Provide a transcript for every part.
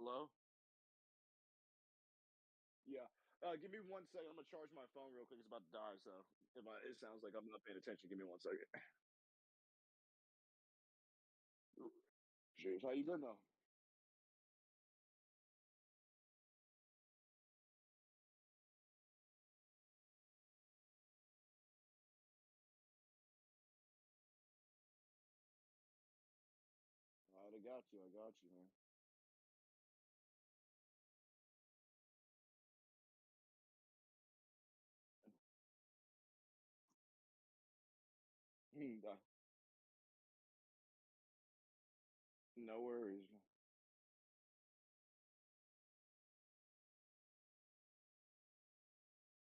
Hello? Yeah. Give me 1 second. I'm gonna charge my phone real quick. It's about to die, so if it sounds like I'm not paying attention, give me 1 second. Jeez, how you doing though? All right, I got you. I got you, man. No worries.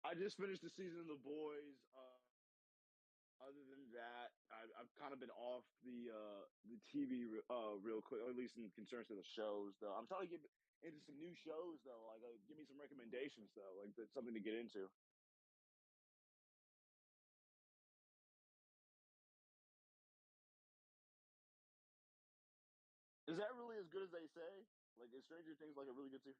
I just finished the season of The Boys. Other than that, I've kind of been off the TV real quick, or at least in concerns to the shows. Though I'm trying to get into some new shows though. Like, give me some recommendations though. Like, that's something to get into. Is that really as good as they say? Like, is Stranger Things like a really good series?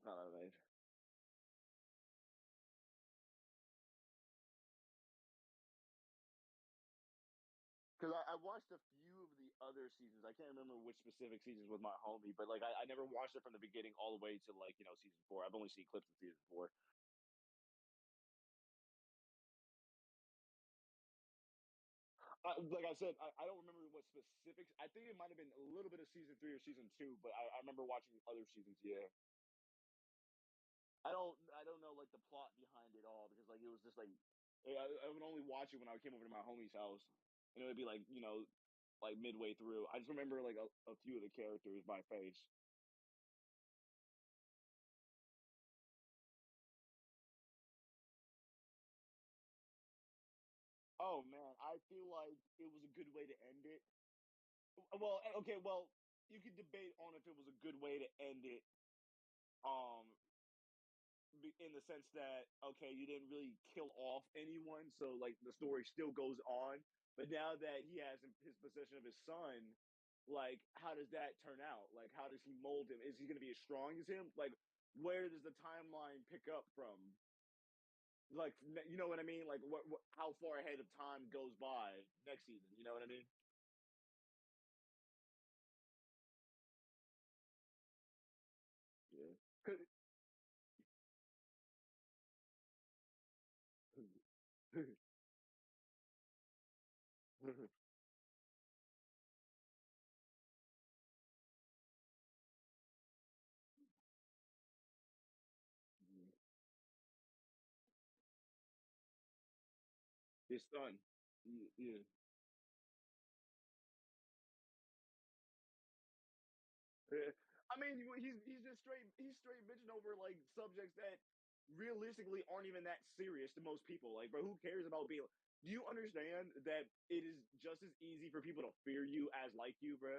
Kind of made. Because I watched a few of the other seasons. I can't remember which specific seasons with my homie, but like I never watched it from the beginning all the way to like season four. I've only seen clips of season four. Like I said, I don't remember what specifics. I think it might have been a little bit of season three or season two, but I remember watching other seasons. Yeah, I don't know like the plot behind it all because like it was just like I would only watch it when I came over to my homie's house, and it would be like like midway through. I just remember like a few of the characters by face. Oh man, I feel like it was a good way to end it. Well, okay, well, you could debate on if it was a good way to end it. Um, in the sense that okay, you didn't really kill off anyone, so like the story still goes on. But now that he has in his possession of his son, like how does that turn out? Like how does he mold him? Is he going to be as strong as him? Like where does the timeline pick up from? Like you know what I mean? Like how far ahead of time goes by next season? You know what I mean? Yeah. His son. Yeah. Yeah. I mean, he's just straight bitching over like subjects that realistically aren't even that serious to most people. Like, bro, who cares about being? Do you understand that it is just as easy for people to fear you as like you, bro?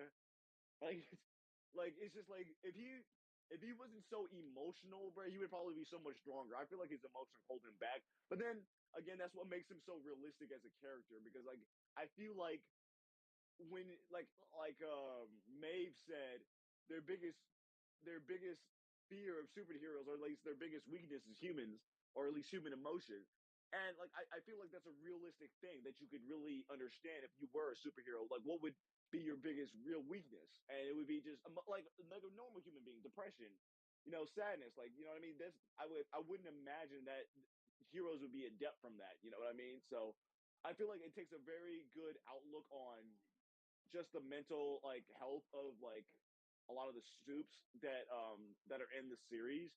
Like, it's just like if he wasn't so emotional, bro, he would probably be so much stronger. I feel like his emotions hold him back. But then again, that's what makes him so realistic as a character because like I feel like when Maeve said their biggest their biggest fear of superheroes, or at least their biggest weakness is humans, or at least human emotion. And like I feel like that's a realistic thing that you could really understand if you were a superhero. Like what would be your biggest real weakness? And it would be just like a normal human being, depression, sadness. Like, you know what I mean? This I wouldn't imagine that heroes would be adept from that. You know what I mean? So I feel like it takes a very good outlook on just the mental like health of like a lot of the soups that are in the series,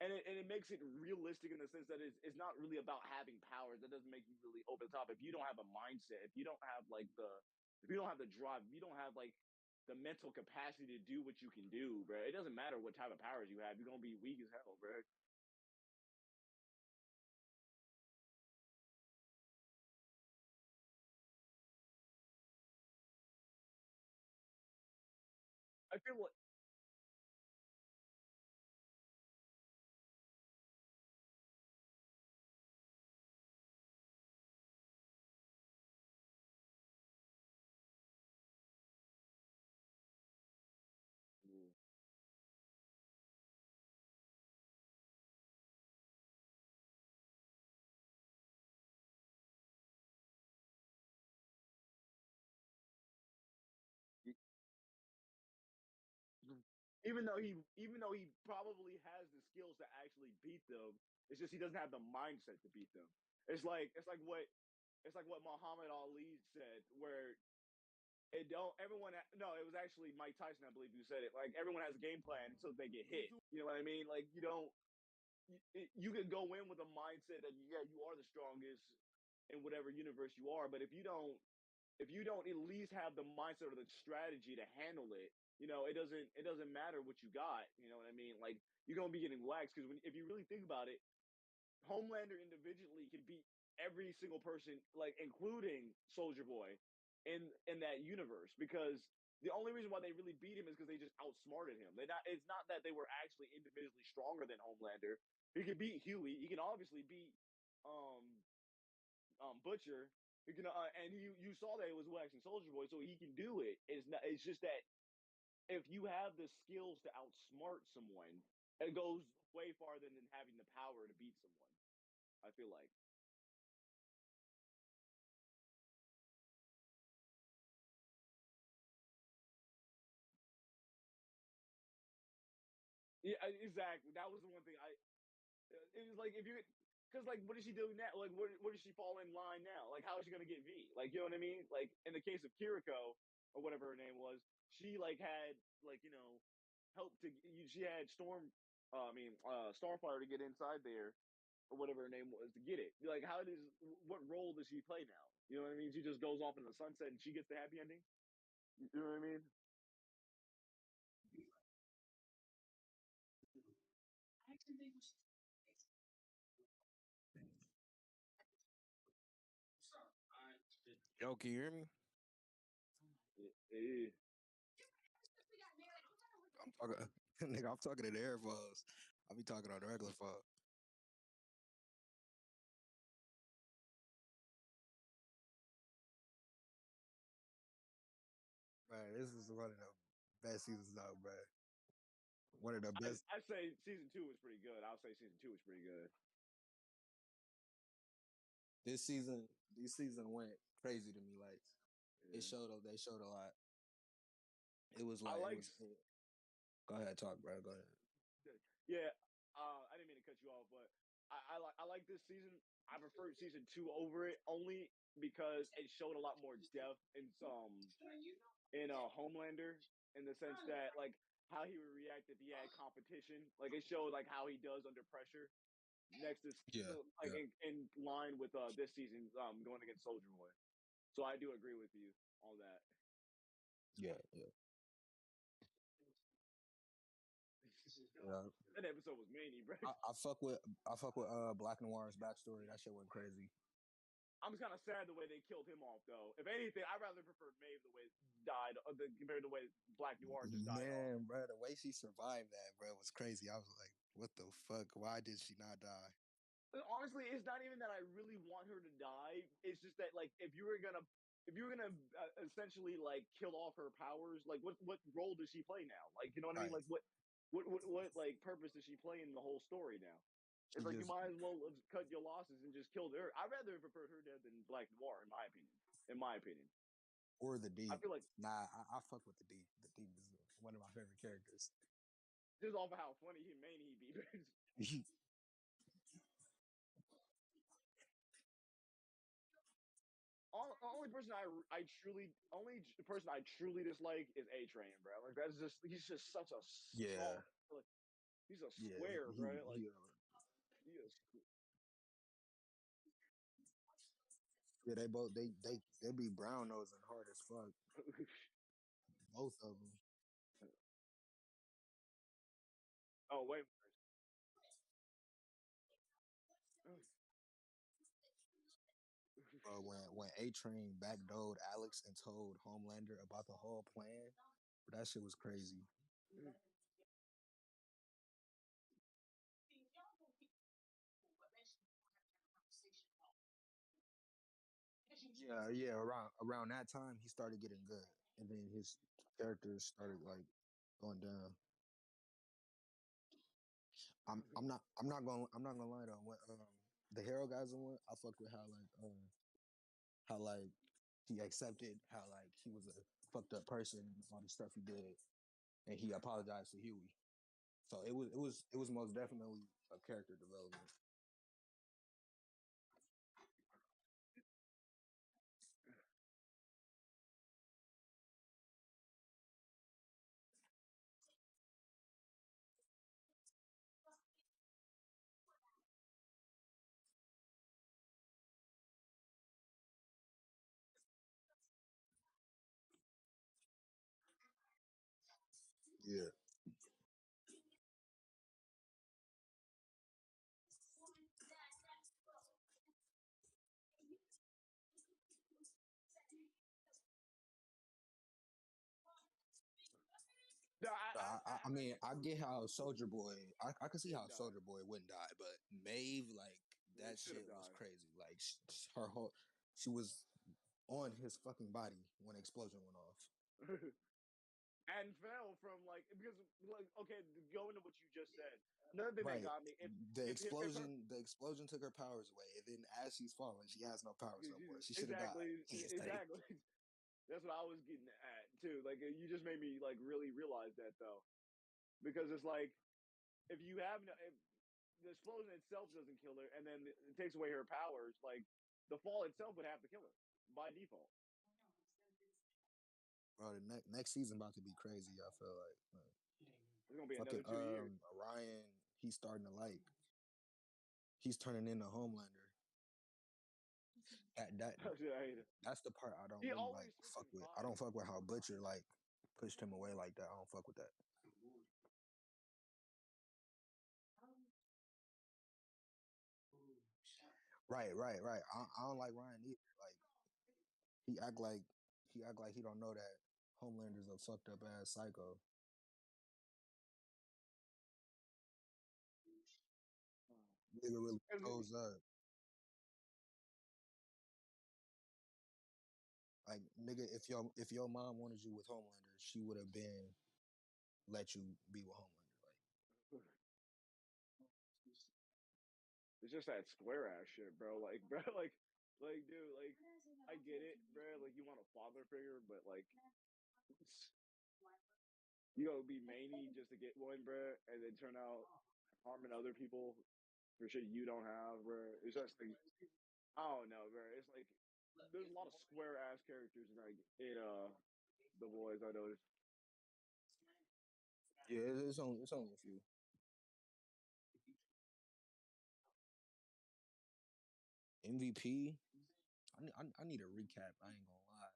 and it makes it realistic in the sense that it's not really about having powers. That doesn't make you really over the top if you don't have a mindset, if you don't have like the if you don't have the drive, if you don't have like the mental capacity to do what you can do, bro. It doesn't matter what type of powers you have, you're gonna be weak as hell, bro. I feel like even though he probably has the skills to actually beat them, it's just he doesn't have the mindset to beat them. It's like what Muhammad Ali said, where it don't everyone no, it was actually Mike Tyson, I believe, who said it. Like everyone has a game plan until they get hit. You know what I mean? Like you don't you could go in with a mindset that yeah, you are the strongest in whatever universe you are, but if you don't at least have the mindset or the strategy to handle it, it doesn't matter what you got. You know what I mean? Like you're gonna be getting waxed because if you really think about it, Homelander individually can beat every single person, like including Soldier Boy, in that universe. Because the only reason why they really beat him is because they just outsmarted him. They not. It's not that they were actually individually stronger than Homelander. He can beat Huey. He can obviously beat um Butcher. He can, and you saw that it was waxing Soldier Boy, so he can do it. It's not. It's just that if you have the skills to outsmart someone, it goes way farther than having the power to beat someone. I feel like. Yeah, exactly. That was the one thing I. It was like if you, because like, what does she do now? Like, what does she fall in line now? Like, how is she gonna get V? Like, you know what I mean? Like in the case of Kiriko or whatever her name was, she like had like help to. She had Starfire to get inside there or whatever her name was to get it. Like, what role does she play now? You know what I mean? She just goes off in the sunset and she gets the happy ending. You know what I mean? Yo, can you hear me? Yeah. I'm talking, nigga. I'm talking to the AirPods. I be talking on the regular phone. Man, this is one of the best seasons out, bro. One of the best. I say season two was pretty good. I'll say season two was pretty good. This season went crazy to me. Like it Yeah. showed. They showed a lot. It was I like it like. was. Go ahead, talk, bro. Go ahead. Yeah. I didn't mean to cut you off, but I like this season. I prefer season two over it only because it showed a lot more depth in Homelander in the sense that like how he would react if he had competition. Like it showed like how he does under pressure. Next is Yeah, like yeah, in line with this season going against Soldier Boy. So I do agree with you on that. yeah, yeah. Yeah. That episode was many, bro. I fuck with Black Noir's backstory. That shit went crazy. I'm just kind of sad the way they killed him off, though. If anything, I'd rather prefer Maeve the way it died compared to the way Black Noir just died off. Man, bro, the way she survived that, bro, was crazy. I was like, what the fuck? Why did she not die? Honestly, it's not even that I really want her to die. It's just that like if you were gonna essentially like kill off her powers, like what role does she play now? Like you know what I mean? Right. Like what like purpose does she play in the whole story now? It's She like you just might as well have cut your losses and just killed her. I'd rather have preferred her dead than Black Noir, in my opinion. In my opinion, or the I D. feel like Nah, I fuck with the D. The D is one of my favorite characters. just off of how funny he made he be. Only person I truly dislike is A Train, bro. Like that's just he's just such a Yeah, soft, like he's a yeah, square, bro. Like he he is. yeah. They be brown nosing hard as fuck. Both of them. Oh wait, When A Train backdoored Alex and told Homelander about the whole plan, that shit was crazy. Yeah, yeah. Around that time, he started getting good, and then his characters started like going down. I'm not gonna lie though. When the hero guys went, I fucked with how like he accepted how like he was a fucked up person and all the stuff he did. and he apologized to Huey. So it was most definitely a character development. Yeah. No, I mean, I get how Soldier Boy. I can see shouldn't how die. Soldier Boy wouldn't die, but Maeve, like It that should have shit was died. crazy. Like her whole, she was on his fucking body when the explosion went off. And fell from like because like okay, go into what you just said. Another thing that Right. got me if her The explosion took her powers away, and then as she's falling, she has no powers no more. She should have died exactly exactly that's what I was getting at too. Like you just made me like really realize that though because it's like if you have no, if the explosion itself doesn't kill her and then it takes away her powers, like the fall itself would have to kill her by default. Bro, the next season about to be crazy. I feel like It's gonna be another fucking 2 years. Orion, he's starting to like he's turning into Homelander. That I hate it. that's the part I don't He really like always fuck switching with. I don't sides. fuck with how Butcher like pushed him away like that. I don't fuck with that. Right. I don't like Ryan either. Like he act like he don't know that Homelander's a fucked up ass psycho. Nigga really shows up. Like nigga, if your mom wanted you with Homelander, she would have been let you be with Homelander. Like It's just that square ass shit, bro. Like, bro, like, dude, like, I get it, bro. Like, you want a father figure, but like, you gotta be manny just to get one, bro, and then turn out harming other people for shit you don't have, bro. It's just like, I don't know, bro. It's like there's a lot of square ass characters in like in the boys. I noticed. yeah, it's only a few. MVP. I need a recap. I ain't gonna lie.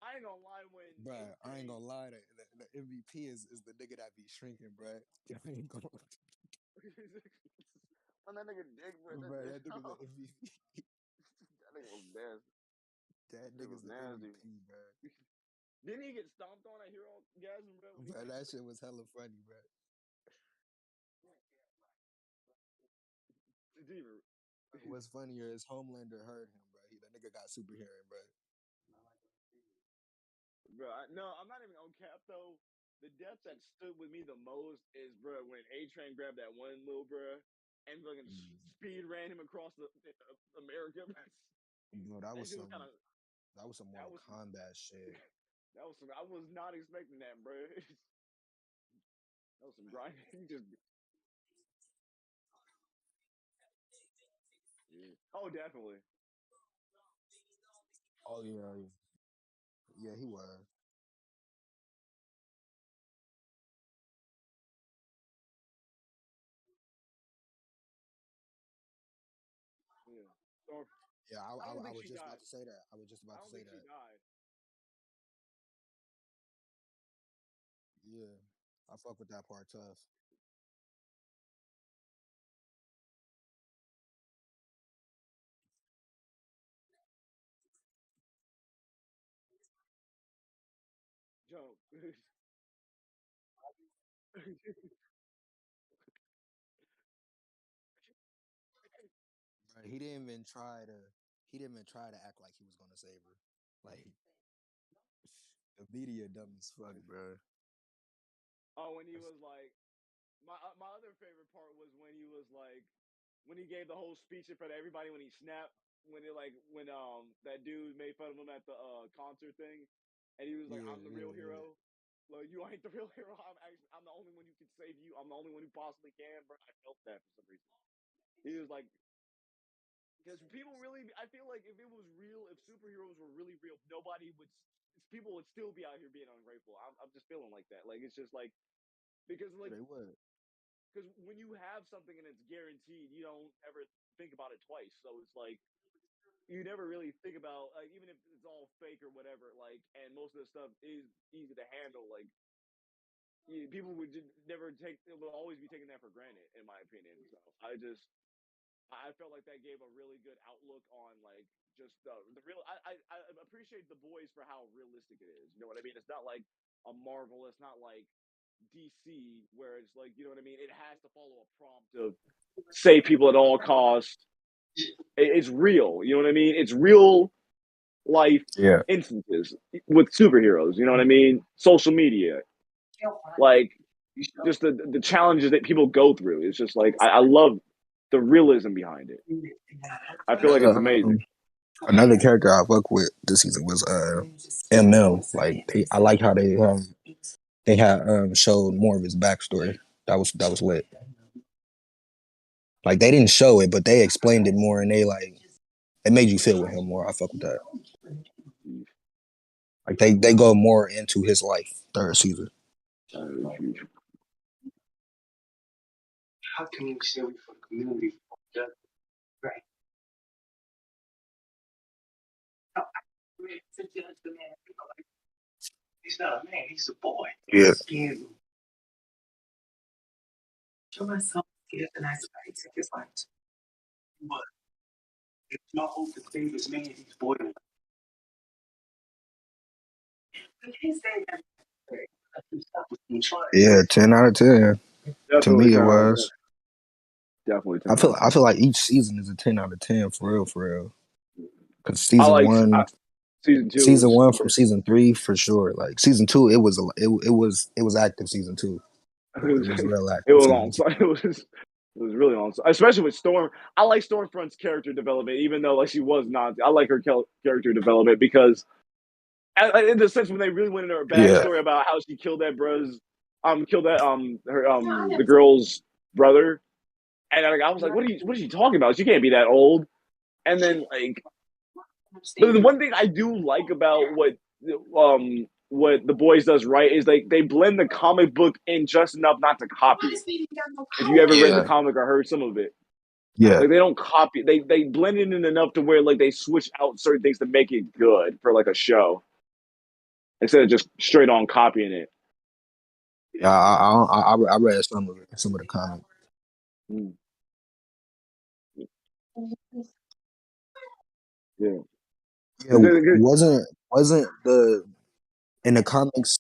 I ain't gonna lie when Bruh, I ain't AJ gonna lie. The MVP is the nigga that be shrinking, bruh. I ain't gonna, on that nigga dick, bro. bruh, That, that nigga's the MVP. that nigga was nasty. That It nigga's was the nasty. MVP, bruh. Didn't he get stomped on at Hero Gasm, bro? When he Bruh, that shit was hella funny, bruh. Deaver. What's funnier is Homelander heard him, bruh. That nigga got super hearing, bruh. Bro, no, I'm not even on cap though. The death that stood with me the most is, bro, when A Train grabbed that one little bro and fucking Mm. speed ran him across the America. Bro, That shit was kind of that was some that Mortal was Kombat shit. that was some. I was not expecting that, bro. That was some grinding. He just yeah. Oh, definitely. Oh yeah, yeah, he was. Yeah. So Yeah, I don't I think was she just about died. to say that. I was just I about to don't say think she that. died. Yeah, I fuck with that part tough. Joke. Bruh, he didn't even try to. He didn't even try to act like he was gonna save her. Like the media dumb as fuck, bro. Oh, when he was like, my other favorite part was when he was like when he gave the whole speech in front of everybody when he snapped when it like when that dude made fun of him at the concert thing and he was like Yeah, I'm the real hero Like you ain't the real hero. I'm the only one who can save you. I'm the only one who possibly can, bro. I felt that for some reason. He was like, because people really, I feel like if it was real, if superheroes were really real, nobody would, people would still be out here being ungrateful. I'm just feeling like that. Like it's just like because like They would. because when you have something and it's guaranteed, you don't ever think about it twice. So it's like you never really think about like even if it's all fake or whatever. Like and most of the stuff is easy to handle. Like people would just never take it will always be taking that for granted in my opinion. So I felt like that gave a really good outlook on like just the real. I appreciate the boys for how realistic it is. You know what I mean? It's not like a Marvel. It's not like DC where it's like you know what I mean. It has to follow a prompt of save people at all costs. It's real. You know what I mean? It's real life Yeah. instances with superheroes. You know what I mean? Social media, like just the challenges that people go through. It's just like I love the realism behind it. I feel like it's Another amazing. another character I fuck with this season was MM. Like I like how they had showed more of his backstory. That was lit. Like they didn't show it, but they explained it more, and they like it made you feel with him more. I fuck with that. Like they go more into his life third season. Yeah, yeah, 10 out of 10. To Definitely me, it 10 out of 10. was. Definitely ten I out feel of I ten. feel like each season is a 10 out of 10 for real, for real. Cause I like season two season was one from season three for sure. Like season two, it was active. Season two, it was real it active. was Season two. on. It was really on, especially with Storm. I like Stormfront's character development, even though like she was not. I like her character development because, in the sense when they really went into her Yeah, backstory about how she killed that killed that her the girl's brother, and like, I was like, what is she talking about? She can't be that old. And then like, but the one thing I do like about what the boys does right is like they blend the comic book in just enough not to copy it. If you ever read the yeah, comic or heard some of it, yeah. like they don't copy. They blend it in enough to where like they switch out certain things to make it good for like a show instead of just straight on copying it. Yeah, I read some of the comics. Mm, yeah, Yeah, wasn't the in the comics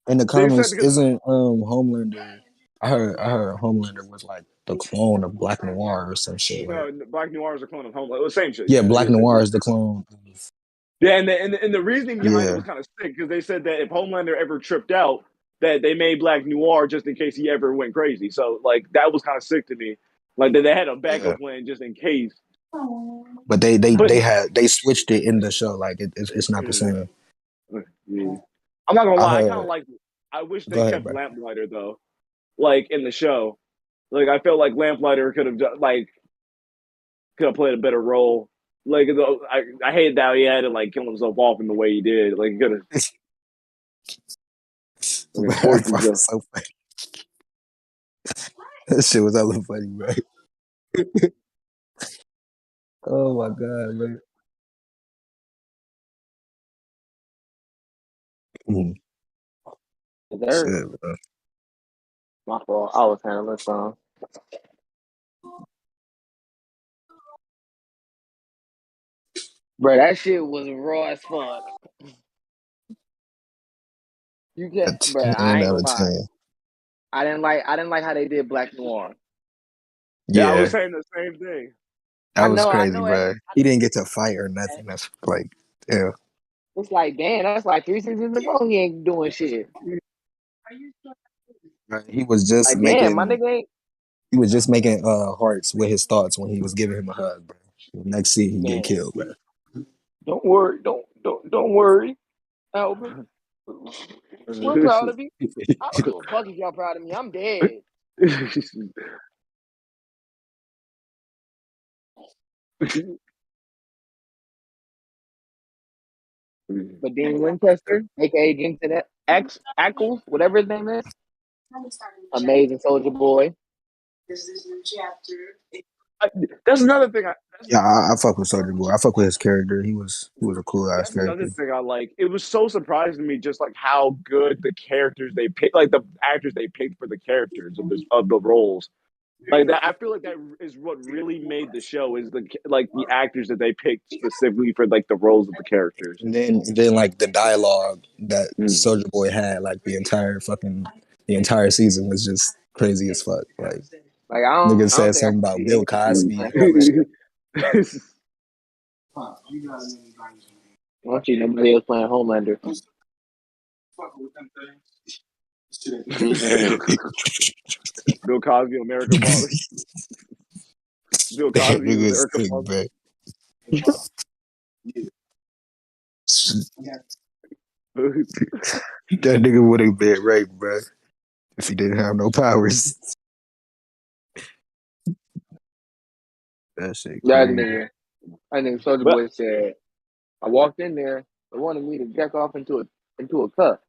they said because isn't Homelander. I heard Homelander was like the clone of Black Noir or some shit. Like no, Black Noir is a clone of Home. Like, the same shit. yeah, Yeah, Black Noir is the clone. yeah, and the reasoning behind it Yeah, was kind of sick because they said that if Homelander ever tripped out, that they made Black Noir just in case he ever went crazy. So like that was kind of sick to me. Like that they had a yeah. backup plan just in case. But they they But they had they switched it in the show. Like it's not the yeah, same. yeah. I'm not gonna I lie. I kind of heard. like. I wish Go they ahead, kept bro. Lamplighter though, like in the show. Like I felt like Lamplighter could have played a better role. Like I hated that he had to like kill himself off in the way he did. Like he could have like That torched part himself. was so funny. That shit was hella funny, bro. Oh my god, man. Mhm. There, Shit, bro. my fault. I was handling some. Bro, that shit was raw as fuck. You A get, bro. I 10 ain't out gonna of lie. 10. I didn't like how they did Black Noir. Yeah, I was Yeah, saying the same thing. that was I crazy, know. bro. He didn't get to fight or nothing. That's like, yeah, It's like, damn, that's like 3 seasons ago. He ain't doing shit. right. My nigga ain't. He was just making hearts with his thoughts when he was giving him a hug, bro. Next scene, he get Man, killed, bro. don't worry, don't worry, Albert. We're proud of you. I don't give a fuck if y'all proud of me. I'm dead. But Dean Winchester, aka Jensen X Ackles, whatever his name is, amazing Soldier Boy. That's another thing. Yeah, I fuck with Soldier Boy. I fuck with his character. He was a cool ass That's another character. thing I like. It was so surprising to me, just like how good the characters they picked, like the actors they picked for the characters of the roles. Like that, I feel like that is what really made the show is the actors that they picked specifically for like the roles of the characters. And then like the dialogue that Mm. Soldier Boy had, like the entire season was just crazy as fuck. Like Like niggas I don't said think I something can about see Bill anybody else Cosby, playing all that shit. Homelander. I don't see nobody else playing Homelander. Bill Cosby, America Father. Bill That Cosby, nigga is America sick, Father. bro. That nigga would have been raped, bro, if he didn't have no powers. That shit That crazy. nigga, I think Soldier But Boy said, I walked in there, they wanted me to jack off into a cup.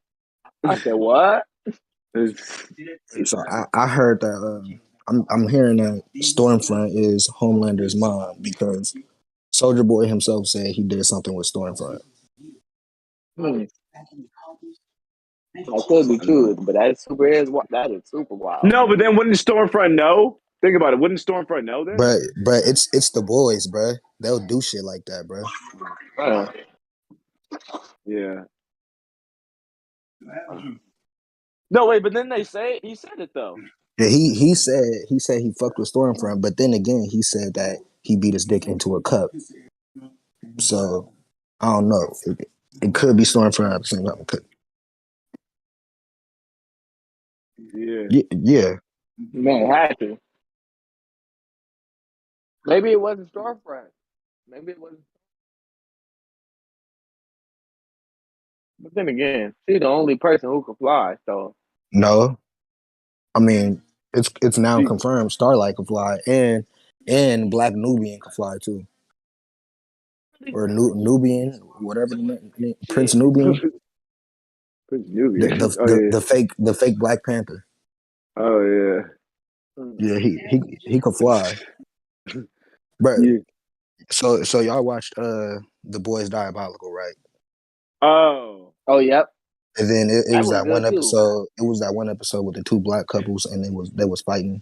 I said, what? So I heard that I'm hearing that Stormfront is Homelander's mom because Soldier Boy himself said he did something with Stormfront. Hmm. That could be true, but that is super wild. no, but then wouldn't Stormfront know? Think about it. Wouldn't Stormfront know then? But it's the boys, bro. They'll do shit like that, bro. Uh, Yeah. No, wait, but then he said it though. Yeah, he said he fucked with Stormfront, but then again he said that he beat his dick into a cup. So I don't know. It could be Stormfront at the same time. It could. Yeah. Yeah. Man, it had to. Maybe it wasn't Stormfront. Maybe it wasn't. But then again, she's the only person who can fly. So No, I mean it's now She, confirmed. Starlight can fly, and Black Nubian can fly too, or Nubian, whatever Prince shit. Nubian, Prince the, Newbie. the Oh the yeah. the fake Black Panther. Oh yeah. Yeah, he can fly, but Yeah. so y'all watched The Boys Diabolical, right? Oh. Oh, yep. And then it That was was that one good too. episode. It was that one episode with the two black couples, and they was fighting.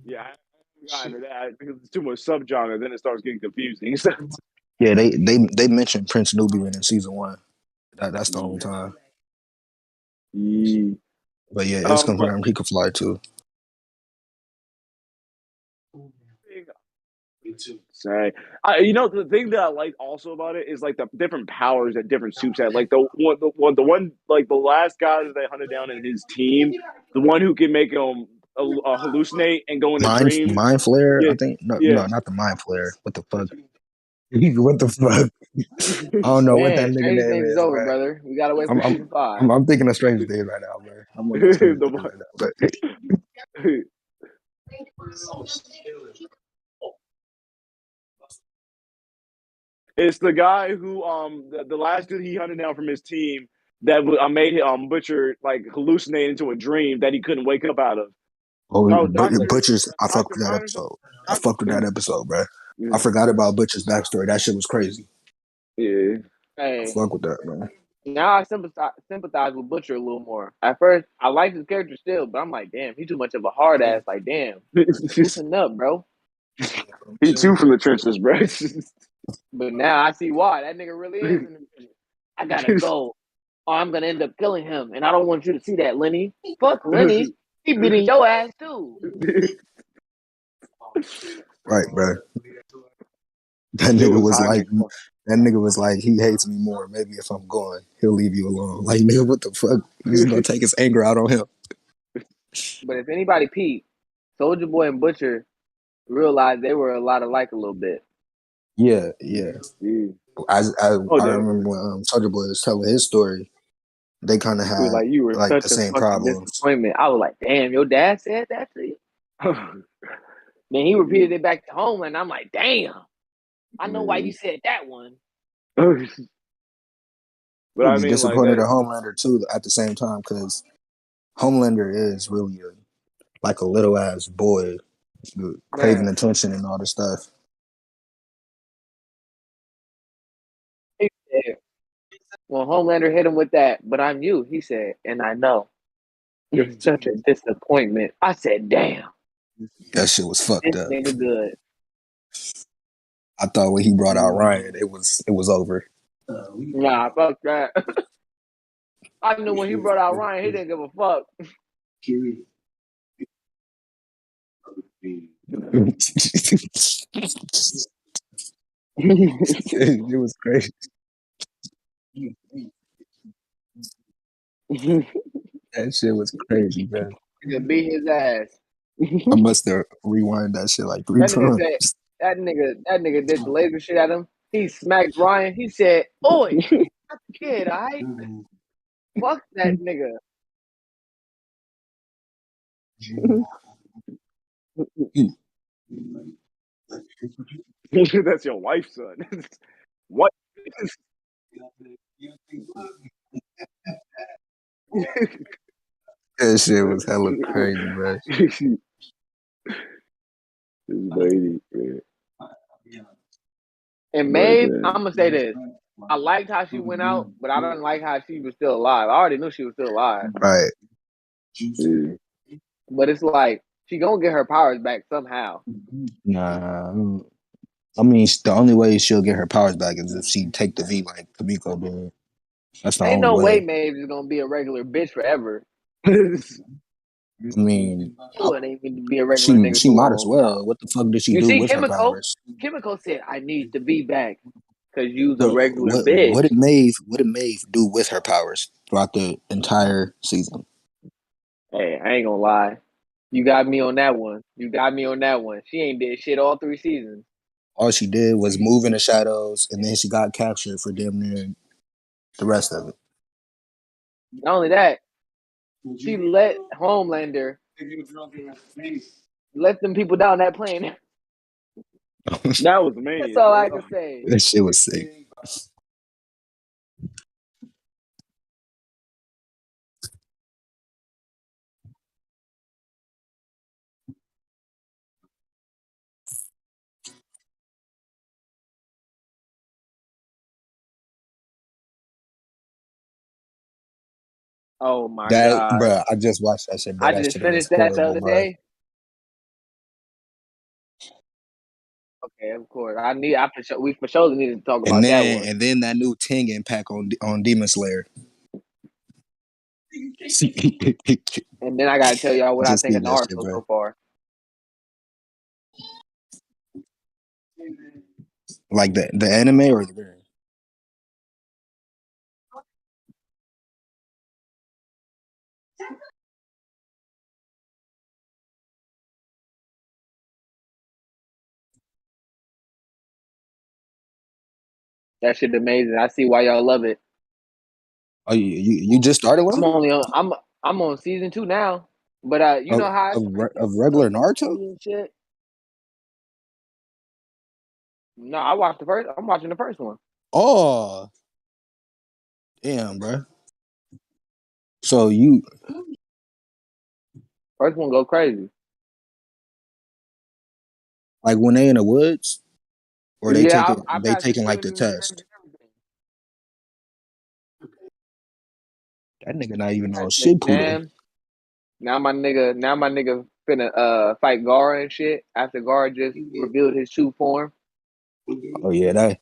Yeah. I haven't gotten to that because it's too much subgenre. Then it starts getting confusing. So, Yeah, they mentioned Prince Nubian in season one. That's the only time. yeah. But yeah, it's But confirmed he could fly too. say, the thing that I like also about it is like the different powers that different suits had. Like like the last guy that they hunted down in his team, the one who can make him hallucinate and go into dreams. Mind flare, Yeah, I think. No, yeah. no, not the mind flare. What the fuck? What the fuck? I don't know what that Man, nigga Stranger name Things is is, over, bro. brother. We gotta wait I'm for I'm season 5. I'm thinking of Stranger Things right now, bro. I'm looking at Stranger Things the right now. But It's the guy who the last dude he hunted down from his team that made Butcher like hallucinate into a dream that he couldn't wake up out of. oh, Oh, Butchers, I fucked Doctor with that Ryan or something. episode. I fucked with that episode, bro. I Yeah, forgot about Butcher's backstory. That shit was crazy. yeah. I Hey, fuck with that, man. now I sympathize with Butcher a little more. At first, I liked his character still, but I'm like, damn, he's too much of a hard ass. Like, damn, loosen up, bro. He too from the trenches, bro. But now I see why that nigga really is in the prison. I gotta go, or I'm gonna end up killing him, and I don't want you to see that, Lenny. Fuck Lenny. He beating your ass too. Right, bro. That It nigga was was high like, mix. that nigga was like, he hates me more. Maybe if I'm going, he'll leave you alone. Like, nigga, what the fuck? He's gonna take his anger out on him. But if anybody peeped, Soldier Boy and Butcher realized they were a lot alike a little bit. Yeah, yeah. Yeah. Oh, I damn. remember when Soldier Boy was telling his story. They kind of He was had like, "You were like the such a same fucking problems. disappointment." I was like, "Damn, your dad said that to you." Then he repeated it back to Homeland. I'm like, "Damn, I know why you Man. said that one." But He I was mean, like disappointed that. at Homelander too at the same time because Homelander is really like a little ass boy craving Man, attention and all this stuff. he said, when Homelander hit him with that, "But I'm you," he said, "And I know you're such a disappointment." I said, "Damn, That shit was fucked this up. nigga good." I thought when he brought out Ryan, it was over. Nah, fuck that. I knew when he brought out Ryan, he didn't give a fuck. It was crazy. That shit was crazy, man. Nigga beat his ass. I must have rewind that shit like three That nigga times. said that nigga did the laser shit at him. He smacked Ryan. He said, "Oi, that's the kid, alright? Fuck that nigga." That's your wife, son. What? That shit was hella crazy, man. This lady, man. And But Maeve, I'm gonna say this. I liked how she went out, but I don't like how she was still alive. I already knew she was still alive. Right. yeah. But it's like she gonna get her powers back somehow. Nah. I mean, the only way she'll get her powers back is if she take the V like Kamiko did. That's the Ain't only no way way. Maeve is gonna be a regular bitch forever. I mean, She wouldn't even be a regular nigga she too might as long. well. What the fuck did she You do see with her Chemical? powers? Chemical said, "I need to be back because you's a regular What bitch." did Maeve do with her powers throughout the entire season? Hey, I ain't gonna lie. You got me on that one. You got me on that one. She ain't did shit all 3 seasons. All she did was move in the shadows, and then she got captured for damn near the rest of Not only that, she let Homelander let them people down that plane. it. That was That's mean. all I can say. That shit was sick. Oh my That, god. bro, I just watched that shit, bro. I That just shit was finished that the horrible, other bro. day. Okay, of course. We for sure needed to talk about that one. And then that new Ting impact on Demon Slayer. And then I gotta tell y'all what I Just think see of that shit, Naruto bro. so far. Like the anime or the game. That shit amazing. I see why y'all love it. Oh, you just started I'm watching it only on I'm on season 2 now. But you know how I started of on regular season Naruto? 3 and shit? No, I watched the first. I'm watching the first one. Oh, damn, bro. So you First one go crazy. like when they in the woods or Yeah, I they passed the taking like swimming the in the gym and test? everything. That nigga not even Passed on the Shippuden. exam. Now my nigga finna fight Gara and shit after Gara just revealed his true form. Oh yeah, that's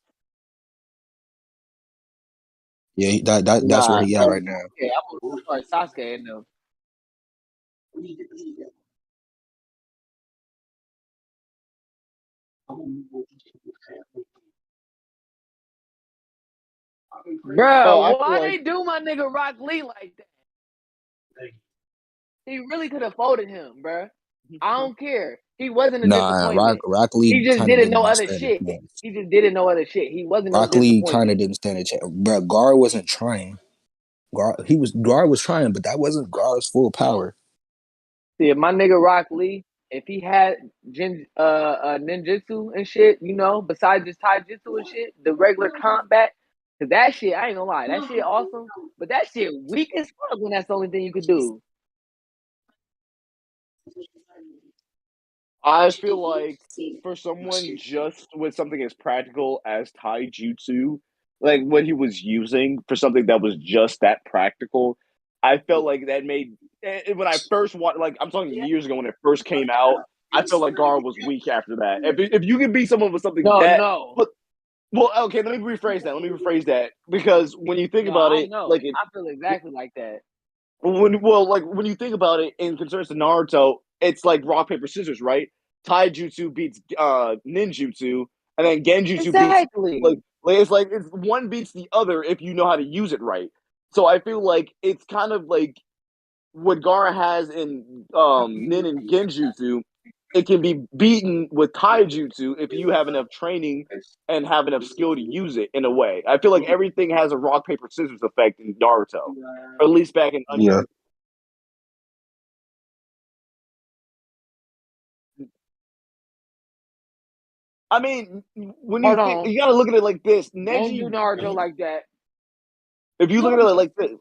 where Nah, he at right now. yeah, I'm gonna start Sasuke in them. Oh, Bro, I feel why like they do my nigga Rock Lee like that? He really could have folded him, bro. I don't care. He wasn't a Nah, disappointment. Rock Lee He just kind of didn't did know not other stand a shit. chance. He just didn't know other shit. He wasn't no Rock Lee kind of disappointment. didn't stand a chance. Bro, Gar wasn't trying. Gar was trying, but that wasn't Gar's full power. See, if my nigga Rock Lee, if he had ninjutsu and shit, you know, besides just taijutsu and shit, the regular combat, cause that shit, I ain't gonna lie, that shit awesome, but that shit weak as fuck when that's the only thing you could do. I feel like for someone just with something as practical as taijutsu, like what he was using for something that was just that practical, I felt like that made when I first watched, like I'm talking years ago when it first came out, I felt like Gar was weak after that. If you can be someone with something No, that, no, but well, okay, let me rephrase that. Let me rephrase that because when you think no, about I don't it, know. like it, I feel exactly like that. when you think about it in concerns to Naruto, it's like rock paper scissors, right? Taijutsu beats ninjutsu, and then Genjutsu beats Exactly. it's one beats the other if you know how to use it right. So I feel like it's kind of like what Gara has in Nin and Genjutsu. It can be beaten with Taijutsu if you have enough training and have enough skill to use it in a way. I feel like everything has a rock paper scissors effect in Naruto, or at least back in Yeah. I mean, when you Hold think on. you gotta look at it like this, Don't do Neji. Naruto like that. If you look at it like this,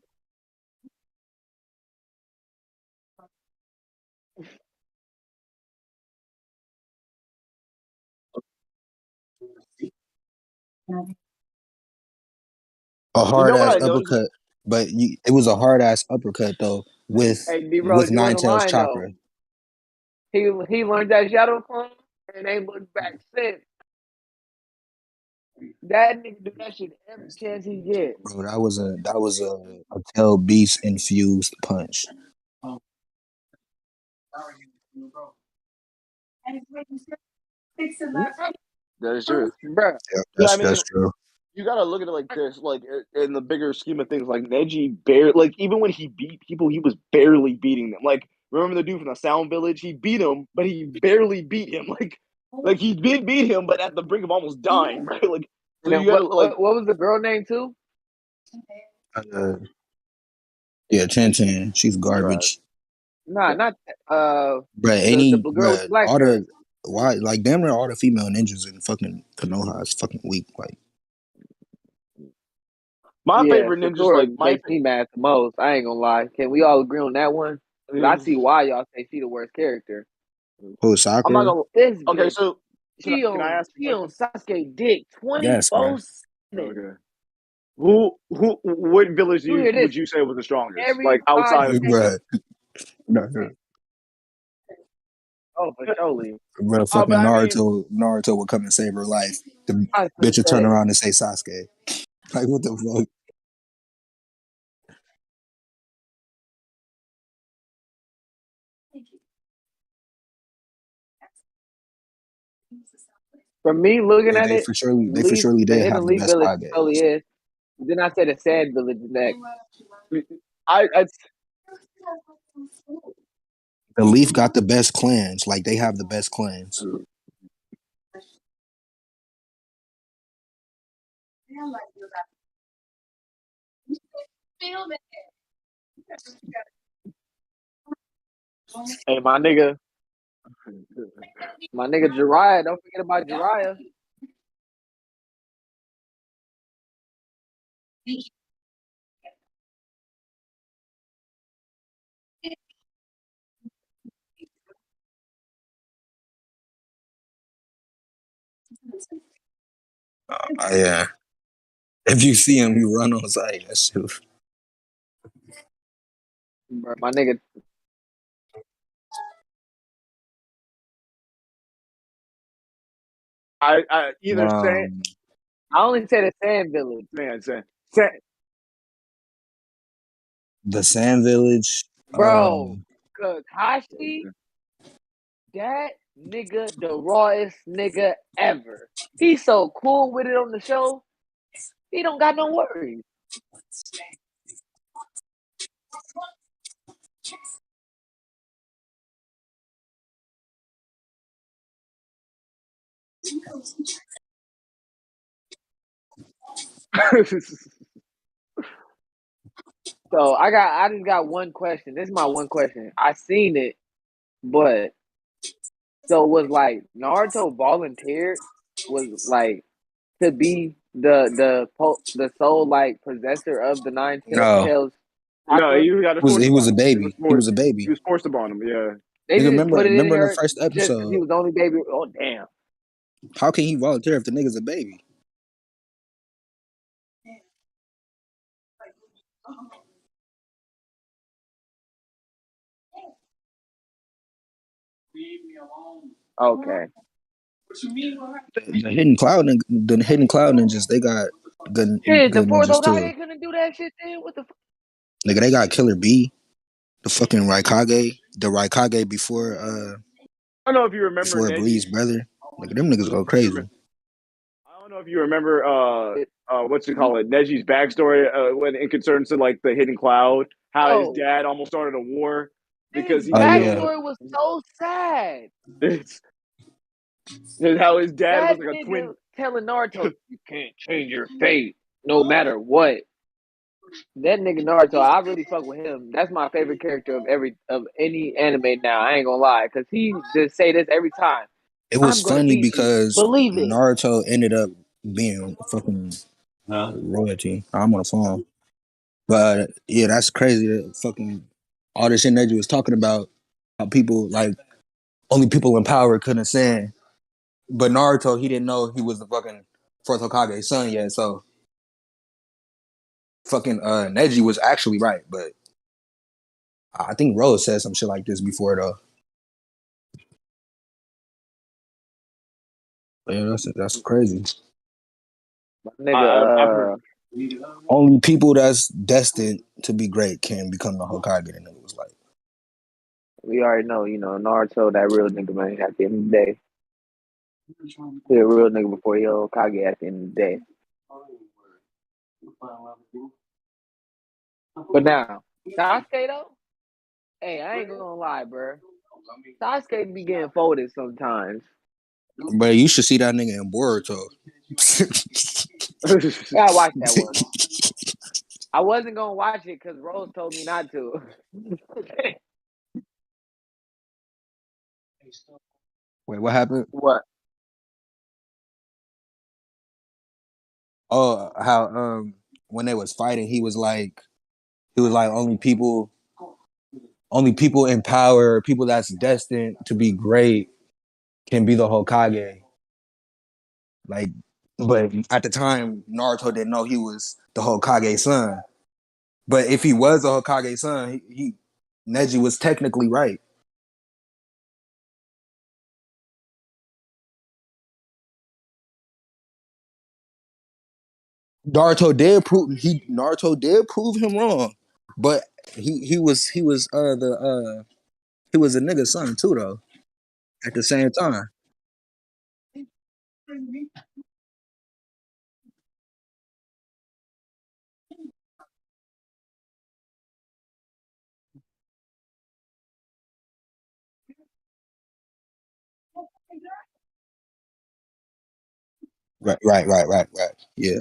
A you hard know what ass I noticed? uppercut, but it was a hard ass uppercut though Hey, D Rose, with you on Nine the Tails line though. chakra. He learned that shadow clone and ain't looked back since. That nigga do that shit every chance he get. Bro, that was a Tail Beast infused punch. That is true. Bruh. Yep, But I that's mean, true. you gotta look at it like this, like in the bigger scheme of things, like Neji bare like even when he beat people, he was barely beating them. Like remember the dude from the Sound Village? He beat him, but he barely beat him. Like he did beat him, but at the brink of almost dying, right? Like so And then you gotta like what was the girl name too? Uh, yeah, Chan Chan, she's trash. garbage. Nah, not Bruh, the any girl with the bruh, black all hair. the why like damn near all the female ninjas in fucking Konoha is fucking weak. Like, My Yeah, favorite ninjas, Sakura like makes me mad the most. I ain't gonna lie. Can we all agree on that one? 'Cause I see why y'all say she the worst character. who I'm not Sakura? gonna. This Okay, bitch, so can I ask a she on question? Sasuke dick Yes, man. 24/7. Okay. What village You hear this would you say was the strongest? every Like five outside of seconds. Bruh, no, no. Oh, for surely. Bruh, but fucking I mean, Naruto would come and save her life. The I was bitch gonna would turn say, around and say Sasuke. Like, what the fuck? for me, looking at it, They for least surely the did have Hidden the Leaf best Village Kage. totally is. Then I say the Sand Village next. I The Leaf got the best clans. Like, they have the best clans. Hey, my nigga Jiraiya. Don't forget about Jiraiya. Yeah. If you see him, you run on site. That's true. Bro, my nigga, I either say Um, I only say the Sand Village, man say the Sand Village. bro. Kakashi, that nigga, the rawest nigga ever. He's so cool with it on the show. He don't got no worries. So I just got one question. This is my one question. I seen it, but so was like Naruto volunteered was like to be the sole like possessor of the No, tails No, chakra. he got he it was forced he was upon a him. It was baby. He was forced. a He baby. was forced upon him. Yeah. They Nigga, didn't put it in remember in the her first just because he episode, was the only baby. Oh damn. how can he volunteer if the nigga's a baby? Okay. The hidden cloud ninjas, they got Shit, the good fourth ninjas too. Hokage couldn't do that shit then. What the? Nigga, they got Killer B, the fucking Raikage, the Raikage I don't know if you remember before Neji. Bleed's brother. Nigga, them niggas go If you crazy. I don't know if you remember It, what's it called, Neji's backstory when it concerns to like the hidden cloud, how his bro, dad almost started a war his because he Oh didn't know yeah, backstory was so sad. it's, and how his dad was That like a nigga twin. telling Naruto, "You can't change your fate, no matter what." That nigga Naruto, I really fuck with him. That's my favorite character of any anime now. I ain't gonna lie, cause he just say this every time. it was I'm gonna funny beat you. because Believe it. Naruto ended up being fucking royalty. I'm on the phone, but yeah, that's crazy. That fucking all this shit Neji was talking about, how people like only people in power couldn't stand. But Naruto, he didn't know he was the fucking fourth Hokage's son yet. So fucking Neji was actually right. But I think Rose said some shit like this before though. But yeah, that's crazy. My nigga, I've heard. Only people that's destined to be great can become the Hokage. And it was like, we already know, Naruto, that real nigga, man. At the end of the day, he a real nigga before he a Hokage. At the end of the day, but now Sasuke though, hey, I ain't gonna lie, bro. Sasuke be getting folded sometimes. but you should see that nigga in Boruto. I gotta watch that one. I wasn't gonna watch it because Rose told me not to. Wait, what happened? What? Oh, how when they was fighting, he was like only people in power, people that's destined to be great can be the Hokage. Like, but at the time, Naruto didn't know he was the Hokage's son. But if he was the Hokage's son, he Neji was technically right. Naruto did prove him wrong, but he was a nigga son too though. At the same time, right. Yeah,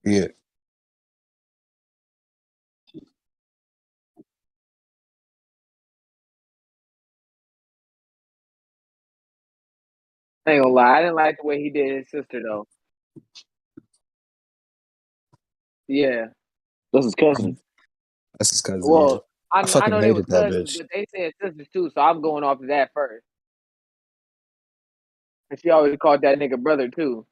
yeah. I ain't gonna lie, I didn't like the way he did his sister though. Yeah. That's his cousin. That's his cousin. Yeah, Well, I I I fucking know they was hated that cousins, bitch. but they said sisters too, so I'm going off of that first. And she always called that nigga brother too.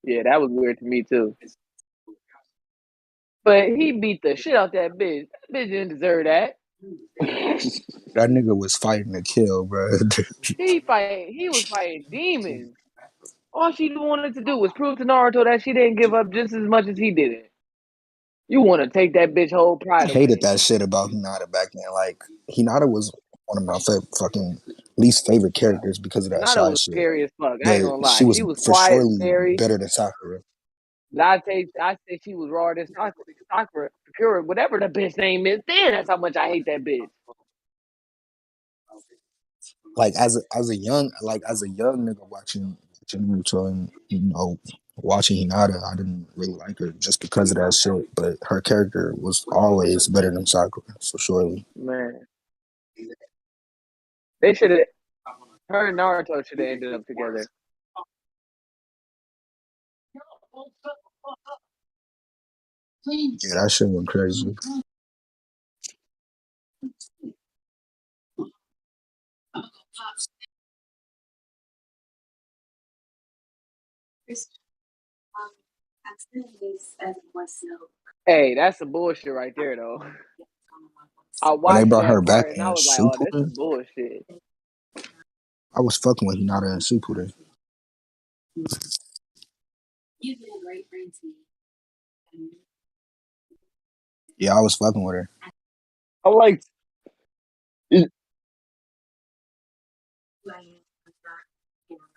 Yeah, that was weird to me too. But he beat the shit out that bitch. That bitch didn't deserve that. That nigga was fighting to kill, bro. He was fighting demons. All she wanted to do was prove to Naruto that she didn't give up just as much as he did it. You want to take that bitch whole I pride hated away. that shit about Hinata back then. Like Hinata was one of my fucking least favorite characters because of that Hinata shy was shit. scary as fuck. I ain't But gonna she lie. was She was for quiet, surely scary. better than Sakura. But I say she was raw as Sakura, whatever the bitch name is. Damn, that's how much I hate that bitch. Like as a young nigga watching Naruto and watching Hinata, I didn't really like her just because of that shit. But her character was always better than Sakura, so surely. Man, they should have. Her and Naruto should have ended up together. Yeah, that shit went crazy. Hey, that's some bullshit right there, though. I When they watched brought her that back part and I in was like, oh, this Shippuden, some bullshit. I was fucking with Hinata and Shippuden. Yeah, I was fucking with her. I like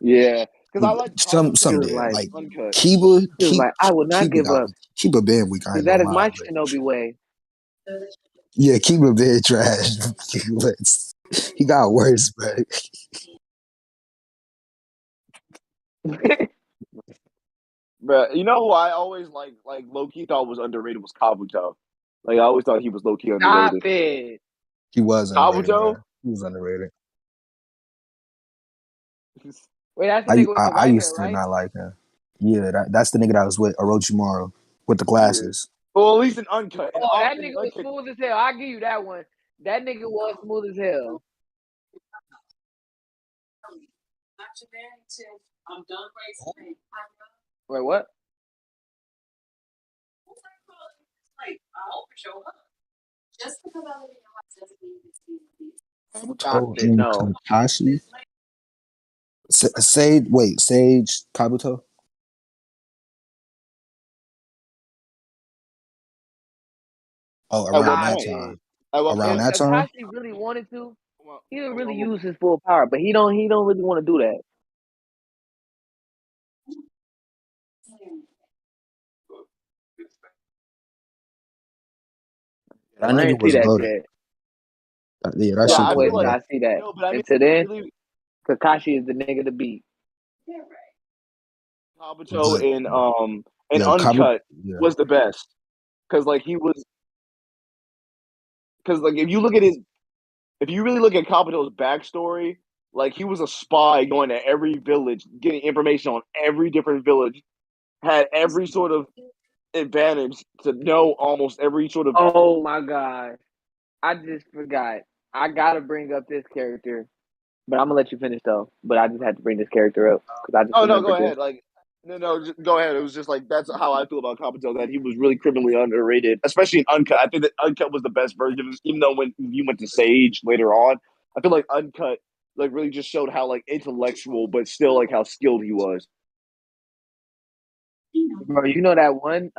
yeah, because I like Some She Kabuto was did like, like uncut. I will not give up Kiba been weak. I because ain't that gonna is lie, my but Shinobi way. yeah, Kiba been trash. He got worse, bro. But you know who I always like low key thought was underrated was Kabuto. Like I always thought he was low key Stop underrated. it. He was underrated, bro. Kabuto? He was underrated. Wait, that's the nigga with the I white hair, used to right? not like him. Yeah, that's the nigga that was with Orochimaru with the Yeah. glasses. Well, at least in uncut. Oh, that In nigga was uncut, smooth as hell. I'll give you that one. That nigga was smooth as hell. Wait, what? Stop Kabuto it. and No. Kakashi. Sage Kabuto. Oh, at around what that Stop point? it. time. At what Around If point? that time. Kakashi really wanted to, Well, he would really well, well, use his full power, but he don't really want to do that. That I nigga didn't see was that goaded. yet. Yeah, that So yeah, I'm shit I gonna was wait feel until like goaded. I see that. no, but I mean, Until then, really, Kakashi is the nigga to beat. Kabuto But in yo, Kabuto. uncut Yeah. was the best because like he was because like if you really look at Kabuto's backstory, like he was a spy going to every village, getting information on every different village, had every sort of advantage to know almost every sort of. Oh my god. I just forgot. I gotta bring up this character, but I'm gonna let you finish though. But I just had to bring this character up because I just Oh no, go remembered this. ahead. Like no, just go ahead. It was just like that's how I feel about Kabuto. That he was really criminally underrated, especially in Uncut. I think that Uncut was the best version, even though when you went to Sage later on, I feel like Uncut like really just showed how like intellectual, but still like how skilled he was. Bro, you know that one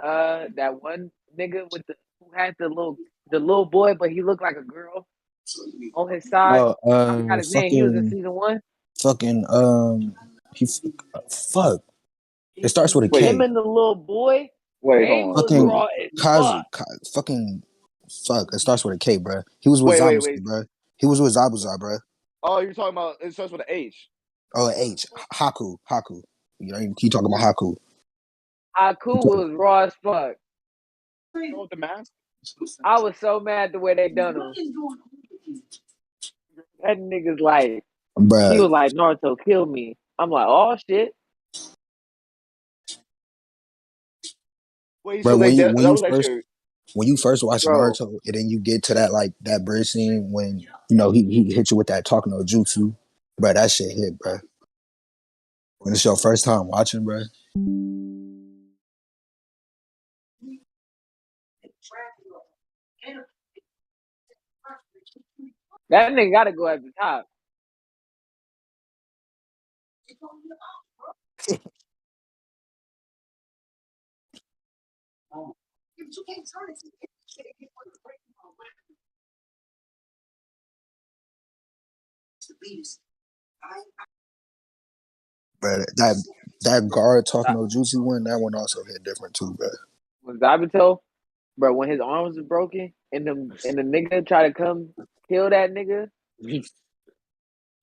nigga with the who had the little boy, but he looked like a girl on his side. Oh, I forgot his name. He was in season one. fucking, he, fuck. It starts with a Wait, Him K. and the little boy, wait, they hold on. was Wait, raw Fucking as Kazu, fuck. fucking, fuck. It starts with a K, bro. He was with wait, Zabuza, wait. bro. He was with Zabuza, bro. Oh, you're talking about it starts with an H. Oh, H. Haku. You know, you talking about Haku. You Haku talking, was raw as fuck. Oh, with the mask. I was so mad the way they done him. That nigga's like, he bruh, was like, Naruto, kill me. I'm like, oh shit. Wait, so bruh. they did that was actually When you first watch bro. Naruto, and then you get to that bridge scene when he hit you with that talking no jutsu, bruh. That shit hit, bruh. When it's your first time watching, bruh. That nigga gotta go at the top. Bruh, that that guard talking no juicy one, that one also hit different too, bro. When Zabito, bro, when his arms was broken and the nigga tried to come kill that nigga,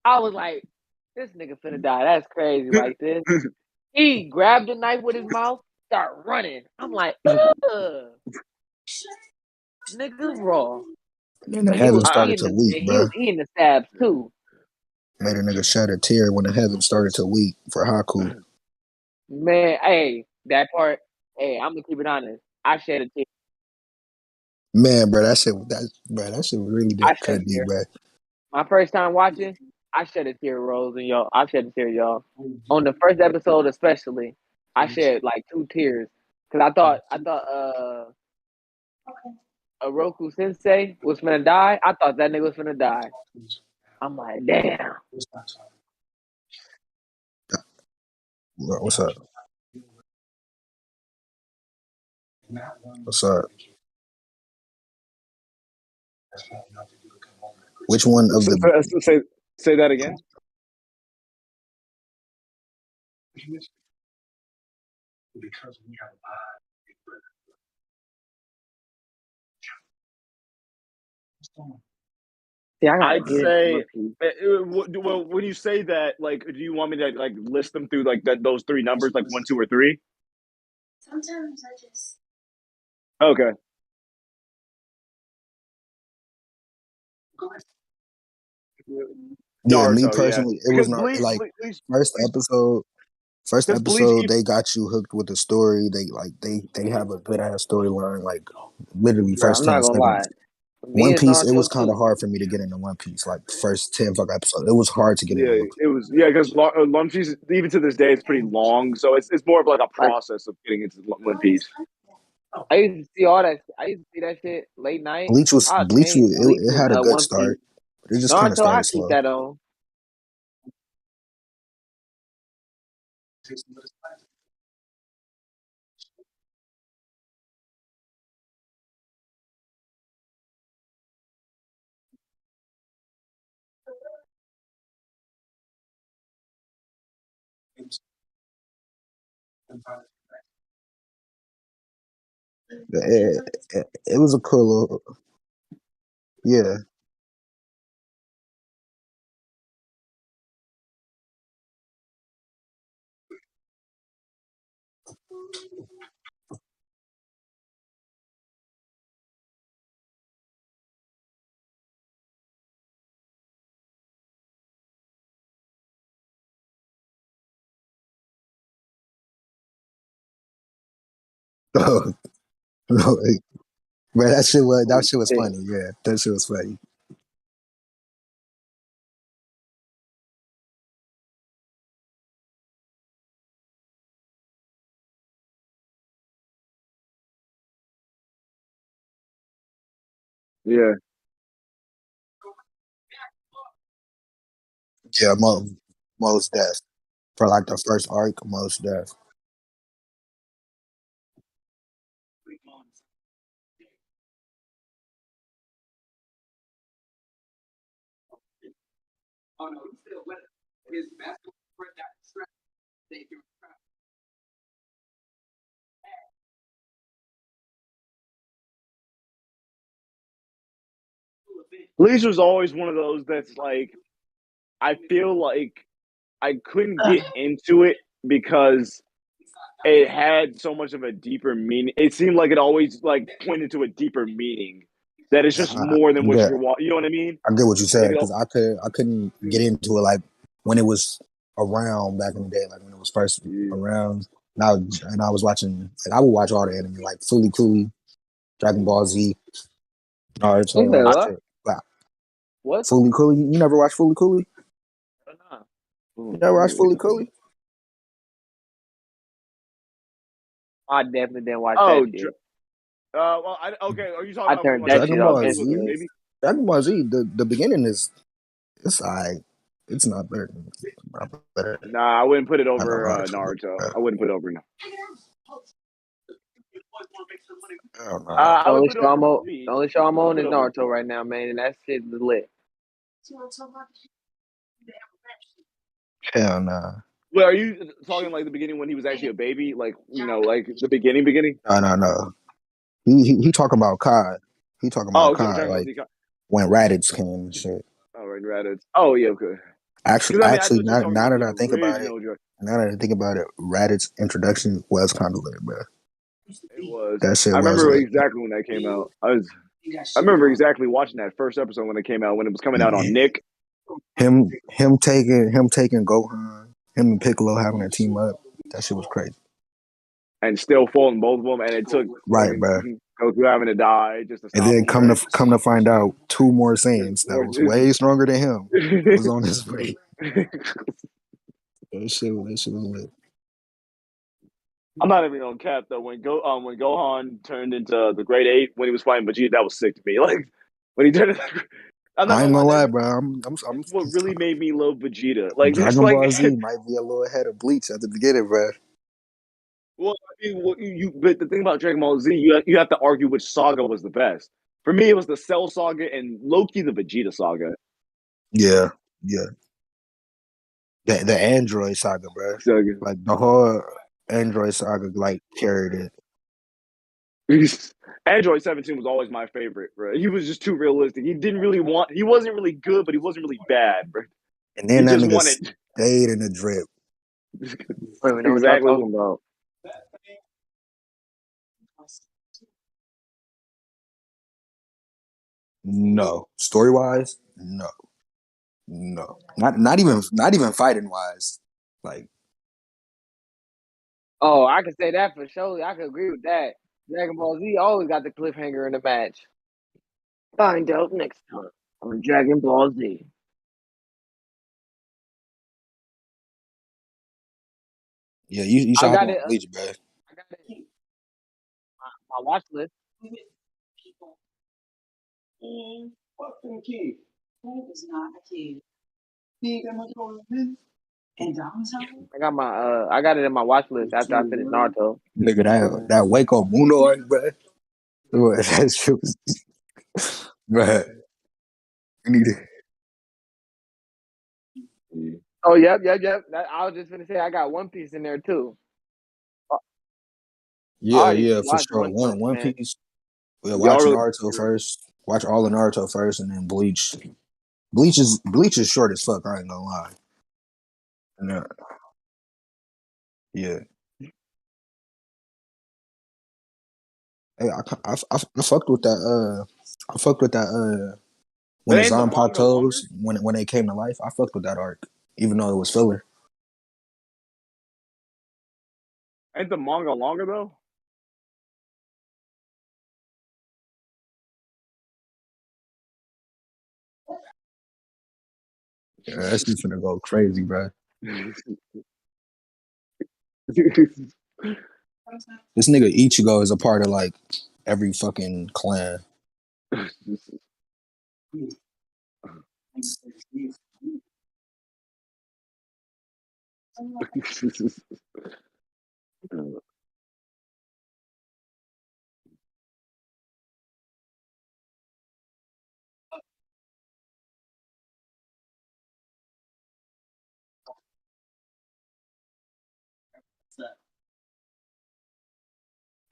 I was like, this nigga finna die. That's crazy. Like this. He grabbed the knife with his mouth, start running. I'm like, ugh, nigga raw. Then the But he heaven was started to weep, bro. he in the stabs too. Made a nigga shed a tear when the heaven started to weep for Haku. Man, hey, that part, hey, I'm gonna keep it honest. I shed a tear. Man, bro, that shit really I shed a could be, tear. bro. My first time watching, I shed a tear, Rose, and y'all. I shed a tear, y'all. On the first episode, especially, I shed like 2 tears because I thought Oroku Sensei was finna die. I thought that nigga was finna die. I'm like, damn. What's up? What's up? Which one of the Say that again. See, I gotta I'd get into say, One Piece. well, when you say that, like, do you want me to like list them through like those three numbers, like one, two, or three? Okay. Yeah, me Naruto, yeah, personally, it was because not like Bleach, first episode. First because Bleach, episode, they got you hooked with the story. They have a good ass storyline. Like literally, Bro, first I'm not 10 gonna lie. seconds. Me One and Piece, it was Naruto kind of too. hard for me to get into One Piece. Like first 10 fucking episodes, it was hard to get into yeah, One Piece. it was, yeah, because One Piece, even to this day, it's pretty long, so it's more of like a Like process of getting into One Piece. I used to see all that. I used to see that shit late night. I Bleach change was Bleach it was had a good One Piece. start, but it just kind of Naruto, I started keep slow. that on. It was a cool little, yeah. No, but that shit was Yeah. funny. Yeah, that shit was funny. Yeah, Yeah, most death for like the first arc, most death. Bleach was always one of those that's like I feel like I couldn't get into it because it had so much of a deeper meaning. It seemed like it always like pointed to a deeper meaning that it's just I, more than what yeah, you're watching. You know what I mean? I get what you Like, said because I couldn't get into it like when it was around back in the day, like when it was first yeah. around. Now and I was watching like I would watch all the anime like Fully Cooley, Dragon Ball Z, You Naruto, said all that what? shit. Like What? Fully Cooley, you never watched Fully Cooley? Nah. You never watched Fully Cooley? I definitely didn't watch that Oh, shit. well, okay. Are you talking I about from turned like that a shit Dragon off Ball chronological Z, yesterday. maybe? Dragon Ball Z. The beginning is it's like it's not better. Not better. Nah, I wouldn't put it I know over Naruto. Naruto. I wouldn't put it over. I don't know. I would put it over The Bleach. only show I'm I would on put is it over Naruto Bleach. right now, man, and that shit is lit. Hell nah. Well, are you talking like the beginning when he was actually a baby, like like the beginning? No. He talking about Kai. He talking Oh, about okay, we're Kai, talking about like Z. when Raditz came and shit. Oh, right, Reddit. Oh, yeah, okay. Actually, Because I mean, I actually, thought you were now, talking now about that the I think about it, original Joy. Raditz introduction was kind of lit, bro. It was. That shit I was remember lit. exactly when that came out. I remember exactly watching that first episode when it came out when it was coming out on Nick Him taking Gohan, him and Piccolo having a team up. That shit was crazy. and still falling both of them, and it took Right, bro. fucking Goku having to die just to And stop then him, right? come to find out, two more Saiyans that Or was way stronger than him was on his way. That shit was lit. I'm not even on cap though. When Gohan turned into the Great Eight when he was fighting Vegeta, that was sick to me. Like when he turned, I'm not I gonna ain't lie. gonna lie, That's bro. that's what really made me love Vegeta. Like there's Dragon like, Ball Z might be a little ahead of Bleach at the beginning, bro. well, I mean, but the thing about Dragon Ball Z, you have to argue which saga was the best. For me, it was the Cell Saga and Loki the Vegeta Saga. Yeah, yeah. The Android saga, bro. So, Like the whole Android saga, like carried it. Android 17 was always my favorite, bro. He was just too realistic. He wasn't really good, but he wasn't really bad, bro. And then He that just nigga wanted stayed in the drip. I don't even know what y'all exactly. talking about. No, story wise, no, no, not even fighting wise. Like Oh, I can say that for sure. I can agree with that. Dragon Ball Z always got the cliffhanger in the match. Find out next time on Dragon Ball Z. yeah, you should I hop got on it. Bleach, bro. I got it. My watch list. I got it in my watch list after I finished Naruto. Nigga, that Waco Muno arc, bro. That shit was, bro. You need to, Oh, yep. I was just gonna say I got One Piece in there too. yeah, I need to yeah, for watch sure. One Piece, One man. Piece. We'll Y'all watch really Naruto first. Watch all of Naruto first, and then Bleach. Bleach is short as fuck. I ain't gonna lie. No, yeah. Hey, I fucked with that. I fucked with that. When But the ain't the manga Zanpatos longer? when they came to life, I fucked with that arc, even though it was filler. Ain't the manga longer though? Yeah, that shit's gonna go crazy, bro. This nigga Ichigo is a part of like every fucking clan.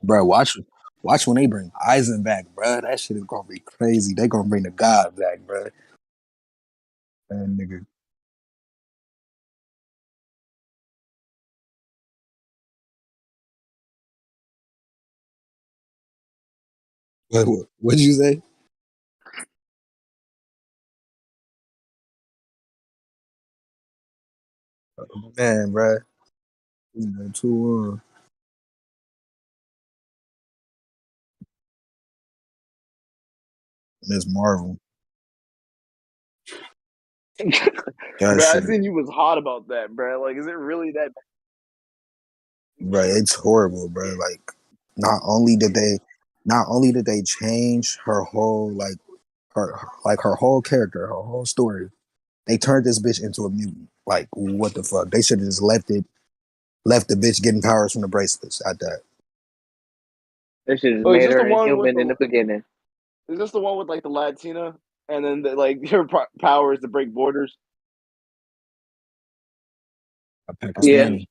Bro, watch when they bring Aizen back, bro. That shit is gonna be crazy. They gonna bring the god back, bro. That nigga. What'd you say? Man, bro. It's been too long. Miss Marvel. That Bro, I shit, seen you was hot about that, bro. Like, is it really that bro. It's horrible, bro. Like, not only did they, not only did they change her whole her whole character, her whole story. They turned this bitch into a mutant. Like, what the fuck? They should have just left the bitch getting powers from the bracelets at that. They should have Oh, is made this the her one with inhuman in the the beginning. is this the one with like the Latina and then like her power is to break borders? A Yeah. Pakistani.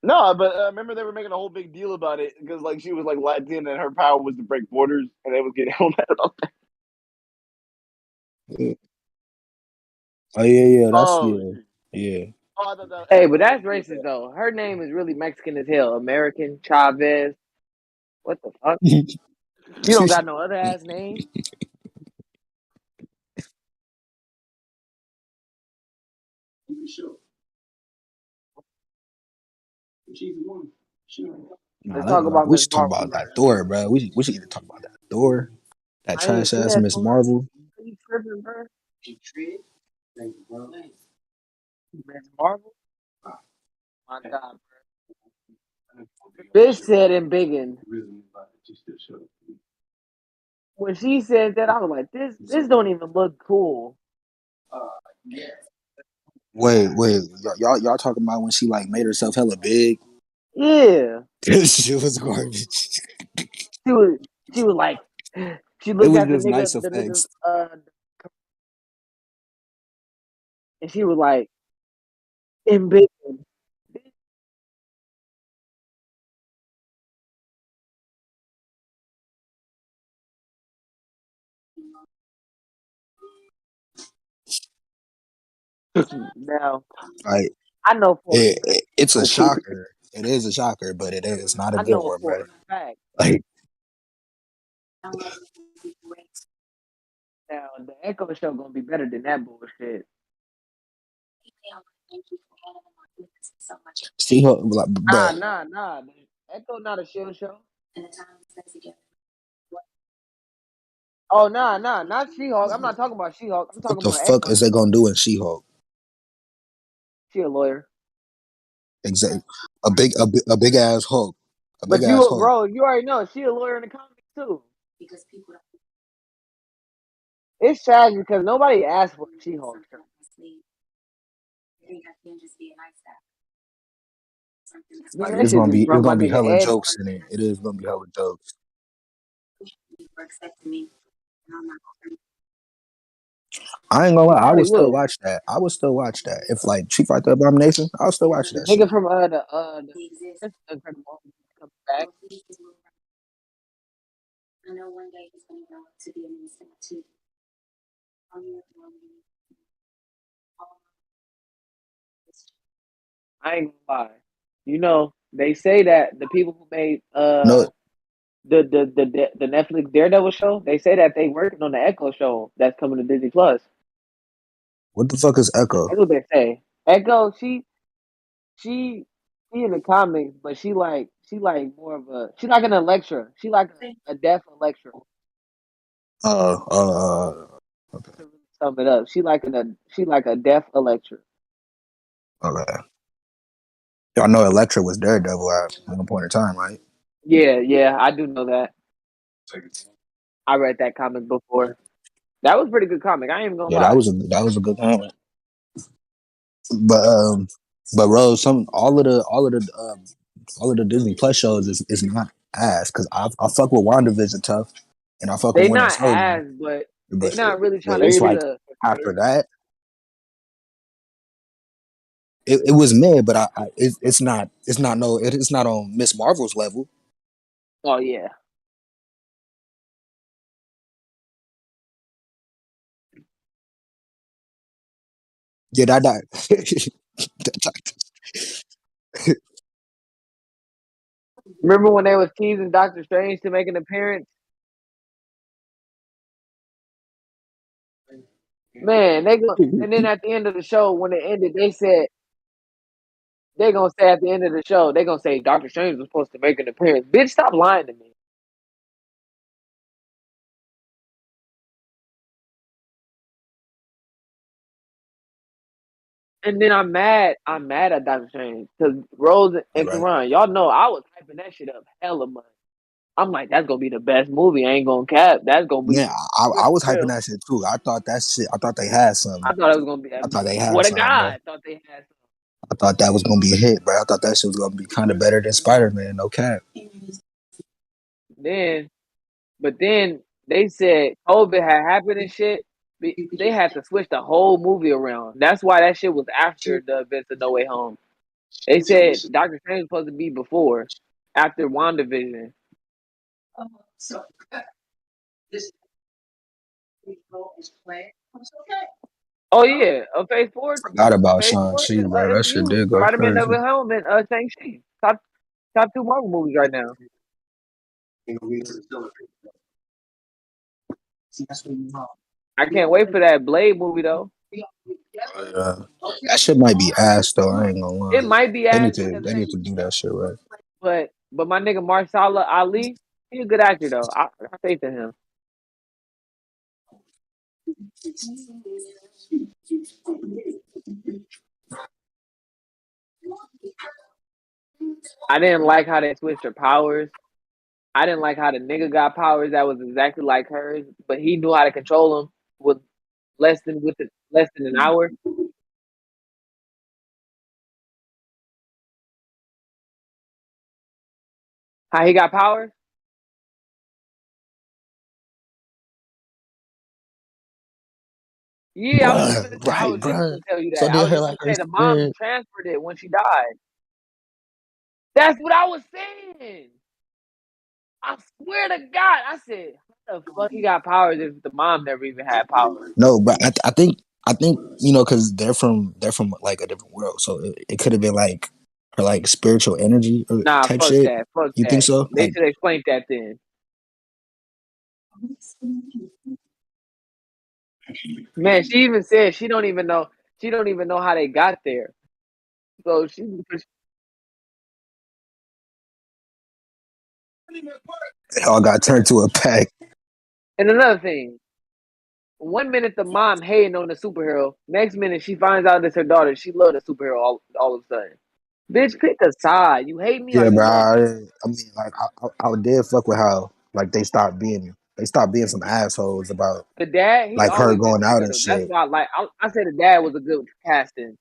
No, but remember they were making a whole big deal about it because like she was like Latin and her power was to break borders, and they was getting all mad about that. Yeah. Oh yeah, yeah. That's Oh, yeah, yeah. oh, I thought that Hey, but everybody that's agreed with racist that. though. Her name is really Mexican as hell. American Chavez. What the fuck? She don't got no other ass name. Nah, Let's talk about we Miss should talk Marvel about though. that Thor, bro. We should either talk about that Thor, that I ain't trash seen ass that Miss Thor. Marvel. Are you tripping, bro? Miss Marvel? My God, bro. Bitch said in Biggin. When she said that, I was like, this don't even look cool. Wait, y'all talking about when she like made herself hella big? Yeah. This shit was garbage. She was she was like she It looked was at just nice the nigga effects. and she was like in Biggin. Now Like I know for a fact. it's a shocker. It is a shocker, but it is not a I good know one, for bro. a fact. Like Now the Echo show gonna be better than that bullshit. she, like, Nah, bruh. nah, nah. Echo not a shield show. Oh, nah, nah, not She Hulk. I'm not talking about She Hulk. I'm What talking the about fuck Echo. is they gonna do in She-Hulk? She a lawyer. Exactly, a big ass Hulk, a big But ass you, Hulk. bro, you already know she a lawyer in the comics too. It's tragic because nobody asked for a She Hulk show. Man, that shit just It's broke my gonna be nigga hella Ed jokes heart. in it. It is gonna be hella jokes. I ain't gonna lie, You I would probably still would. watch that. I would still watch that. If like she fight the Abomination, I would still watch The that nigga shit. from the Incredible Hulk coming back. I ain't gonna lie. You know, they say that the people who made No, the Netflix Daredevil show, they say that they working on the Echo show that's coming to Disney Plus. what the fuck is Echo? That's what they say. Echo, she she in the comics, but she like more of a she like an Electra. She like a deaf Electra. Uh, uh, okay, To really sum it up, she like a deaf Electra. okay. Y'all know Elektra was Daredevil at one point in time, right? Yeah, yeah, I do know that. I read that comic before. That was a pretty good comic. I ain't even gonna Yeah, lie. that was a good comment. But Rose, all of the Disney Plus shows is not ass because I fuck with WandaVision tough, and I fuck with They Winter not Soldier, ass, but they but not really trying to it's be like the. after that it was mid, but it's not no it's not on Miss Marvel's level. Oh yeah, Yeah, that remember when they was teasing Doctor Strange to make an appearance? Man, they go and then at the end of the show when it ended, they said they gonna say at the end of the show they gonna say Doctor Strange was supposed to make an appearance. Bitch, stop lying to me. And then I'm mad at Doctor Strange because Rose and right. Karan, y'all know I was hyping that shit up hella much. I'm like, that's gonna be the best movie. I ain't gonna cap. That's gonna Yeah, be I real, was hyping real. that shit too. I thought that shit. I thought they had I something. thought it was gonna be. I thought they had What a something, bro. god! Thought they had some. I thought that was gonna be a hit, bro. I thought that shit was gonna be kind of better than Spider Man. No cap. Then, but then they said COVID had happened and shit. They had to switch the whole movie around. That's why that shit was after the events of No Way Home. They said Doctor Strange was supposed to be before, after WandaVision. Oh yeah, Forgot about Phase Shang Four, Chi, bro. That shit MCU, did go Spider Man, No crazy. Way Home, and Shang-Chi. Top two Marvel movies right now. I can't wait for that Blade movie though. Uh, that shit might be ass though. I ain't gonna It lie. might be They ass need to because they it need ain't, to do that shit right. but my nigga Marsala Ali, he a good actor though. I faith in him. I didn't like how they switched her powers. I didn't like how the nigga got powers that was exactly like hers, but he knew how to control them with less than an hour. How he got powers? Yeah, Bruh, I right, was just bruh. gonna tell you So that. I did was her just like gonna her say the mom spirit. transferred it when she died. That's what I was saying. I swear to God, I said, how the fuck he got powers if the mom never even had powers? No, but I think because they're from like a different world, so it could have been like her like spiritual energy or Nah, type fuck shit. that, fuck You think that. so? They Like, should explain that then. Man, she even said she don't even know. She don't even know how they got there. So she. it all got turned to a pack. And another thing, one minute the mom hating on the superhero, next minute she finds out it's her daughter. She love the superhero all of a sudden. Bitch, pick a side. You hate me or Yeah, you bro. love me? I mean, like, I did fuck with how like they stopped being some assholes about The dad, he like her always been going out and supportive. That's shit. why, like, I said the dad was a good casting.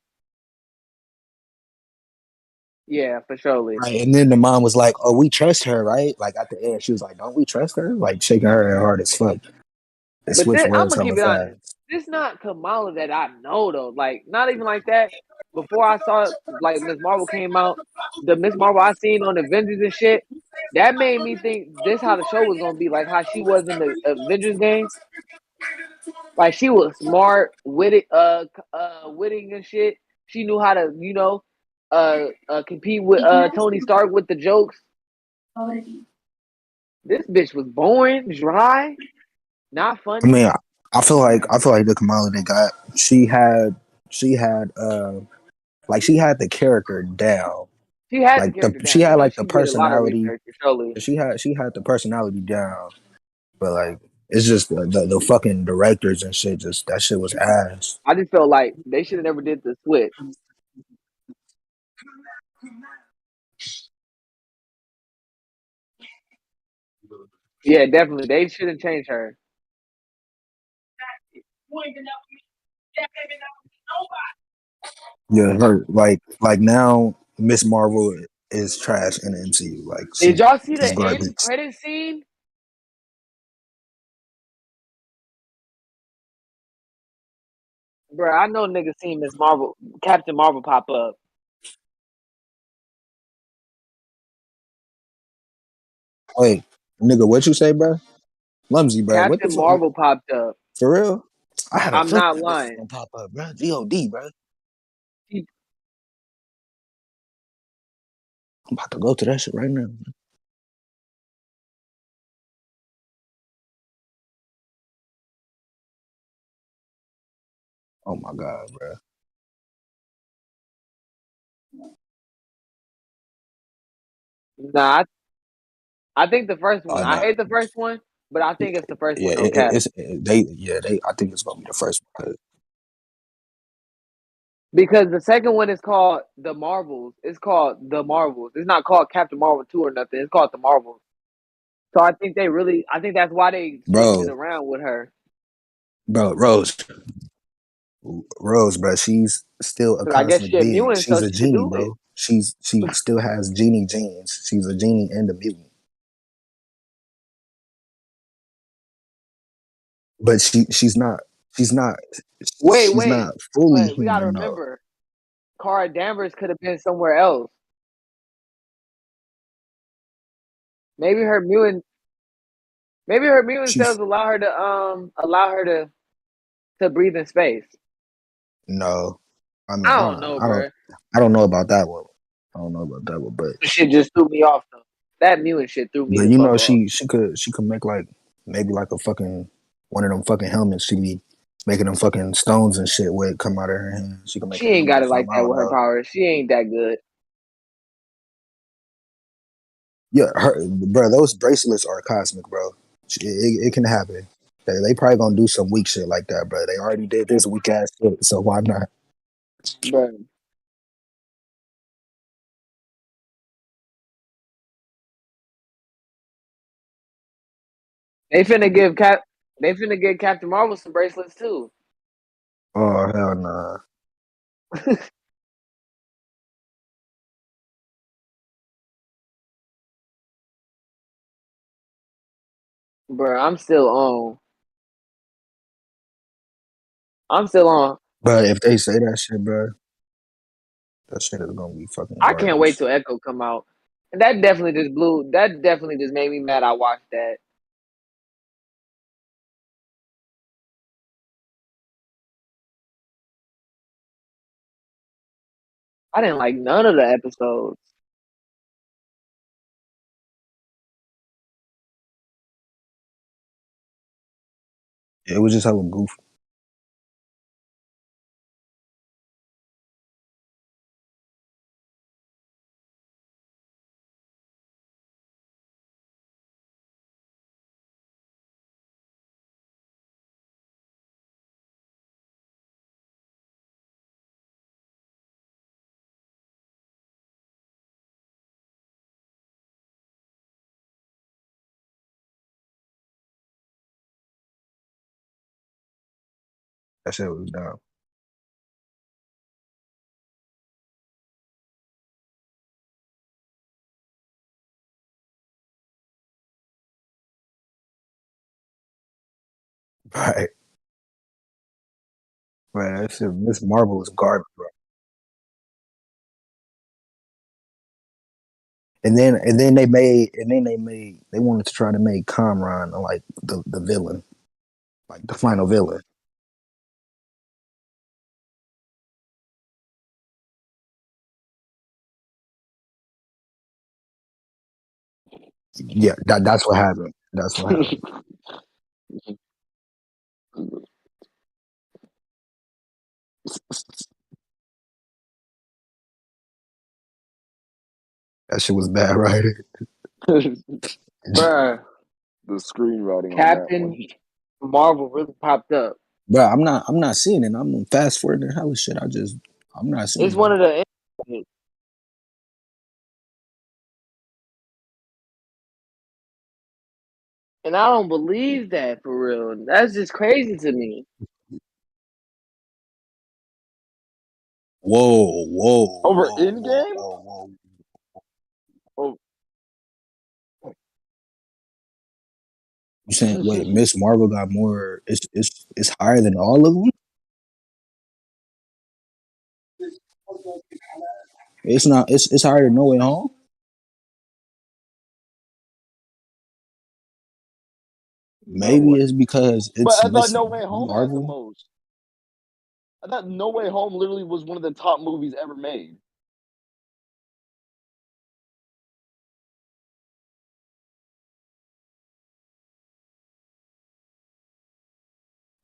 Yeah, for surely. Right, and then the mom was like, "Oh, we trust her, right?" Like at the end, she was like, "Don't we trust her?" Like shaking her head hard as fuck. They But switched I'm words gonna hella keep it honest. fast. This not Kamala that I know though. Like, not even like that. Before I saw like Miss Marvel came out, the Miss Marvel I seen on Avengers and shit, that made me think this how the show was gonna be. Like how she was in the Avengers game. Like she was smart, witting and shit. She knew how to, compete with Tony Stark with the jokes. This bitch was boring, dry, not I funny. mean, I feel like the Kamala they got, she had she had the character down. She had the Like character she down. had like She the did a lot of personality. research, surely. She had the personality down. But like it's just the fucking directors and shit. Just that shit was ass. I just felt like they should have never did the switch. Yeah, definitely. They shouldn't change her. Yeah, her like now Miss Marvel is trash in the MCU. Like Did y'all see she's the end garbage. credit scene? Bro, I know niggas seen Miss Marvel, Captain Marvel pop up. Wait, nigga, what you say, bro? Lumsy, bro. What the Captain fuck? Marvel popped up. For real? I had a I'm feeling not that bitch was lying. gonna pop up, bro. God, bro. She, I'm about to go to that shit right now. Oh my god, bro. nah, I think the first one. Oh I no. hate the first one, but I think it's the first Yeah, one on Cap. they. I think it's gonna be the first one. Because the second one is called The Marvels. It's called The Marvels. It's not called Captain Marvel 2 or nothing. It's called The Marvels. So I think that's why they switched it Bro, around with her. bro, Rose, bro. She's still a Because I guess she cosmic a being. mutant, so She's a she could genie, do it. bro. She still has genie genes. She's a genie and a mutant. But she's not. She's not. She's Wait. not fully But we gotta human though. remember, Cara Danvers could have been somewhere else. Maybe her mutant maybe her mutant cells She's allow her to breathe in space. no. I mean, I don't know, bro. I don't know about that one. I don't know about that one, Shit just threw me off though. That mutant shit threw me but the you fuck know, off. she could make like maybe like a fucking one of them fucking helmets. She be making them fucking stones and shit where it come out of her hand. She can make She a ain't helmet got or it like something. I that don't with her know. powers. She ain't that good. Yeah, her, bro. Those bracelets are cosmic, bro. It can happen. They probably gonna do some weak shit like that, bro. They already did this weak ass shit, so why not? Bro. They finna give Captain Marvel some bracelets too. Oh hell nah. Bro, I'm still on. But if they say that shit, bro, that shit is gonna be fucking I can't wait garbage. till Echo come out. And that definitely just made me mad I watched that. I didn't like none of the episodes. It was just hella goofy. That shit was dumb. Right. Man, that shit, Miss Marvel was garbage, bro. They wanted to try to make Kamran like the villain, like the final villain. Yeah, that's what happened. That's what happened. That shit was bad, right? Bruh, The screenwriting on that one. Captain Marvel really popped up. Bro, I'm not seeing it. I'm fast forwarding hella shit. I'm not It's seeing one it. of the and I don't believe that for real. That's just crazy to me. Over Endgame? Whoa. Oh, You saying wait, Miss Marvel got more? It's higher than all of them. It's not. It's higher than No Way Home. No Maybe way. it's because but it's I thought Miss No Way Home had the Marvel. most. I thought No Way Home literally was one of the top movies ever made.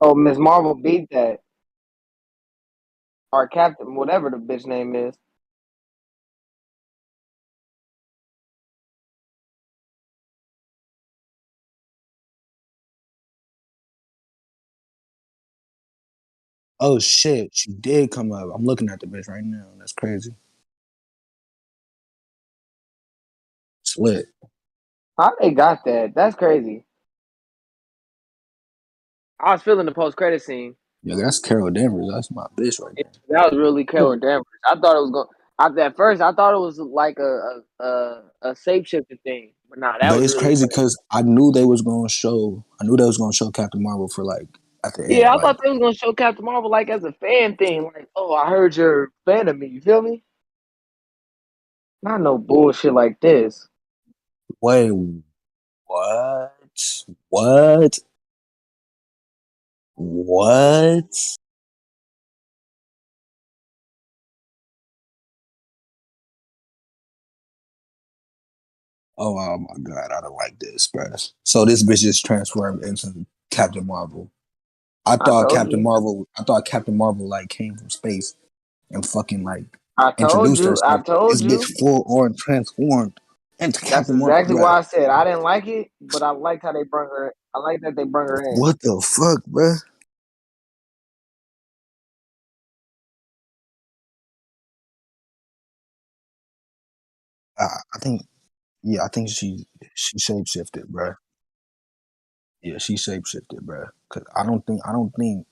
Oh, Miss Marvel beat that. Or Captain, whatever the bitch name is. Oh shit, she did come up. I'm looking at the bitch right now. That's crazy. Slit. How they got that? That's crazy. I was feeling the post credit scene. Yeah, that's Carol Danvers. That's my bitch right there. That was really Carol Danvers. I thought it was going. At first, I thought it was like a shape shifting thing, but nah, that But was it's really crazy her. because I knew they was gonna show. I knew they was gonna show Captain Marvel for like at the Yeah, end. I Like, thought they was gonna show Captain Marvel like as a fan thing, like, oh, I heard you're a fan of me. You feel me? Not no bullshit like this. wait, what? What? What? Oh my god, I don't like this, bro. So this bitch just transformed into Captain Marvel. I told you. I thought Captain Marvel like came from space and fucking like I told introduced you. I herself. told This bitch you. full on transformed into That's Captain Marvel, exactly bro. why I said I didn't like it, but I liked how they brought her. I like that they brought her in. What the fuck, bro? I think yeah, I think she shapeshifted, bro. Yeah, she shapeshifted, bro. Cause I don't think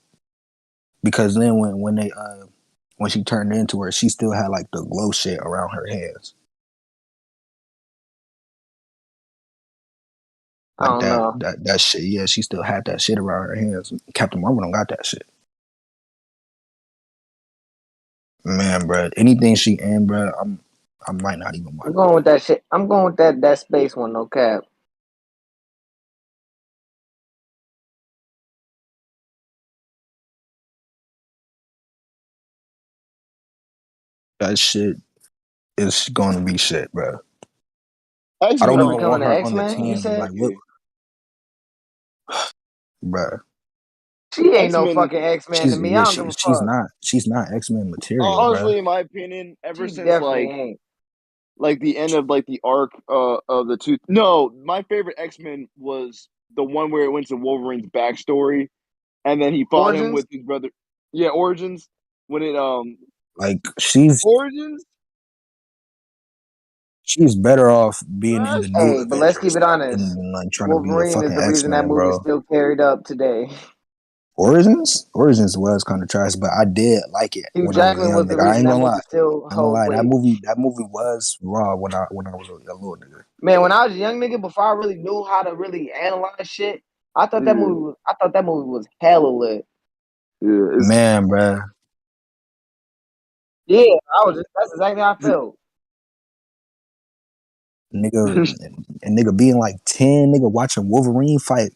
because then when they when she turned into her, she still had like the glow shit around her hands. I Like don't know. that shit. Yeah, she still had that shit around her hands. Captain Marvel don't got that shit. Man, bro. Anything she in, bro, I might not even I'm watch going with that shit. I'm going with that space one. No cap. that shit. Is going to be shit, bro. X I don't Men Her even are becoming want an her X on the Men. You team. said Like, what, yeah. bro? she ain't X no Men. fucking X Men to me. I don't give a fuck. She's not X Men material, bro. Honestly, in my opinion, ever She since definitely ain't. like the end of like the arc of the two. No, my favorite X Men was the one where it went to Wolverine's backstory, and then he fought him Origins. with his brother. Yeah, Origins. When it Like, Origins. she's better off being in the That's new Hey, but let's Avengers keep it honest. than like trying to be a Wolverine is fucking the X reason that Men, movie bro. still carried up today. Origins was kind of trash, but I did like it Hugh when I was a Jackman young was the nigga. I reason ain't that gonna lie. movie still I ain't gonna hold lie. weight. That movie was raw when I was a little nigga. Man, when I was a young nigga, before I really knew how to really analyze shit, yeah, I thought that movie was hella lit. yeah. It's Man, bro. Yeah, that's exactly how I felt. Nigga and nigga being like 10, nigga watching Wolverine fight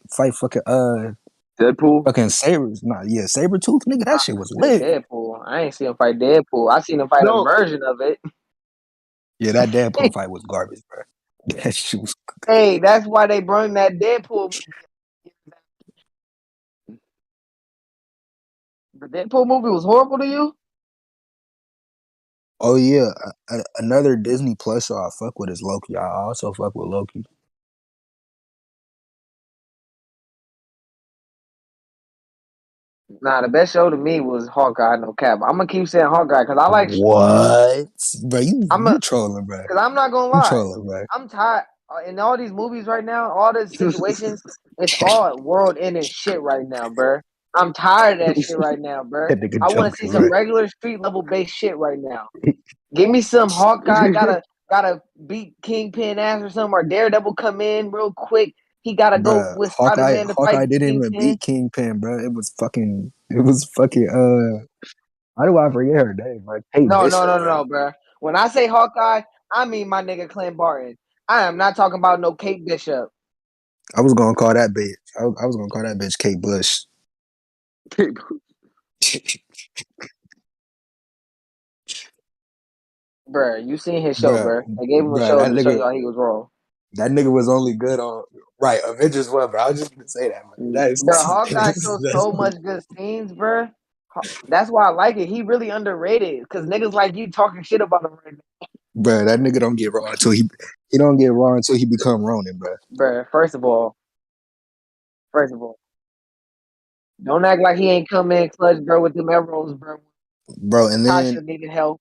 Deadpool. fucking Sabers. Nah, yeah, Sabretooth, nigga, that shit was Said lit. Deadpool. I ain't seen him fight Deadpool. I seen him fight a No, version of it. Yeah, that Deadpool fight was garbage, bro. That shit was Hey, that's why they brought that Deadpool movie. The Deadpool movie was horrible to you? Oh yeah, another Disney Plus show I fuck with is Loki. I also fuck with Loki. Nah, the best show to me was Hawkeye. No cap. I'm gonna keep saying Hawkeye because I like. What? Bro, I'm you a trolling, bro. because I'm not gonna You lie. trolling, bro. I'm tired in all these movies right now. All the situations, it's all world ending shit right now, bruh. I'm tired of that shit right now, bruh. That nigga I want to see joking, some bro. regular street level based shit right now. Give me some Hawkeye gotta beat Kingpin ass or something, or Daredevil come in real quick. He gotta go Bruh, with Spider Man to fight Hawkeye didn't even Kingpin. beat Kingpin, bro. It was fucking how do I forget her name? Like Kate No, no, Bishop, no, no, bro. no, bruh. When I say Hawkeye, I mean my nigga Clint Barton. I am not talking about no Kate Bishop, I was gonna call that bitch. I was gonna call that bitch Kate Bush. bruh. You seen his show, bruh, bruh. They gave him a bruh, show to show you how he was wrong. that nigga was only good on right Avengers one, bro. I was just gonna say that, man. Bro, Hawkeye shows That's so much good scenes, bro. That's why I like it. He really underrated because niggas like you talking shit about him right now. bro. That nigga don't get raw until he don't get raw until he become Ronin, bro. Bro, first of all, don't act like he ain't come in clutch, bro, with them arrows, bro. Bro, and then Natasha needed help.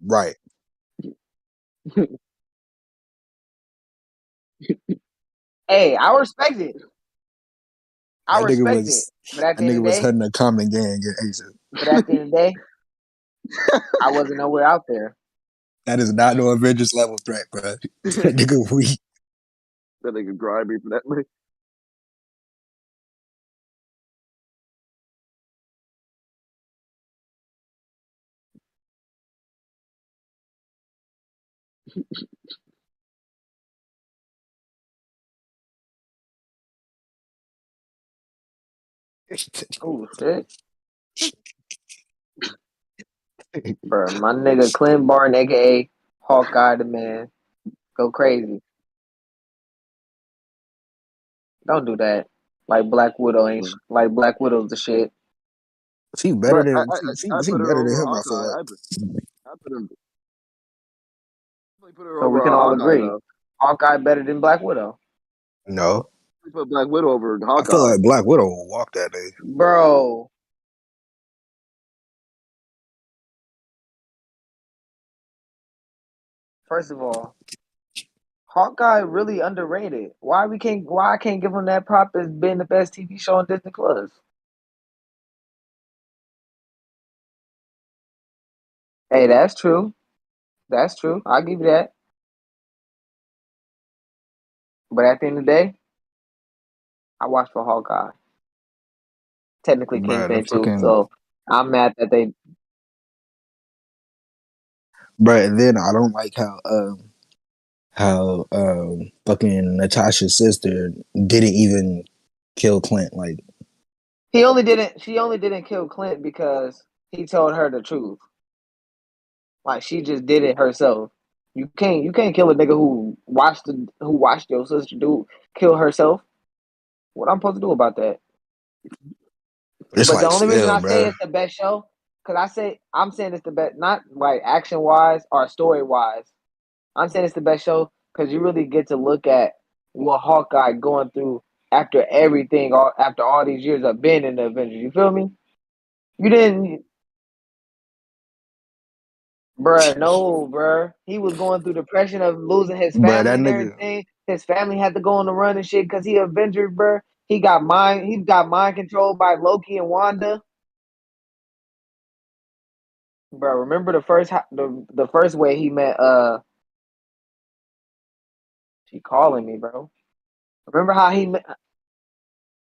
right, Hey, I respect it. I that nigga respect it. was But at that the end nigga of the was day, hunting a common gang in Asia. but at the end of the day, I wasn't nowhere out there. That is not no Avengers level threat, bro. That nigga weak. That nigga grimy for that. Oh shit, bro. My nigga Clint Barton, aka Hawkeye, the man, go crazy. Don't do that. Like Black Widow ain't like Black Widow's the shit. She better But than she put her better than over him. I feel Hawkeye. like. I put her put her So we over can all Hawkeye agree, though. Hawkeye better than Black Widow, No, We put Black Widow over I feel Hawkeye. like Black Widow will walk that day. bro. First of all, Hawkeye really underrated. Why I can't give him that prop as being the best TV show on Disney Plus? Hey, that's true. That's true. I'll give you that. But at the end of the day, I watched for Hawkeye. Technically Bruh, the Kingpin too. fucking So I'm mad that they bruh. And then I don't like how fucking Natasha's sister didn't even kill Clint. Like, she only didn't kill Clint because he told her the truth. Like she just did it herself. You can't kill a nigga who watched your sister kill herself. What I'm supposed to do about that? it's But the like only reason still, I say bruh. it's the best show, because I'm saying it's the best, not like action wise or story wise. I'm saying it's the best show because you really get to look at what Hawkeye going through after everything, after all these years of being in the Avengers. You feel me? You didn't, bruh. No, bruh. He was going through depression of losing his Bruh, family that and nigga, everything. His family had to go on the run and shit because he Avenger, bruh. He got mind controlled by Loki and Wanda. Bro, remember the first way he met she calling me, bro. Remember how he met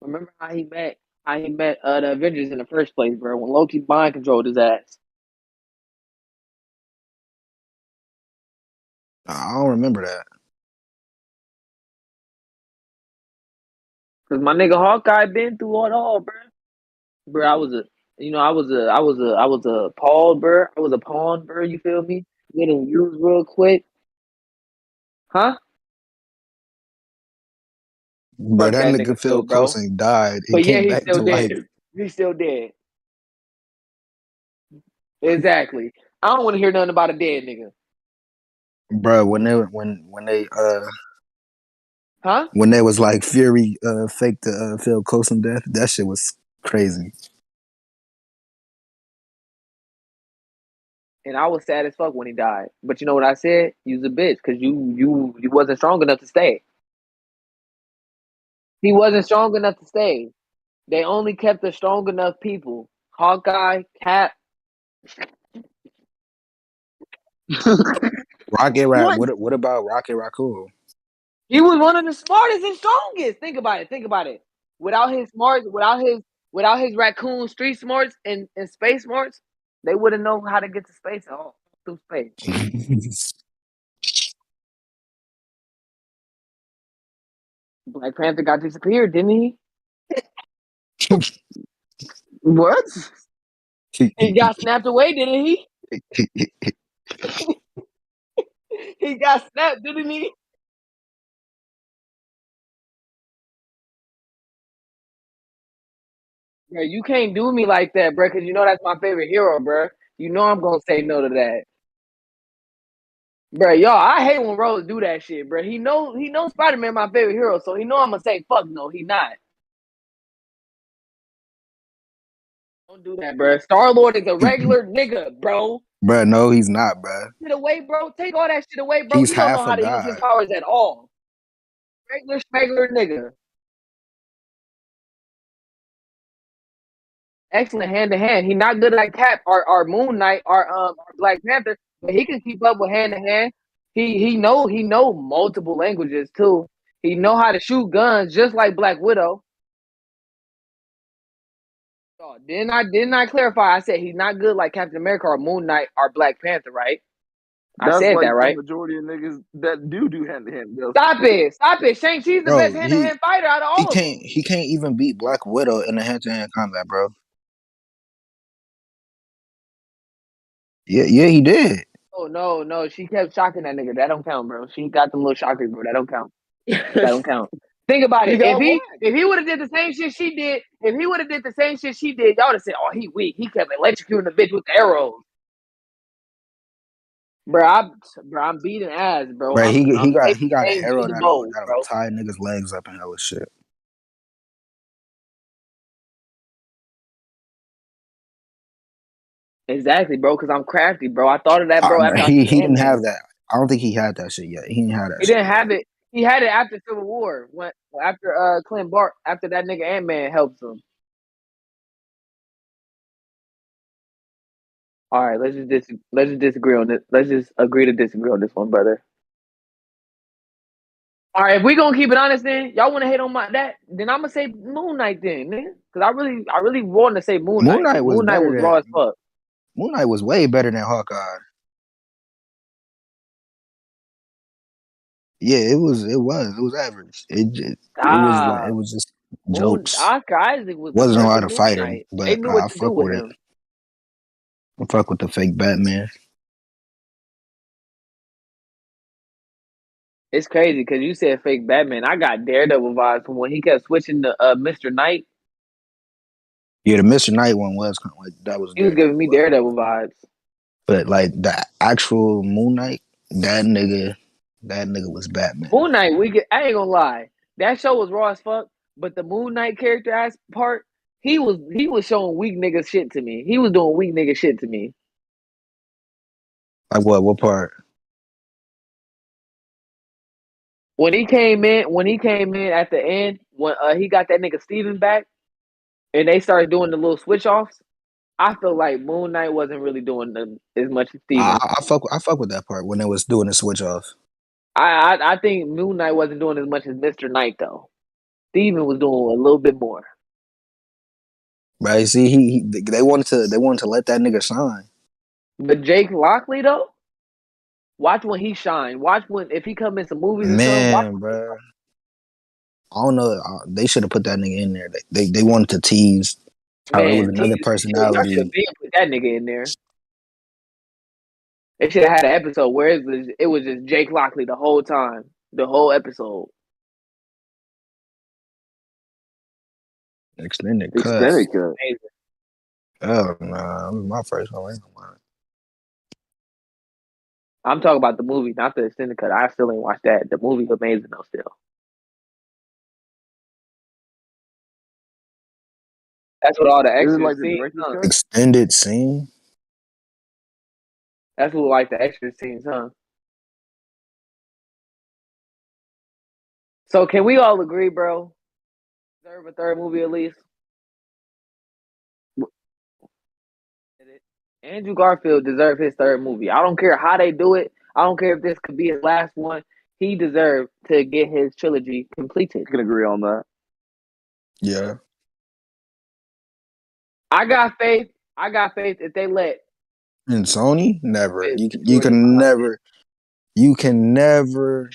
remember how he met the Avengers in the first place, bro, when Loki mind controlled his ass. I don't remember that. Cause my nigga Hawkeye been through all, bro. Bro, I was a pawn, bro. I was a pawn, bro, you feel me? Getting used real quick. Huh? Bruh, Fuck that that nigga nigga still, Phil bro. Coulson died and But yeah, came he's back still to life. dead. He's still dead. Exactly. I don't want to hear nothing about a dead nigga. Bruh, Huh? when they was like Fury faked the Phil Coulson death, that shit was crazy. And I was sad as fuck when he died. But you know what I said? You's a bitch because you wasn't strong enough to stay. He wasn't strong enough to stay. They only kept the strong enough people. Hawkeye, Cap. Rocket Rat, What? what about Rocket Raccoon? He was one of the smartest and strongest. Think about it. Think about it. Without his smarts, without his raccoon street smarts and space smarts, they wouldn't know how to get to space at all through space. Black Panther got disappeared, didn't he? What? He got snapped away, didn't he? He got snapped, didn't he? Bro, you can't do me like that, bro, because you know that's my favorite hero, bro. You know I'm gonna say no to that, bro. Y'all, I hate when Rose do that shit, bro. He knows Spider Man my favorite hero, so he know I'm gonna say fuck no, he not. Don't do that, bro. Star Lord is a regular nigga, bro. Bruh, no, he's not, bruh. Shit away, bro. Take all that shit away, bro. He's He don't know half a how to use his god. powers at all. Regular nigga. Excellent hand to hand. He not good like Cap or Moon Knight or Black Panther, but he can keep up with hand to hand. He know multiple languages too. He know how to shoot guns just like Black Widow. Oh, didn't I clarify? I said he's not good like Captain America or Moon Knight or Black Panther, right? I That's said that, like the right? majority of niggas that do hand to hand. Stop it! Stop it! Shang-Chi's the best Bro, hand-to-hand fighter out of all of them. he can't even beat Black Widow in the hand to hand combat, bro. Yeah, he did. Oh no, she kept shocking that nigga. That don't count, bro. She got them little shockers, bro. That don't count. That don't count. Think about He it. got whacked. If he would have did the same shit she did, if he would have did the same shit she did, y'all would have said, "Oh, he weak. He kept electrocuting the bitch with the arrows." I'm beating ass, bro. Bro, I'm he taking got an names to arrow the bows, that'll bro. tie niggas' legs up and hella shit. Exactly, bro. Because I'm crafty, bro. I thought of that, bro. Bro, After I seen he didn't Ant-Man. have that. I don't think he had that shit yet. He didn't have that He shit didn't yet. have it. He had it after Civil War. When after Clint Bart, after that nigga Ant-Man helps him. All right, let's just disagree on this. Let's just agree to disagree on this one, brother. All right, if we gonna keep it honest, then y'all want to hate on that, then I'm gonna say Moon Knight, then, nigga. Because I really want to say Moon Moon Knight Knight because was Moon Knight better was raw as than fuck. Moon Knight was way better than Hawkeye. Yeah, it was average. It Ah, was just jokes. Oscar Isaac was the Wasn't a lot perfect of Moon fighting, Knight. They but knew I what to do fuck with with it. him. I fuck with the fake Batman. It's crazy because you said fake Batman. I got Daredevil vibes from when he kept switching to Mr. Knight. Yeah, the Mr. Knight one was kind of like that was He was Daredevil giving me vibe. Daredevil vibes. But like the actual Moon Knight, that nigga was Batman. Moon Knight, I ain't gonna lie. That show was raw as fuck, but the Moon Knight character ass part, he was showing weak nigga shit to me. He was doing weak nigga shit to me. Like what? What part? When he came in at the end, when he got that nigga Steven back and they started doing the little switch offs, I feel like Moon Knight wasn't really doing as much as Steven. I fuck with that part when they was doing the switch off. I think Moon Knight wasn't doing as much as Mr. Knight though. Steven was doing a little bit more. Right? See, they wanted to let that nigga shine. But Jake Lockley though, watch when he shine. Watch when if he come in some movies or something. Watch Man, when he bro. I don't know. They should have put that nigga in there. They wanted to tease shine. how it was Man, another y'all should have personality. been put that nigga in there. They should have had an episode where it was just Jake Lockley the whole time, the whole episode. Extended cut. Extended cut. Amazing. Oh nah, my first one. Ain't gonna lie. I'm talking about the movie, not the extended cut. I still ain't watched that. The movie's amazing though. Still, that's what all the Is it extras like the scenes. director's Huh? cut? Extended scene. That's what like the extra scenes, huh? So can we all agree, bro? Deserve a third movie at least. Andrew Garfield deserved his third movie. I don't care how they do it. I don't care if this could be his last one. He deserved to get his trilogy completed. I can agree on that. Yeah. I got faith. I got faith if they let And Sony, never. do it behind it. You can never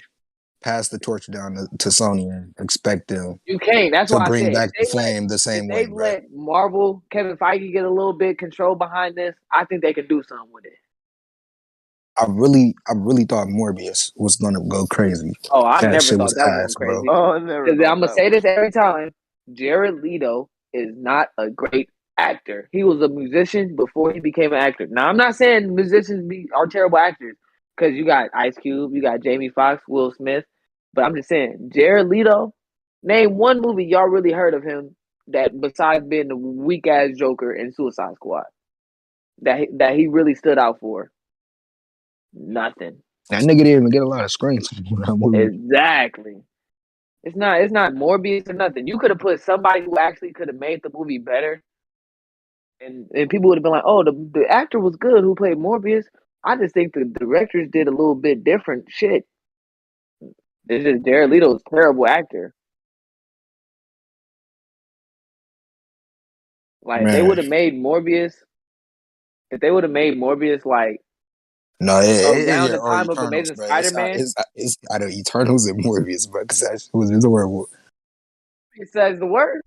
pass the torch down to Sony and expect them You can't. That's to why I bring said back the flame the if same way, they bro. let Marvel, Kevin Feige get a little bit control behind this, I think they could do something with it. I really thought Morbius was gonna go crazy. Oh, I That never shit was thought that was going ass, bro. crazy. Oh, I never Because thought I'm gonna that say was. this every time: Jared Leto is not a great actor. He was a musician before he became an actor. Now, I'm not saying musicians are terrible actors because you got Ice Cube, you got Jamie Foxx, Will Smith, but I'm just saying Jared Leto. Name one movie y'all really heard of him that besides being the weak ass Joker in Suicide Squad that he really stood out for. Nothing. That nigga didn't even get a lot of screen time in that movie. Exactly. It's not Morbius or nothing. You could have put somebody who actually could have made the movie better, and people would have been like, "Oh, the actor was good who played Morbius." I just think the directors did a little bit different shit. It's just Jared Leto's a terrible actor. Like if they Man, would have made Morbius, if they would have made Morbius like no, around yeah, the or time of Eternals, Amazing bro. Spider-Man, It's out of Eternals and Morbius, bro. Because that shit was horrible. it says the word.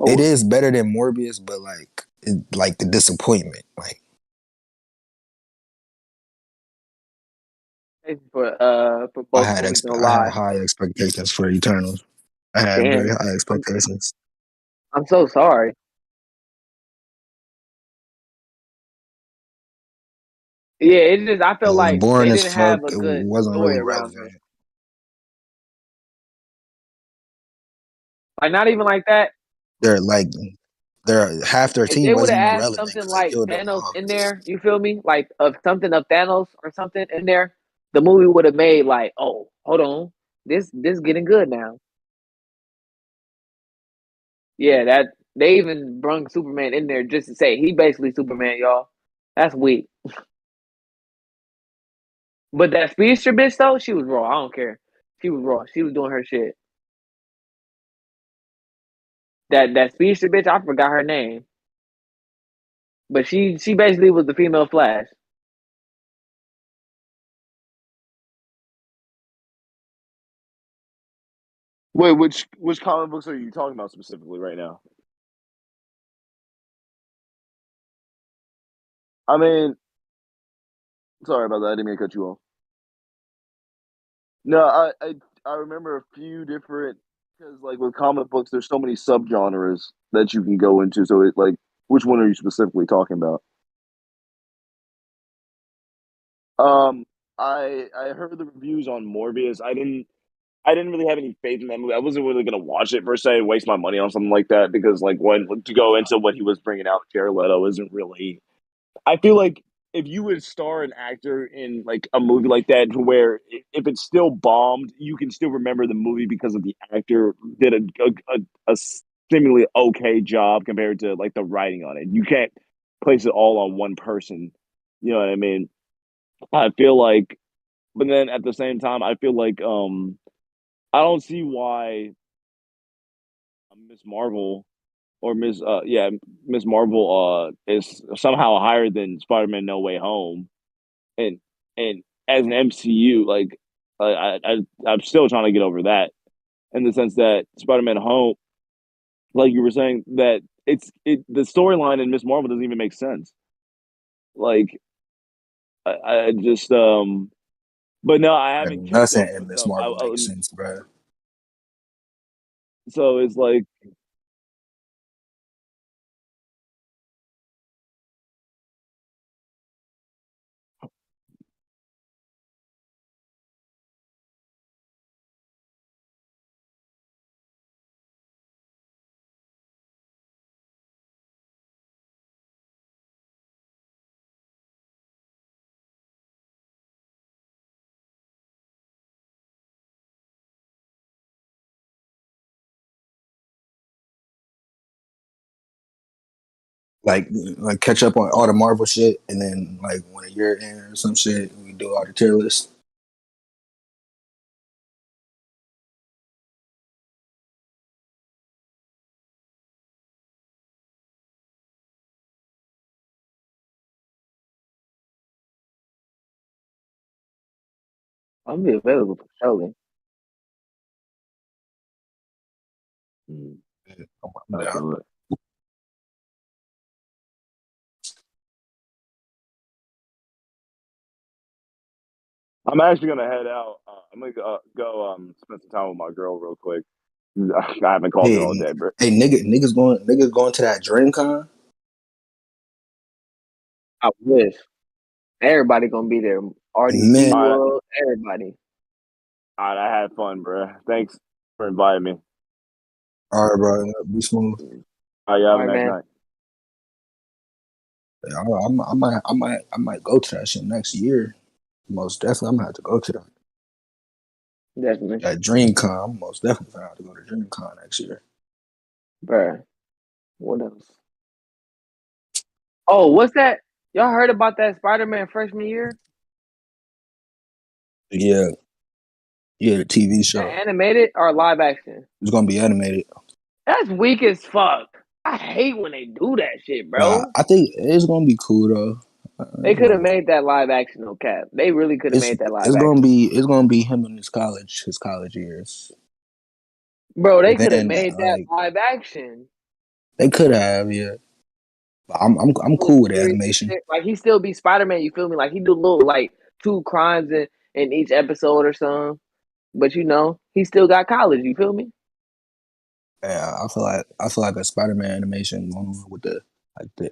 It Oh, is better than Morbius, but like the disappointment. Like For both movies, no I had lie. high expectations for Eternals. I had very Damn, high I'm expectations. I'm so sorry. Yeah, it's just I It feel was like boring they as didn't fuck. have a It good wasn't story really around him. relevant. Like not even like that. They're like they're half their If team they would wasn't have even added relevant something because they like killed them Thanos all. in there, you feel me? Like of something of Thanos or something in there, the movie would have made like, oh, hold on, this getting good now. Yeah, that they even brung Superman in there just to say he basically Superman, y'all. That's weak. But that speedster bitch though, she was raw. I don't care. She was raw. She was doing her shit. That speedster bitch, I forgot her name, but she basically was the female Flash. Wait, which comic books are you talking about specifically right now? I mean, sorry about that. I didn't mean to cut you off. No, I remember a few different because like with comic books, there's so many subgenres that you can go into. So it like, which one are you specifically talking about? Um, I heard the reviews on Morbius. I didn't really have any faith in that movie. I wasn't really gonna watch it per se, waste my money on something like that because like when to go into what he was bringing out, Jared Leto isn't really. I feel like if you would star an actor in like a movie like that, to where if it's still bombed, you can still remember the movie because of the actor did a seemingly okay job compared to like the writing on it. You can't place it all on one person. You know what I mean? I feel like, but then at the same time, I feel like I don't see why Miss Marvel or Miss Marvel is somehow higher than Spider-Man No Way Home and as an MCU, like I'm still trying to get over that in the sense that Spider-Man Home, like you were saying, that the storyline in Miss Marvel doesn't even make sense. Like I just but no, I Like haven't kept nothing up in with Miss them. Marvel makes sense, bro. So it's like Like catch up on all the Marvel shit, and then like when a year in or some shit, we do all the tier list. I'm gonna be available for Shelly. I'm I down. feel it. I'm actually gonna head out. I'm gonna go spend some time with my girl real quick. I haven't called her Hey, all day, but hey, niggas going to that DreamCon. I wish everybody gonna be there. Man, RDC all right, World, everybody. all right. I had fun, bro. Thanks for inviting me. all right, bro, be smooth. All right, you All have a right, nice man. night. Yeah, I might go to that shit next year. Most definitely, I'm gonna have to go to Definitely, that DreamCon. I'm most definitely gonna have to go to DreamCon next year. bro. What else? Oh, what's that? Y'all heard about that Spider-Man freshman year? Yeah, yeah, the TV That show. animated or live action? It's gonna be animated. That's weak as fuck. I hate when they do that shit, But bro. I think it's gonna be cool though. They It's could gonna have be cool. made that live action, no cap. They really could have It's made that live it's gonna action. be it's gonna be him in his college years. Bro, they But could have then made that like live action. they could have, yeah. But I'm Full of cool with the serious and animation. shit. Like he still be Spider Man, you feel me? Like he do little like two crimes in each episode or something. But you know, he still got college, you feel me? Yeah, I feel like a Spider-Man animation going on with the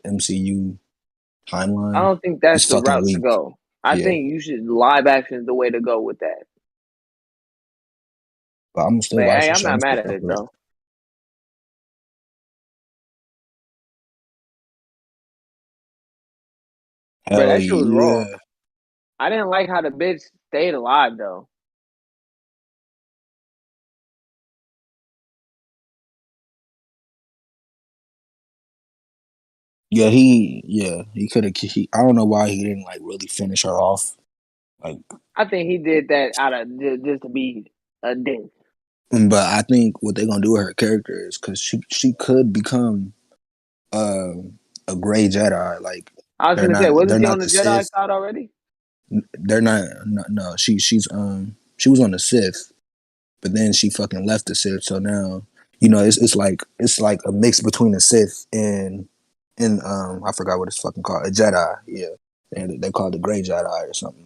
MCU I timeline don't think that's is the fucking route to weak. go. I Yeah, think you should live action is the way to go with that. but I'm gonna still But watch hey, the I'm show. not I'm mad still at fuck it with it. though. Bro, Hell that shit was raw. yeah, I didn't like how the bitch stayed alive though. yeah he could have. I don't know why he didn't like really finish her off. Like, I think he did that out of just to be a dick. but I think what they're gonna do with her character is because she could become uh, a gray Jedi. Like I was they're gonna not say, wasn't they're she not on the the Jedi Sith. side already? They're not. No, no she was on the Sith, but then she fucking left the Sith. So now it's like a mix between a Sith and I forgot what it's fucking called, a Jedi. Yeah, and they call it the Gray Jedi or something.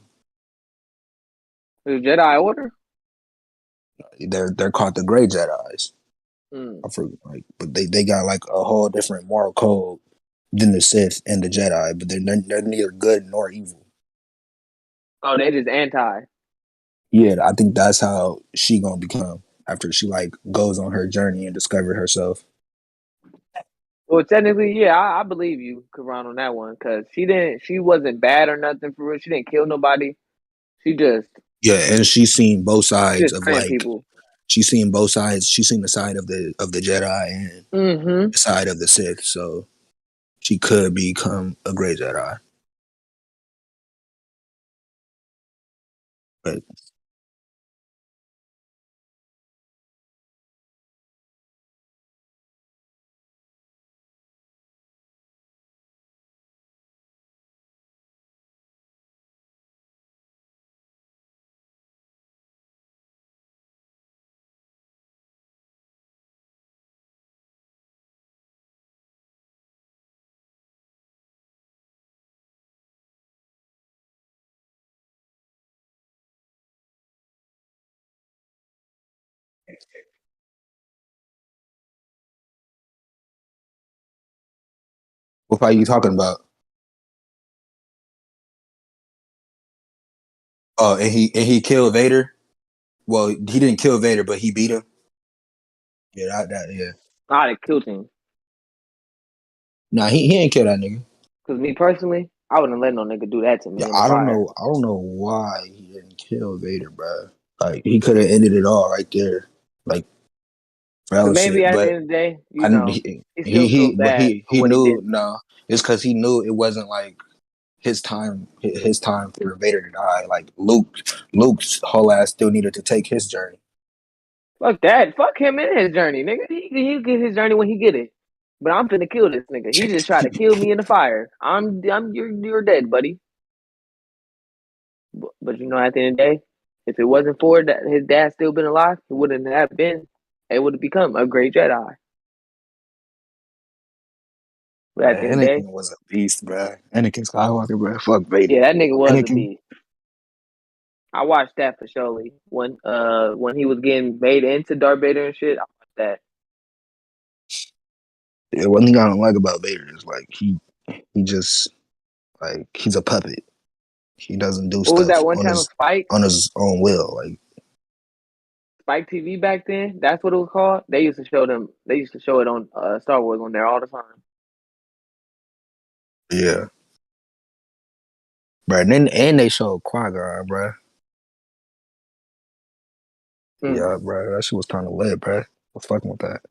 The Jedi Order? They're called the Gray Jedi's. Mm. I forget, like, but they got like a whole different moral code than the Sith and the Jedi, but they're neither good nor evil. Oh, they just anti. Yeah, I think that's how she gonna become after she like goes on her journey and discovered herself. Well, technically, yeah, I believe you, Karan, on that one, because she wasn't bad or nothing for real. She didn't kill nobody. She just, Yeah, and she's seen both she sides just of praying like people. she's seen both sides. She's seen the side of the Jedi and Mm-hmm. the side of the Sith. So she could become a great Jedi. But what are you talking about? Oh, and he killed Vader. Well, he didn't kill Vader, but he beat him. Yeah, yeah. I'd have killed him. Nah, he ain't kill that nigga. Because me personally, I wouldn't let no nigga do that to Yeah, me in the I don't fire. know. I don't know why he didn't kill Vader, bro. Like he could have ended it all right there, like for Because hell maybe shit. at the But end of the day, you I know, he still feels but bad for he what he knew did. no. It's because he knew it wasn't like his time for Vader to die. Like Luke's whole ass still needed to take his journey. Fuck that. Fuck him in his journey, nigga. He get his journey when he get it. But I'm finna kill this nigga. He just tried to kill me in the fire. You're dead, buddy. But you know, at the end of the day, if it wasn't for that, his dad still been alive, he wouldn't have been able to become a great Jedi. But at the Man, end of the day, Anakin was a beast, bro. Anakin Skywalker, bro. Fuck Vader. yeah, that nigga was a Anakin. beast. I watched that for surely when he was getting made into Darth Vader and shit. I watched that. Yeah, one thing I don't like about Vader is like he just like he's a puppet. He doesn't do What was stuff that one channel? Spike, on his own will. Like Spike TV back then. That's what it was called. They used to show them. They used to show it on Star Wars on there all the time. yeah, bro. And they showed Qui-Gon, bro. Mm. Yeah, bro. That shit was kind of lit, bro. I was fucking with that.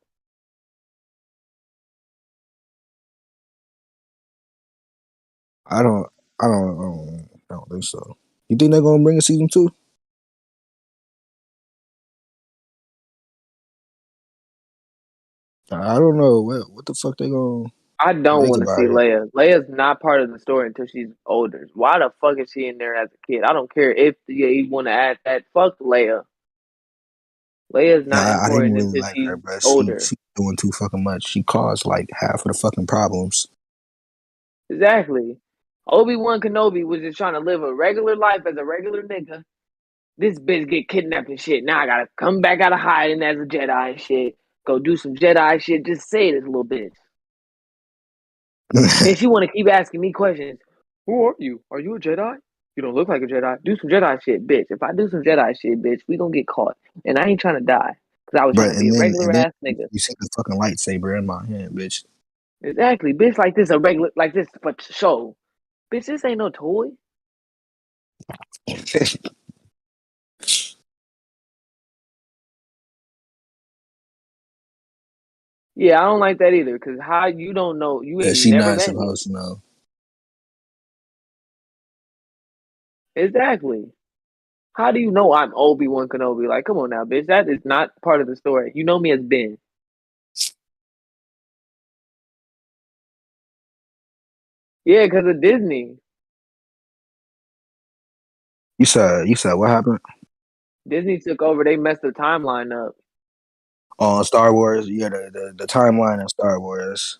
I don't, I don't think so. You think they're gonna bring a season two? I don't know what the fuck they gonna I don't make want to see about it. Leia. Leia's not part of the story until she's older. Why the fuck is she in there as a kid? I don't care if you want to add that. Fuck Leia. Leia's Yeah, not I didn't important really until like her, she's but older. she doing too fucking much. She caused like half of the fucking problems. Exactly. Obi-Wan Kenobi was just trying to live a regular life as a regular nigga. This bitch get kidnapped and shit. Now I gotta come back out of hiding as a Jedi and shit. Go do some Jedi shit. Just say this little bitch. Then she want to keep asking me questions. Who are you? Are you a Jedi? You don't look like a Jedi. Do some Jedi shit, bitch. If I do some Jedi shit, bitch, we gonna get caught. And I ain't trying to die because I was trying But to be a regular and then ass nigga. you see the fucking lightsaber in my hand, bitch. Exactly, bitch. Like this, a regular, like this for show. Bitch, this ain't no toy. Yeah, I don't like that either. Cause how you don't know? You But ain't she never not met me. supposed to know. Exactly. How do you know I'm Obi-Wan Kenobi? Like, come on now, bitch. That is not part of the story. You know me as Ben. Yeah, because of Disney. You said what happened? Disney took over. They messed the timeline up. On Star Wars, yeah, the timeline in Star Wars.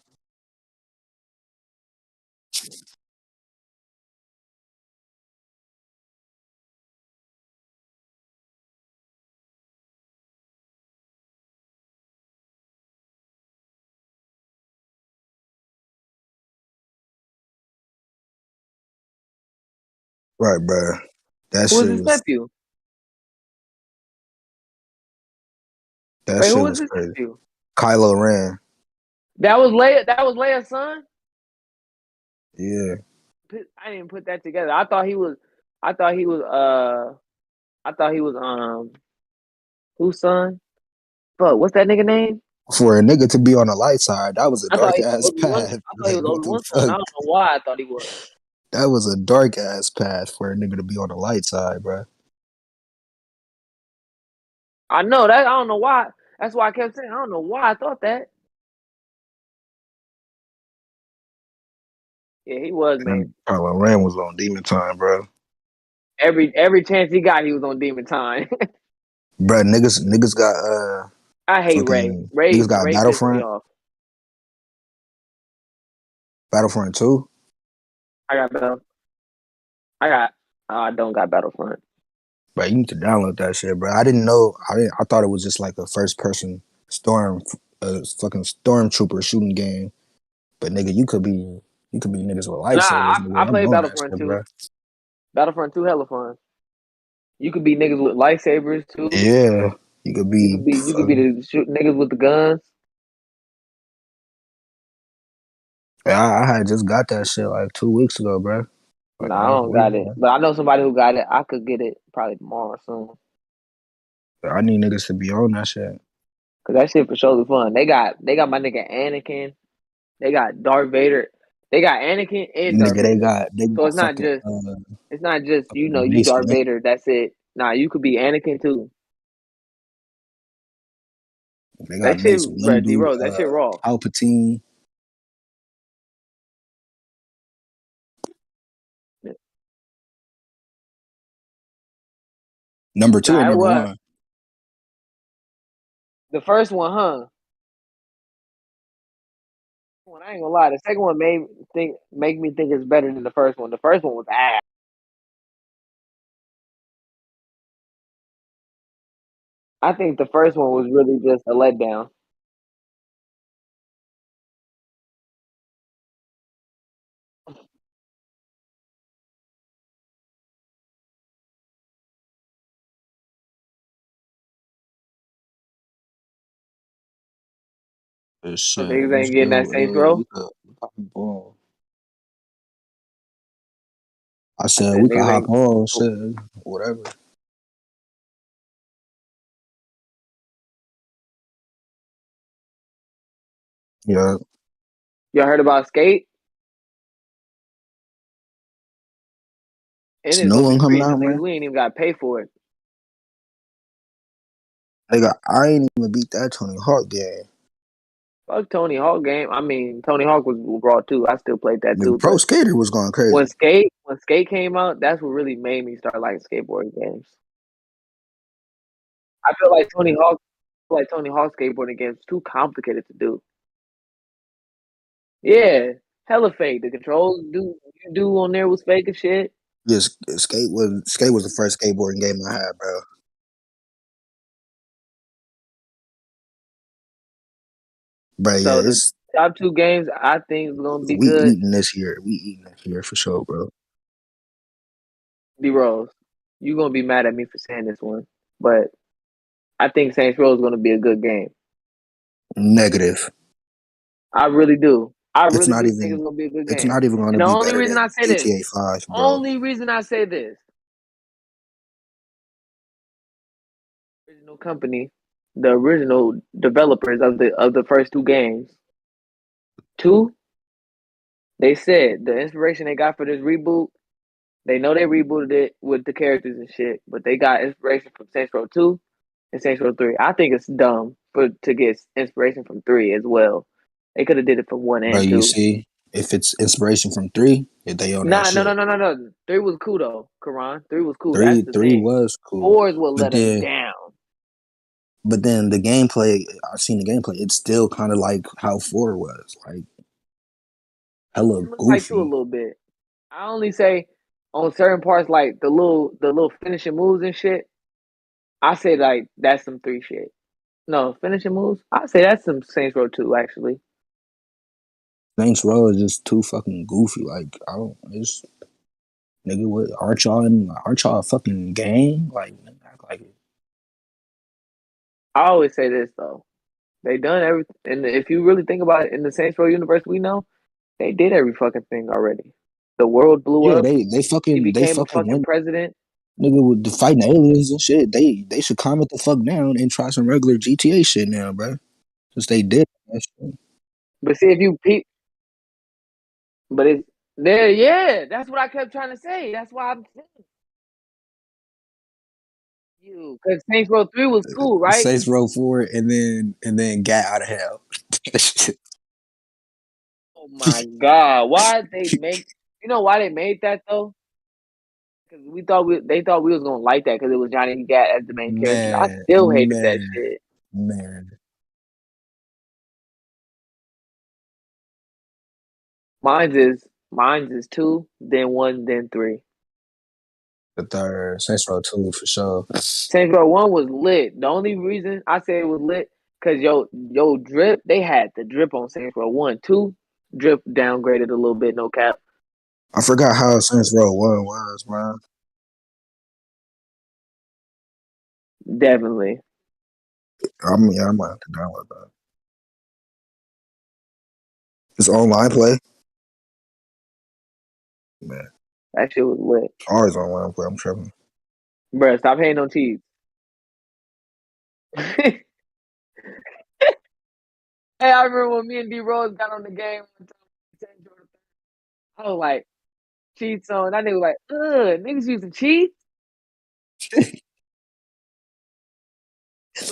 Right, bro. That Who was shit his was nephew? that Wait, who shit was was his crazy. nephew? Kylo Ren. That was Leia. That was Leia's son. Yeah. I didn't put that together. I thought he was. I thought he was. I thought he was. Whose son? Fuck. What's that nigga name? For a nigga to be on the light side, that was a I thought dark he was ass Obi Wan. path. I thought he Like was what Obi the Wan's son. I fuck? don't know why I thought he was. That was a dark ass path for a nigga to be on the light side, bro. I know that. I don't know why. That's why I kept saying. I don't know why I thought that. Yeah, he was, man. And Kylo Ren was on demon time, bro. Every chance he got, he was on demon time. Bro, niggas got I hate Ray. fucking niggas got Ray pissed me Battlefront, off. Battlefront 2. I got Battle. I got. I don't got Battlefront. Bro, you need to download that shit, bro. I didn't know. I thought it was just like a first person fucking stormtrooper shooting game. But nigga, you could be niggas with Nah, lightsabers, I nigga. I'm played on that Battlefront shit, 2. bro. Battlefront 2 hella fun. You could be niggas with lightsabers too. Yeah, you could be You could be fucking. the shoot niggas with the guns. I had just got that shit like 2 weeks ago, bro. Like a Nah, I month don't got ago, it. bro. But I know somebody who got it. I could get it probably tomorrow or soon. I need niggas to be on that shit. Cause that shit for sure is fun. They got my nigga Anakin. They got Darth Vader. They got Anakin and Darth Nigga, Vader. they So got it's not just fucking you Mason. Darth Vader. That's it. Nah, you could be Anakin too. They got That shit, Mace bro, D Windu, Rose. That shit raw. Palpatine. Number two or Nah, it number was one? the first one, huh? Well, I ain't gonna lie. The second one make me think it's better than the first one. The first one was ass. I think the first one was really just a letdown. This The shit, niggas ain't getting that Saints Row. we could hop on. I I said said we could niggas hop ain't. on, Oh, shit, whatever. Yeah, y'all heard about Skate? And it's a it's new gonna one be coming free. And out, the niggas man. we ain't even got to pay for it. Nigga, I ain't even beat that Tony Hawk game. Fuck Tony Hawk game. I mean, Tony Hawk was raw too. I still played that The too. Pro But Skater was going crazy. When Skate came out, that's what really made me start liking skateboarding games. I feel like Tony Hawk skateboarding games too complicated to do. Yeah, hella fake. The controls you do on there was fake as shit. Yes, Skate was the first skateboarding game I had, bro. But yeah, So the it's top two games I think is gonna be we good. eating this year. We eating this year for sure, bro. D Rose, you gonna be mad at me for saying this one, but I think Saints Row is gonna be a good game. Negative. I really do. I It's really not do think it's even. gonna be a good It's game. not even going to And the be only better reason I than say this, GTA 5, bro. only reason I say this, original company, the original developers of the first two games, two, they said the inspiration they got for this reboot, they know they rebooted it with the characters and shit, but they got inspiration from Saints Row 2 and Saints Row 3. I think it's dumb for to get inspiration from 3 as well. They could have did it from 1 Bro, and you 2. see, if it's inspiration from 3, if they own that Nah, no, no, shit. no, no, no. 3 was cool though, Karan. 3 was cool. That's Three, the three thing. was cool, 4 is what but let them then, down. but then the gameplay. I've seen the gameplay. It's still kind of like how 4 was, like hella It looked like 2 a goofy. little bit. I only say on certain parts like the little finishing moves and shit. I say like that's some 3 shit. No, finishing moves. I say that's some Saints Row 2 actually. Saints Row is just too fucking goofy. Like I don't. It's nigga. What aren't y'all a fucking gang? Like act like it. I always say this though. They done everything, and if you really think about it, in the Saints Row universe, we know they did every fucking thing already. The world blew Yeah, up. He they became a fucking fucking went. president. Nigga with the fighting aliens and shit. They should calm it the fuck down and try some regular GTA shit now, bro. Since they did that shit. But see if you peep, but it's there. Yeah, that's what I kept trying to say. That's why I'm saying you because Saints Row 3 was cool, right? Saints Row 4 and then got out of hell. Oh my god, why they make? You know why they made that though? Because they thought we was gonna like that because it was Johnny Gat as the main character. I man, still hated that man, shit. man. Mine's is 2, then 1, then 3. The third Saints Row 2 for sure. Saints Row 1 was lit. The only reason I say it was lit because yo drip, they had the drip on Saints Row 1. 2, drip downgraded a little bit, no cap. I forgot how Saints Row 1 was, man. Definitely. I might have to download that. It's online play. Man, That shit was lit. ours online play. I'm tripping. Bruh, stop hating on cheese. Hey, I remember when me and D Rose got on the game one time. I was like, cheats on. That nigga was like, niggas used to cheat?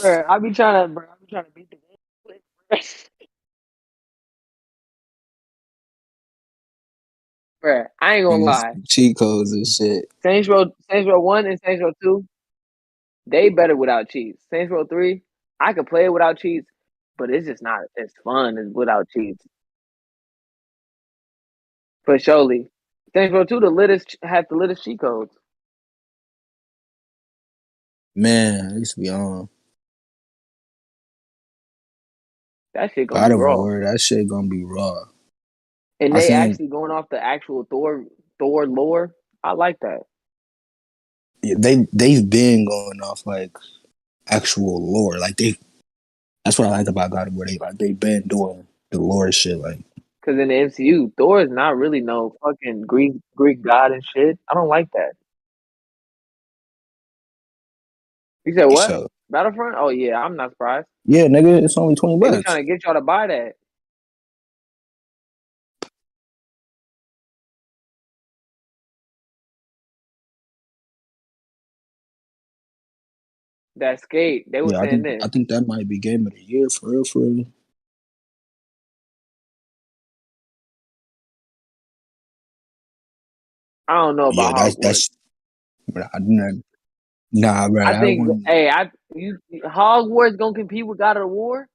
Bro, I be trying to beat the game. Bruh, I ain't gonna Niggas lie. cheat codes and shit. Saints Row 1 and Saints Row 2, they better without cheats. Saints Row 3, I could play it without cheats, but it's just not as fun as without cheats. For surely. Saints Row 2, the littest have the littest cheat codes. Man, I used to be on That shit gonna God be of raw. War. That shit gonna be raw. And I they think actually going off the actual Thor lore. I like that. they've been going off like actual lore. Like they that's what I like about God of War. They've been doing the lore shit. Like Cause in the MCU, Thor is not really no fucking Greek god and shit. I don't like that. You said what? so Battlefront? Oh yeah, I'm not surprised. yeah, nigga, it's only 20 They be bucks. trying to get y'all to buy that skate. They were Yeah, saying I this. think that might be game of the year for real, for real. I don't know Yeah, about Hogwarts. bro, nah, bro. I That think, one, hey, Hogwarts gonna compete with God of War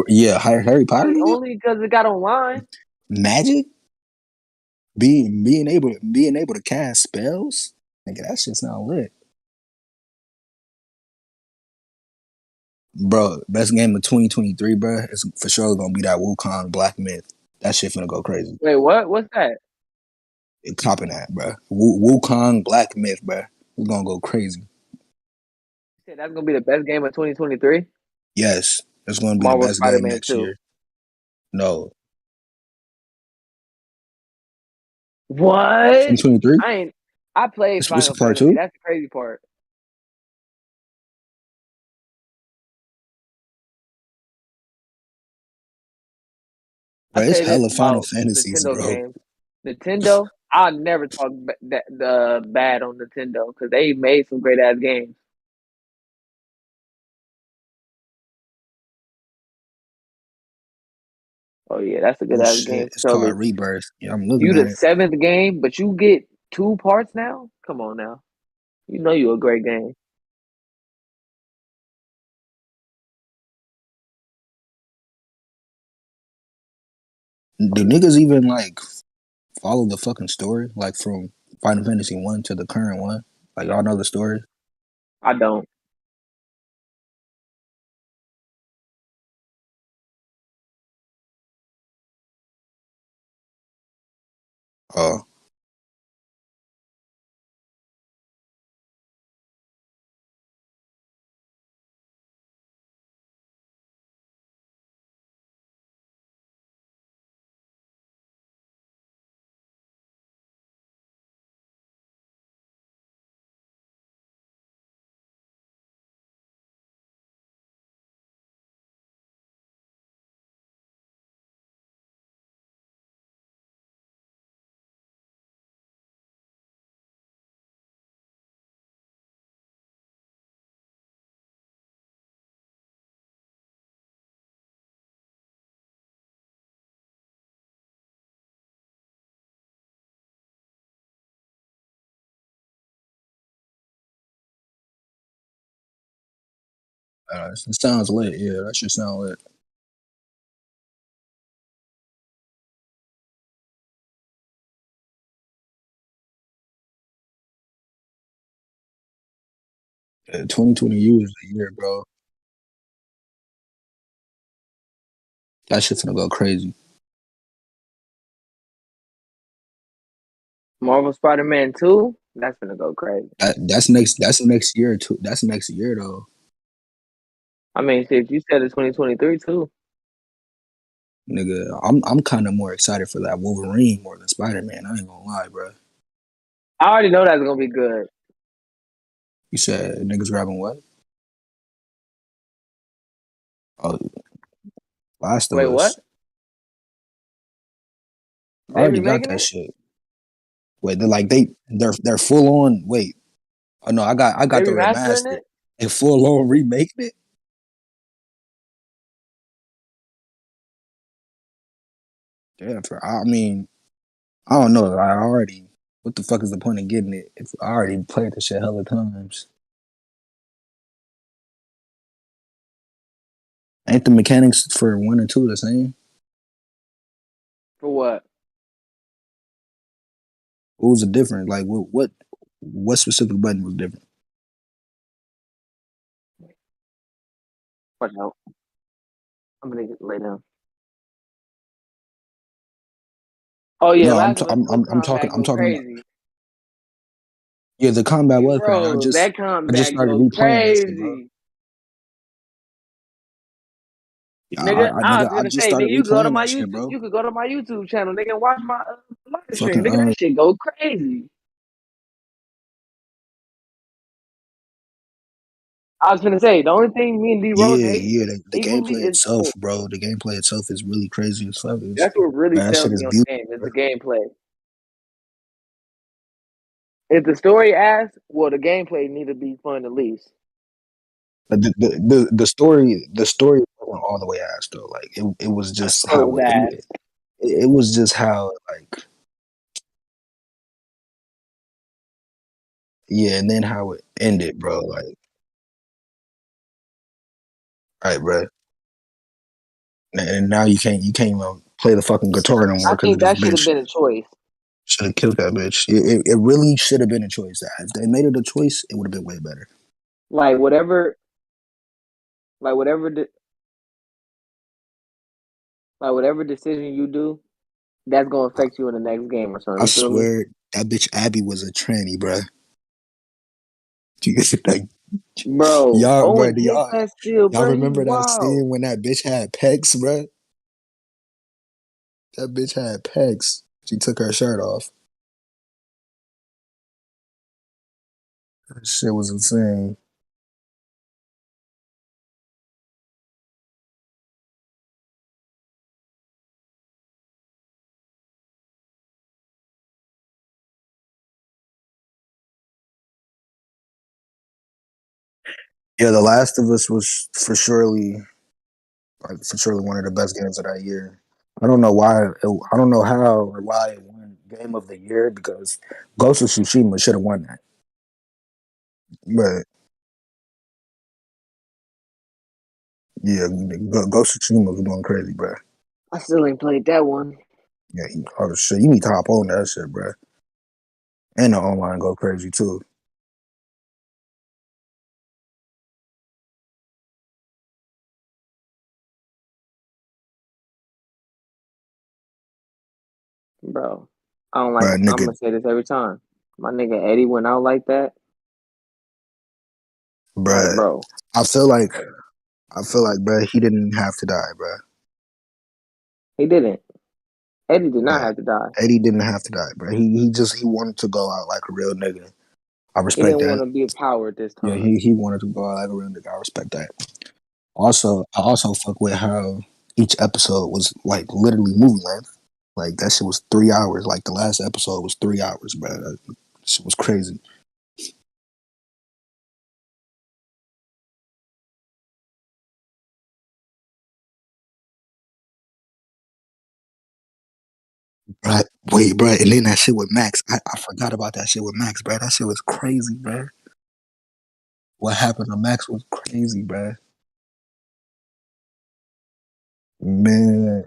yeah, Harry Potter, nigga. only because it got online. Magic, being able to cast spells, nigga. That shit's not lit, bro. Best game of 2023, bro. It's for sure gonna be that Wukong Black Myth. That shit finna go crazy. Wait, what? What's that? Copping that, bro. Wukong Black Myth, bro. We're gonna go crazy. You said that's gonna be the best game of 2023. Yes, it's gonna be the Marvel best game Spider-Man next 2. year. No, What? 2023. I ain't. I played What's Final the part Fantasy. two? That's the crazy part. I Bro, it's say this hella Final about Fantasies, Nintendo bro. games. Nintendo, I'll never talk the bad on Nintendo because they made some great ass games. Oh yeah, that's a good Oh ass shit, game. it's Totally. called Rebirth. Yeah, I'm looking You at the it. seventh game, but you get two parts now. Come on now, you know you a great game. Do niggas even like follow the fucking story, like from Final Fantasy one to the current one? Like y'all know the story. I don't. Uh, it sounds lit. Yeah, that should sound lit. 2020 is the year, bro. That shit's gonna go crazy. Marvel Spider-Man 2, that's gonna go crazy. That's next. That's next year too. That's next year though, I mean, shit, you said it's 2023 too. nigga. I'm kind of more excited for that Wolverine more than Spider Man. I ain't gonna lie, bro. I already know that's gonna be good. You said niggas grabbing what? Oh, Last of Wait, what? Us. I They already got remaking that it? shit. Wait, they're full on. Wait, oh no, I They got the remastering remastered. it? And full on remaking it. Yeah, I mean, I don't know. I already. What the fuck is the point of getting it if I already played the shit hella times? Ain't the mechanics for one and two the same? For what? What was the difference? Like what specific button was different? What no? I'm gonna get lay down. Oh yeah, No, Last of Us 2 talking combat go about crazy. yeah, the combat was crazy. Bro, that I just combat started go replaying that shit, bro. crazy. Yeah, Nigga, I nigga, was I gonna just say, started nigga, you go to replaying my that shit, YouTube, bro. you could go to my YouTube channel, nigga, and watch my live stream. Fucking Nigga, that shit go crazy. I was gonna say, the only thing me and D Rose yeah, hate yeah, the equally gameplay is itself, bro. The gameplay itself is really crazy as fuck. that's what really Man, that sells shit me is on beautiful, the game is bro. the gameplay. If the story asks, well, the gameplay need to be fun at least. But the story wasn't all the way ass though. Like it was just So it how was ass. it was just how like Yeah, and then how it ended, bro. Like, right, bro. And now you can't even play the fucking guitar no more I because of think this that should have bitch. been a choice. Should have killed that bitch. It really should have been a choice. If they made it a choice, it would have been way better. Like whatever, like whatever, like whatever decision you do, that's gonna I, affect you in the next game or something. I You feel me, swear that bitch Abby was a tranny, bro. Like, bro? y'all, bro, Owen do hit y'all that still, y'all bro. He remember that wild, scene when that bitch had pecs, bro? That bitch had pecs. She took her shirt off. That shit was insane. Yeah, The Last of Us was for surely one of the best games of that year. I don't know why. I don't know how or why it won Game of the Year because Ghost of Tsushima should have won that. But yeah, Ghost of Tsushima was going crazy, bro. I still ain't played that one, Yeah, oh shit, you need to hop on that shit, bro. And the online go crazy too, bro. I don't like. bro. I'm Nigga, gonna say this every time. My nigga Eddie went out like that. Like, bro. bro, I feel like bro, he didn't have to die, bro. he didn't. Eddie did not Bro, have to die. Eddie didn't have to die, bro. He wanted to go out like a real nigga. I He respect didn't want that. to be a power at this Yeah, time. he wanted to go out like a real nigga. I respect that. Also, I also fuck with how each episode was like literally movie length. Like that shit was 3 hours. Like the last episode was 3 hours, bro. That shit was crazy. Right? Wait, bro. And then that shit with Max. I forgot about that shit with Max, bro. That shit was crazy, bro. What happened to Max was crazy, bro. Man,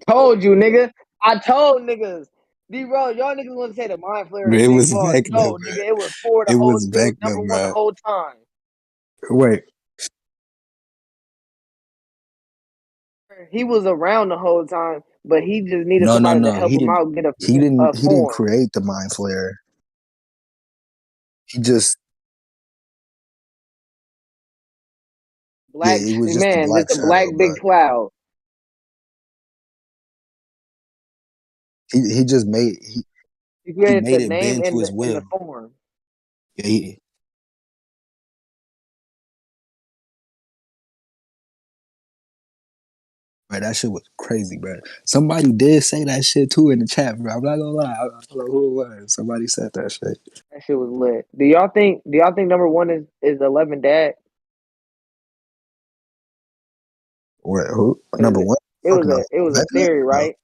Told you, nigga. I told niggas. D-Roll, y'all niggas want to say the mind flayer is it big was boss. Vecna, No, bro. nigga, it was four the It whole. was It was Vecna, number one the bro. whole time. Wait, He was around the whole time, but he just needed no, no, somebody to no. help He him didn't. out get He a didn't. He didn't form. create the mind flare. He just. Yeah, Black it was just the man, just black a black shadow, bro. big cloud. He just made He he created made the it name bend to and his the will. form. Yeah, he, bro, that shit was crazy, bro. Somebody did say that shit too in the chat, bro. I'm not gonna lie. I don't know who it was. Somebody said that shit. That shit was lit. Do y'all think number one is 11 Dad? Wait, who? It was Number a one? it Fuck was no. a it was a Vecna? theory, No. right?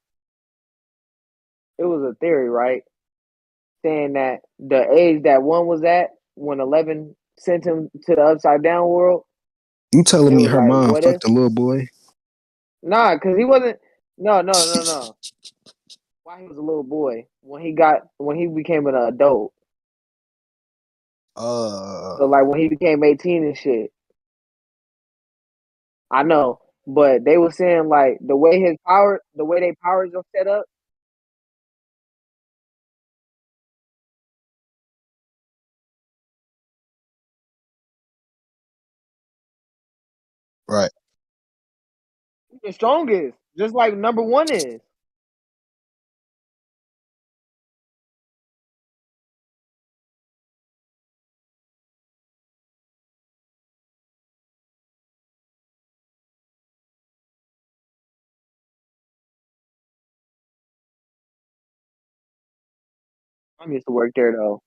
It was a theory, right? Saying that the age that one was at when 11 sent him to the upside down world, You telling they me was her like, mom what if? fucked the little boy? Nah, because he wasn't. No, no, no, no. Why he was a little boy when he became an adult. So Uh, like when he became 18 and shit. I know, but they were saying like the way they powers are set up. right. He's the strongest, just like number one is. I'm used to work there though.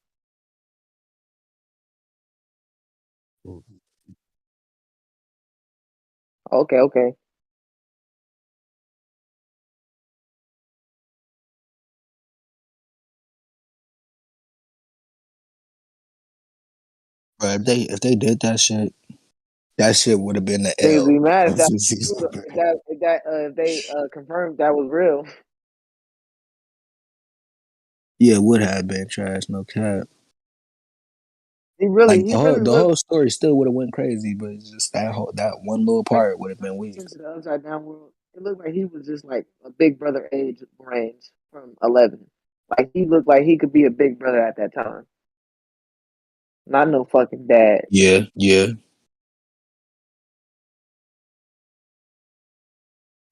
Okay, okay. But if they did that shit would have been the Niggas be L mad if of that the season. if they confirmed that was real. Yeah, it would have been trash, no cap. Like He really the looked whole story still would have went crazy, but it's just that one little like part when would he have been turned weak. into the upside down world. It looked like he was just like a big brother age range from 11. Like he looked like he could be a big brother at that time, not no fucking dad. Yeah, yeah.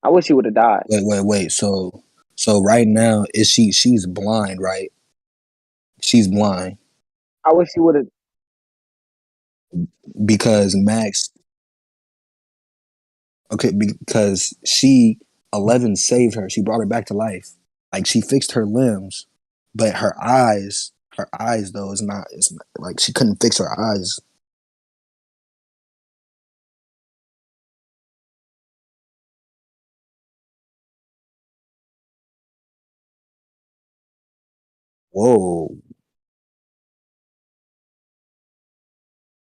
I wish he would have died. Wait. So right now is she's blind, right? She's blind I wish he would have. because Max. Okay, because she 11 saved her. She brought her back to life. Like she fixed her limbs, but her eyes though is not. It's not, like she couldn't fix her eyes. Whoa.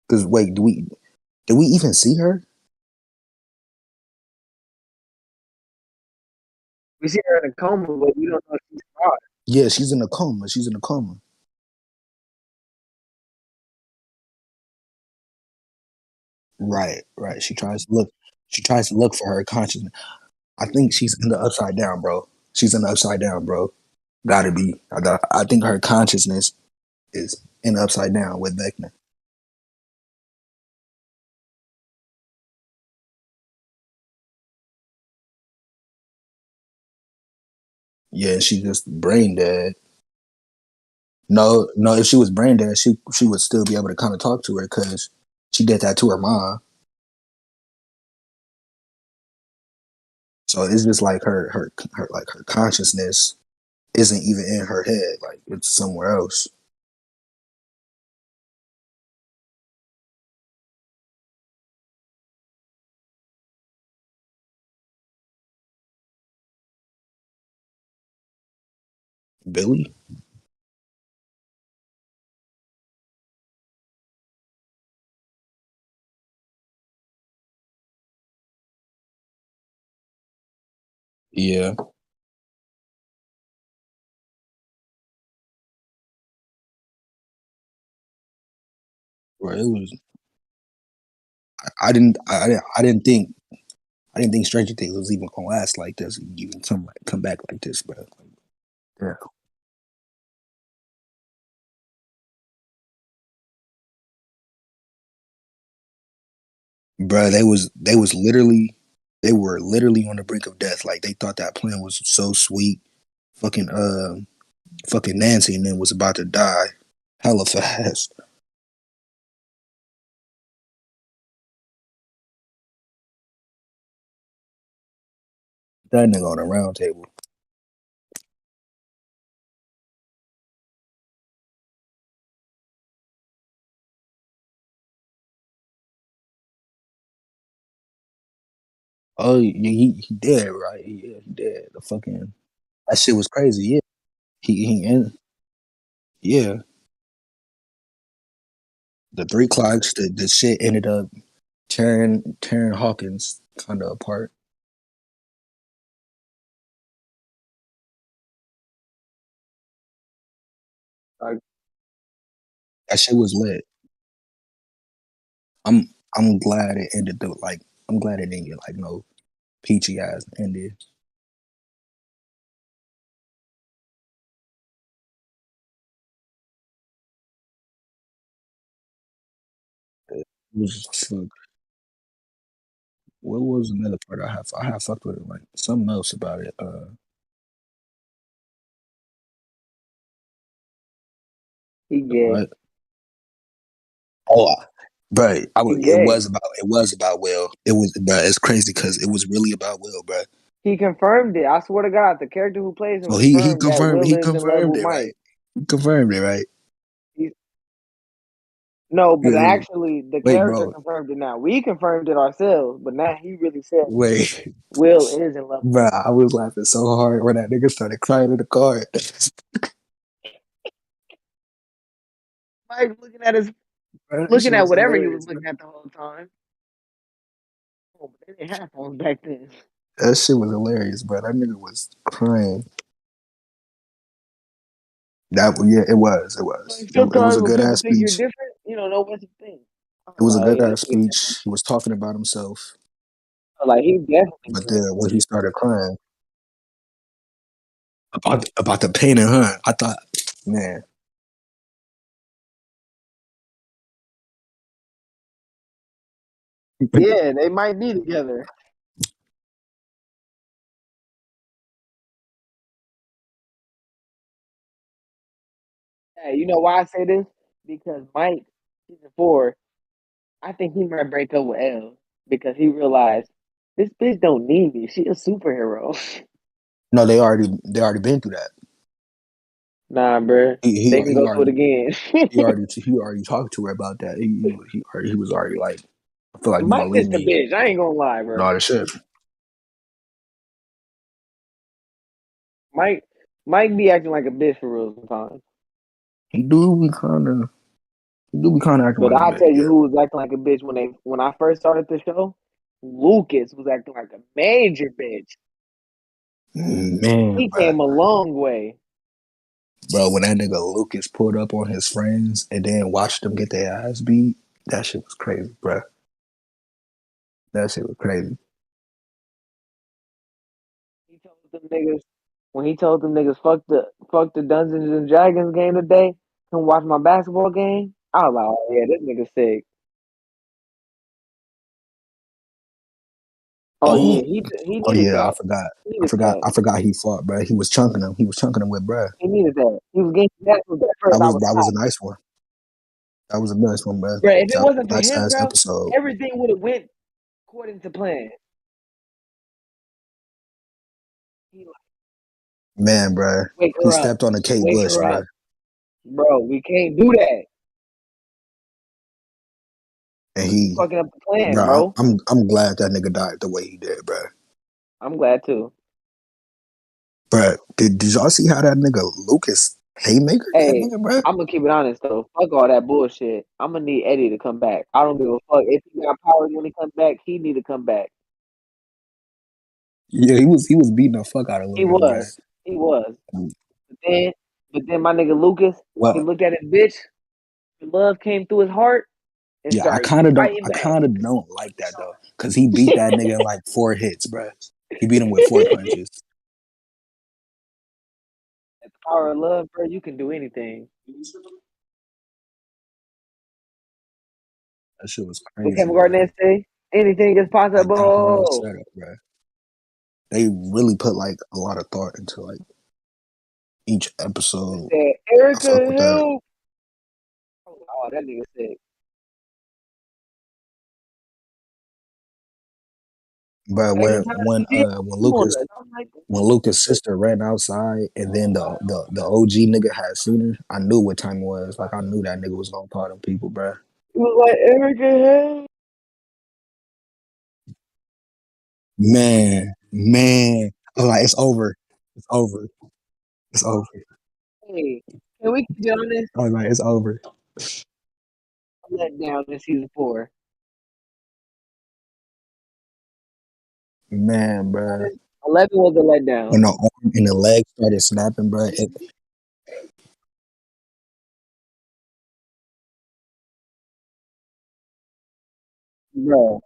Because wait, did we even see her? We see her in a coma, but we don't know if she's alive. Yeah, she's in a coma. She's in a coma. Right, right. She tries to look. She tries to look for her consciousness. I think she's in the upside down, bro. She's in the upside down, bro. Gotta be. I think her consciousness is in the upside down with Vecna. Yeah, she just brain dead. No, no. If she was brain dead, she would still be able to kind of talk to her because she did that to her mom. So it's just like her consciousness isn't even in her head. Like it's somewhere else. Billy. Yeah, where it was. I didn't think Stranger Things was even gonna last like this. Even come back like this, bro. Yeah, bro. They were literally on the brink of death. Like they thought that plan was so sweet. Fucking fucking Nancy and then was about to die hella fast. That nigga on a round table. Oh, he dead, right? Yeah, he dead. The fucking that shit was crazy. Yeah, he and yeah, the three clocks. The shit ended up tearing Hawkins kind of apart. Like That shit was lit. I'm glad it ended though. Like I'm glad it didn't get like no peachy ass ended. It was fuck. What was another part I have fucked with it like something else about it. he gay, What? Oh, he gay. it was about Will. It was, bro. It's crazy because it was really about Will, bro. He confirmed it. I swear to God, the character who plays him So confirmed that Will he is in love confirmed with it, right? Mike. He confirmed it, right? He, no, but Yeah. actually, the Wait, character bro. confirmed it. Now we confirmed it ourselves, but now he really said Wait, Will is in love with bro. I was laughing so hard when that nigga started crying in the car. Mike. Looking at his Bro, that looking shit at was whatever you was hilarious, bro. looking at the whole time. Oh, but they didn't have phones back then. That shit was hilarious, bro. That nigga was crying. Yeah, it was. It was. Like It was sometimes a when good people ass think you're speech. different, you don't know what to think. I It was was a like, oh good yeah, ass this nigga speech. different. He was talking about himself, Like he definitely but then grew. when he started crying about the pain in her, I thought, man, Yeah, they might be together. Hey, you know why I say this? Because Mike, season 4, I think he might break up with Elle because he realized this bitch don't need me. She a superhero. no, they already been through that. Nah, bro. They can He go through it already again. he already talked to her about that. He was already like, I feel like you gonna Mike leave just a me bitch. I ain't gonna lie, and bro. all this shit. Mike, Mike be acting like a bitch for real sometimes. He do be kind of acting But like a I'll bitch. tell you Yeah. who was acting like a bitch when I first started the show. Lucas was acting like a major bitch. Man, He came a long way. bro, when that nigga Lucas pulled up on his friends and then watched them get their ass beat, that shit was crazy, bro. That shit was crazy. He told them niggas when he told them niggas fuck the Dungeons and Dragons game today. Come watch my basketball game. I was like, oh yeah, this nigga sick. Oh yeah, Oh, he oh needed yeah, that. He needed that. I forgot he fought, bro. He was chunking him. He was chunking him with bro. He needed that. He was getting that from that first. I was That was hot, a nice one. That was a nice one, bro. bro. If it That was wasn't a for nice him, ass bro, episode. everything would have went according to plan. He like, Man, bro. wake He her up, stepped on a Kate wake Bush, her bro. up, bro. We can't do that. And He fucking up the plan, bro, bro. I'm glad that nigga died the way he did, bro. I'm glad too. Bro, did y'all see how that nigga Lucas haymaker that Hey, nigga, bro? I'm gonna keep it honest though. Fuck all that bullshit. I'm gonna need Eddie to come back. I don't give a fuck if he got powers when he comes back. He need to come back. Yeah, he was beating the fuck out of He Lucas, bro. was. He was. But then, but then my nigga Lucas, he Well, looked at his bitch. Love came through his heart and yeah, started fighting I back. kind of don't like that though, cause he beat that nigga in like 4 hits, bro. He beat him with 4 punches. At the power of love, bro, you can do anything. That shit was What crazy, Kevin bro. Garnett say? Anything is Like that whole possible. setup, bro. They really put like a lot of thought into like each He episode. said, I fuck Erica, with that. help. Oh, that nigga said, But second time he did, you on that. I'm like, when Lucas' sister ran outside and then the OG nigga had seen her, I knew what time it was. Like I knew that nigga was gonna call them people, bro. he was like, Erica, help. Man, I was like, it's over, it's over, it's over. Hey, can we keep it honest? I was like, it's over, I let down in season 4. man, bro. 11 was a letdown. When the arm and the leg started snapping, bro, Bro,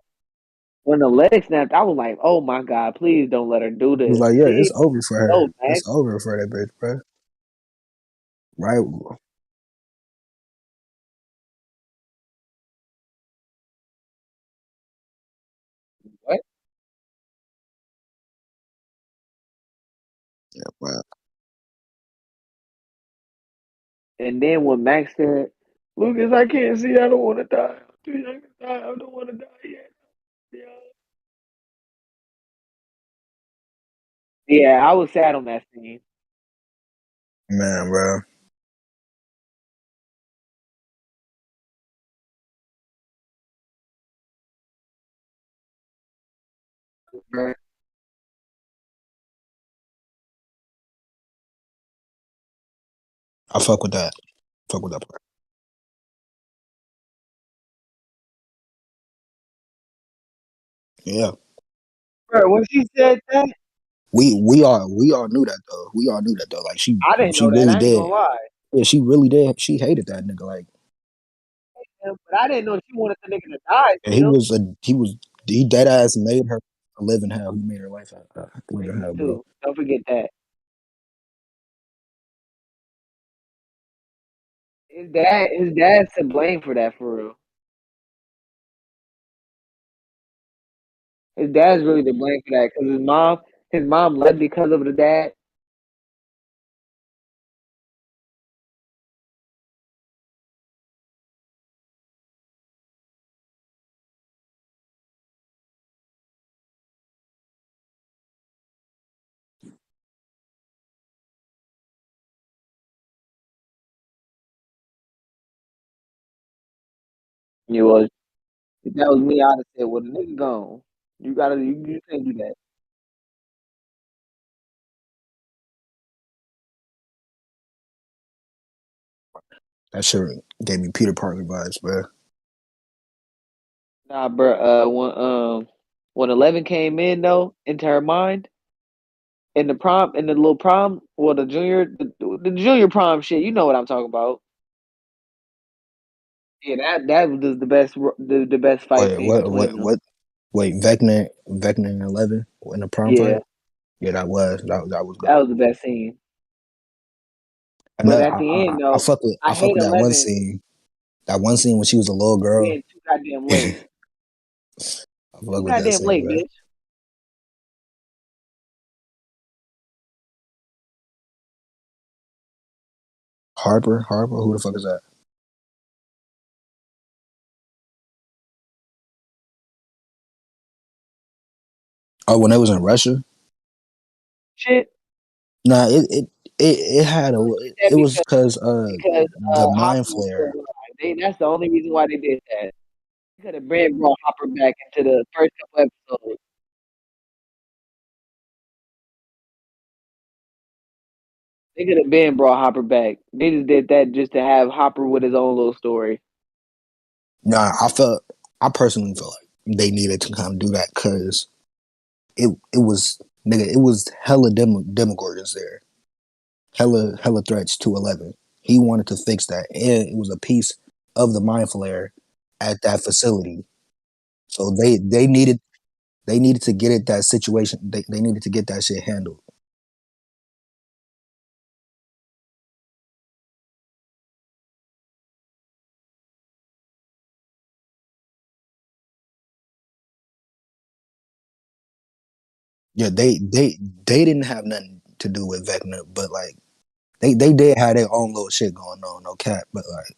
when the leg snapped, I was like, oh my God, please don't let her do it was this. like, yeah, Please, it's over for no, her. It's Max. over for that bitch, bro. Right? What? Yeah, bro. And then when Max said, Lucas, I can't see. I don't want to die. I'm too young to die. I don't want to die yet. Yeah. Yeah, I was sad on that scene. Man, bro. Bro. I fuck with that. Fuck with that part. Yeah, Bro, when she said that, we all knew that though. We all knew that though. Like I didn't she know that. really I ain't did. gonna lie. Yeah, she really did. She hated that nigga. Like, But I didn't know she wanted the nigga to die and still. he dead ass made her live in hell. He made her life live in Crazy hell, bro. too. Don't forget that. His dad's to blame for that for real. His dad's really to blame for that because his mom left because of the dad. It was if that was me, I'd have said, "Well, the nigga gone. You can't do that." That shit gave me Peter Parker vibes, bro. Nah, bro. When 11 came in though into her mind in the little prom, well, the junior prom shit. You know what I'm talking about? Yeah, that was the best fight Wait, scene between them. Wait, Vecna and 11 in the prom Yeah, fight. Yeah, that was that dope. was the best scene. But Another, at the end I though, I I fuck hate with that one 11 scene. That one scene when she was a little girl. being too goddamn late. I fuck Too with that goddamn scene, late, bro. bitch. Harper, who the fuck is that? Oh, when it was in Russia. Shit. Nah, it had They a. only did that It was because because the mind Hopper was still flare. alive. That's the only reason why they did that. They could have brought Hopper back into the first couple episodes. They could have been brought Hopper back. They just did that just to have Hopper with his own little story. Nah, I personally felt like they needed to kind of do that because it was nigga, it was hella demogorgons there, hella threats to 11. He wanted to fix that, and it was a piece of the mind flare at that facility. So they needed to get it that situation. They needed to get that shit handled. Yeah, they didn't have nothing to do with Vecna, but like they did have their own little shit going on, no cap. But like,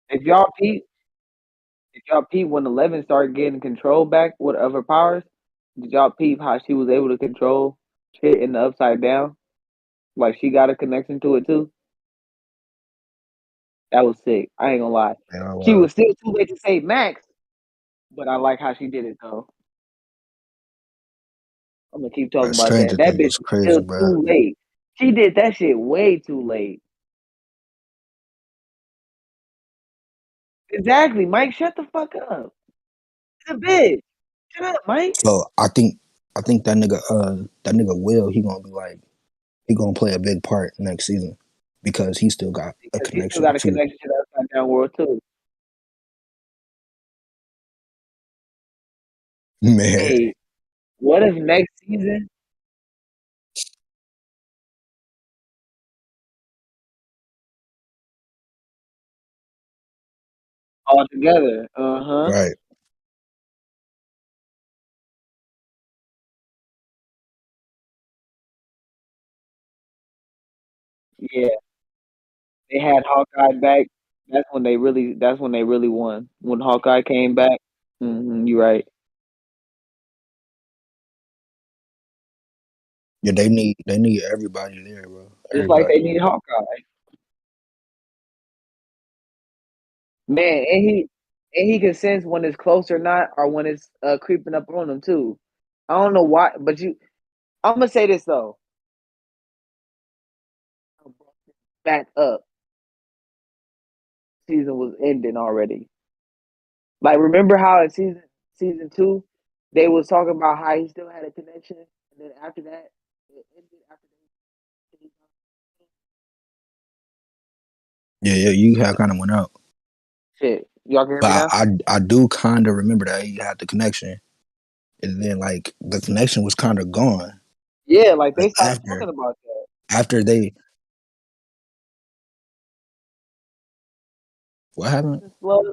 If y'all peep, if y'all peep when 11 started getting control back with other powers, did y'all peep how she was able to control shit in the upside down? Like she got a connection to it too. That was sick. I ain't gonna lie. you know, She was still too late to save Max, but I like how she did it though. I'm gonna keep talking about that. Stranger That Things bitch was was crazy, still bro. too late. She did that shit way too late. Exactly, Mike. Shut the fuck up. It's a bitch. Shut up, Mike. So I think that nigga Will he gonna play a big part next season because he still got a Because he still connection got a to connection to the upside down world too. man. Hey, what if next season all together? Uh huh. Right. Yeah, they had Hawkeye back. That's when they really won. When Hawkeye came back. You right. Yeah, they need everybody there, bro. Just like Everybody. they need Hawkeye. Man, and he can sense when it's close or not, or when it's creeping up on him too. I don't know why, but I'm gonna say this though. Back up. season was ending already. Like, remember how in season two, they was talking about how he still had a connection, and then after that, it ended after they. Yeah, yeah, you have kind of went out, Shit, y'all can hear me but now? I do kind of remember that he had the connection, and then like the connection was kind of gone. Yeah, like they Like stopped talking about that. after they what happened? Slug.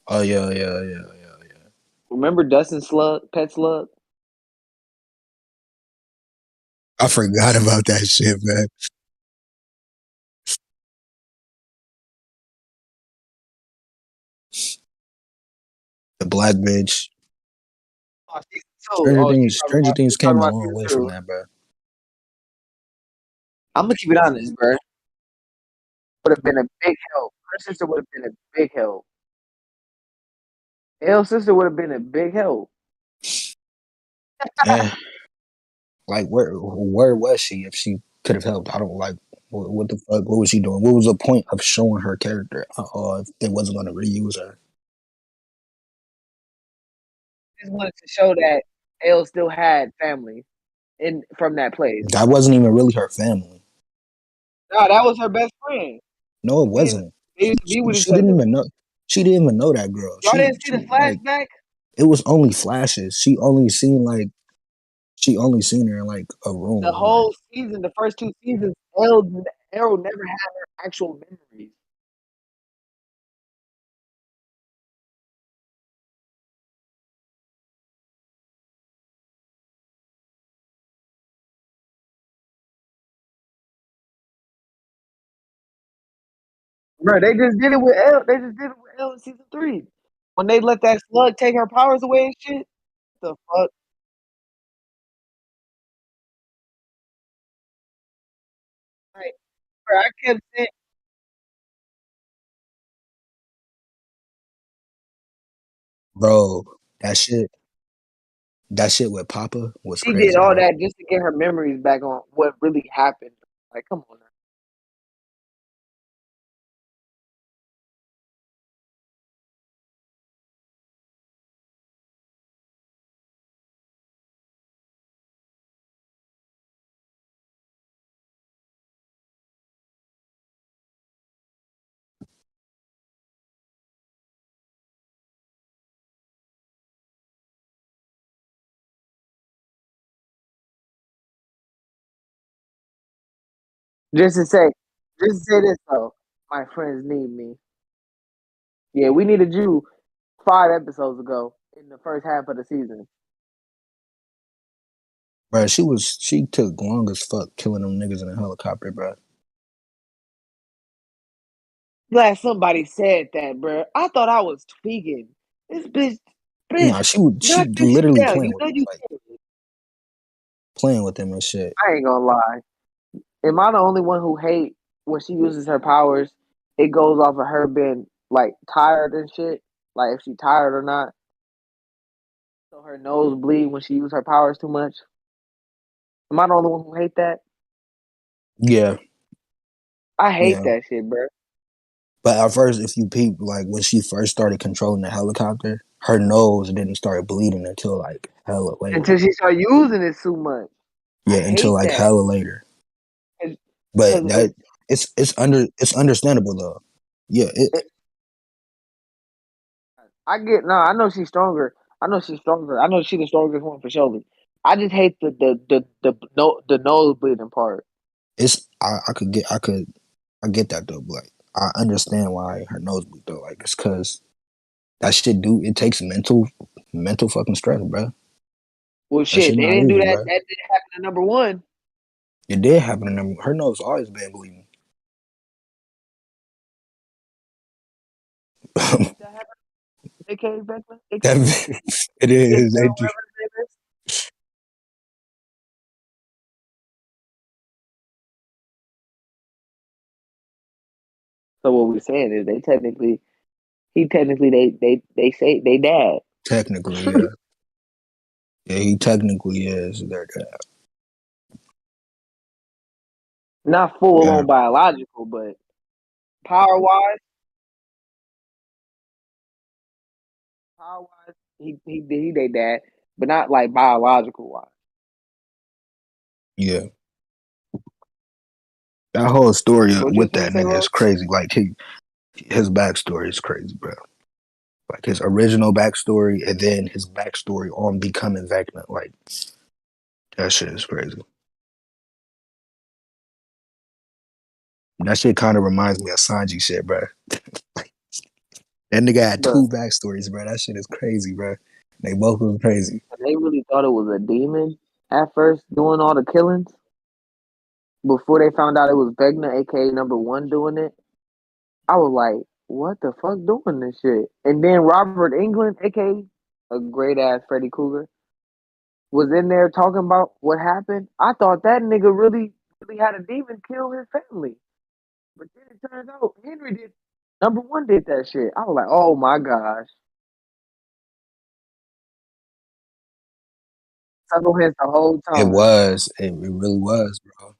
Oh yeah, yeah, yeah, yeah, yeah. Remember Dustin Slug, Pet Slug? I forgot about that shit, man. The black bitch. Oh, season two. Oh, Stranger she Things talking came a about long season way from two. that, bro. I'm gonna keep it honest, bro. Would have been a big help. Her sister would have been a big help. L's sister would have been a big help. Eh, like where was she if she could have helped? I don't like what the fuck. What was she doing? What was the point of showing her character? If they wasn't gonna reuse her, Just wanted to show that L still had family in from that place. that wasn't even really her family. No, that was her best friend. No, it Be in, wasn't. they used to be with each She didn't other. even know. She didn't even know that girl. Y'all didn't see the She like flashback? it was only flashes. She only seen her in like a The room. Like whole season, the first two seasons, L never had her actual memories. Bro, they just did it with L. They just did it with L in season three. When they let that slug take her powers away and shit. The fuck? Like, bro, I kept saying bro, that shit with Papa was she did crazy, all bro. that just to get her memories back on what really happened. Like, come on now. Just to say, just to say this though, my friends need me. Yeah, we needed you 5 episodes ago in the first half of the season. Bro, she took long as fuck killing them niggas in a helicopter, bro. Glad somebody said that, bro. I thought I was tweaking. This bitch, Nah, knock she this shit literally down. You know you can. playing with them and shit. I ain't gonna lie. Am I the only one who hate when she uses her powers? It goes off of her being like tired and shit. Like if she tired or not. So her nose bleed when she uses her powers too much. Am I the only one who hate that? Yeah, I hate yeah. that shit, bro. But at first, if you peep, like when she first started controlling the helicopter, her nose didn't start bleeding until like hella later. Until she start using it too much. Yeah, I until hate like that. hella later. But Because that it's understandable though. Yeah, I get no, I know she's stronger. I know she's stronger. I know she's the strongest one for sure. I just hate the nose bleeding part. it's I get that though. But like I understand why her nose bleed though. Like it's because that shit it takes mental fucking strength, bro. Well, That shit, shit they not didn't do easy, that. bro. That didn't happen to number one. It did happen to them. Her nose always been bleeding. That happened. AKA Beckman. That AKA it Big is. Bill, whatever his name is. So what we're saying is he technically they say they dad. Technically, yeah. Yeah, he technically is their dad. Not full Yeah, on biological, but power wise, he they dad, but not like biological wise. yeah. That whole story What you was with gonna that say, nigga is Rose? crazy. Like his backstory is crazy, bro. Like his original backstory and then his backstory on becoming Vecna. Like that shit is crazy. That shit kind of reminds me of Sanji shit, bro. That nigga had Bro, two backstories, bro. That shit is crazy, bro. They both was crazy. they really thought it was a demon at first doing all the killings before they found out it was Vecna, aka number one, doing it. I was like, what the fuck doing this shit? And then Robert England, aka a great ass Freddy Krueger, was in there talking about what happened. I thought that nigga really had a demon kill his family. But then it turns out Henry did number one did that shit. I was like, oh my gosh. Subtle hints the whole It time. was. It really was, bro.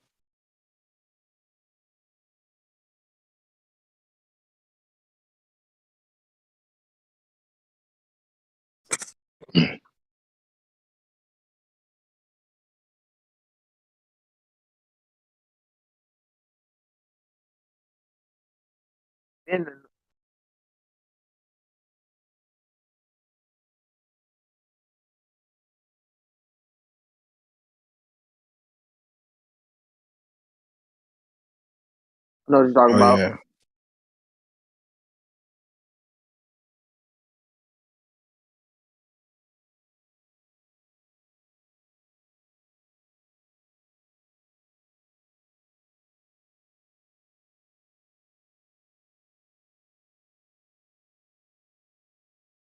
Then I know what you're talking Oh about. yeah.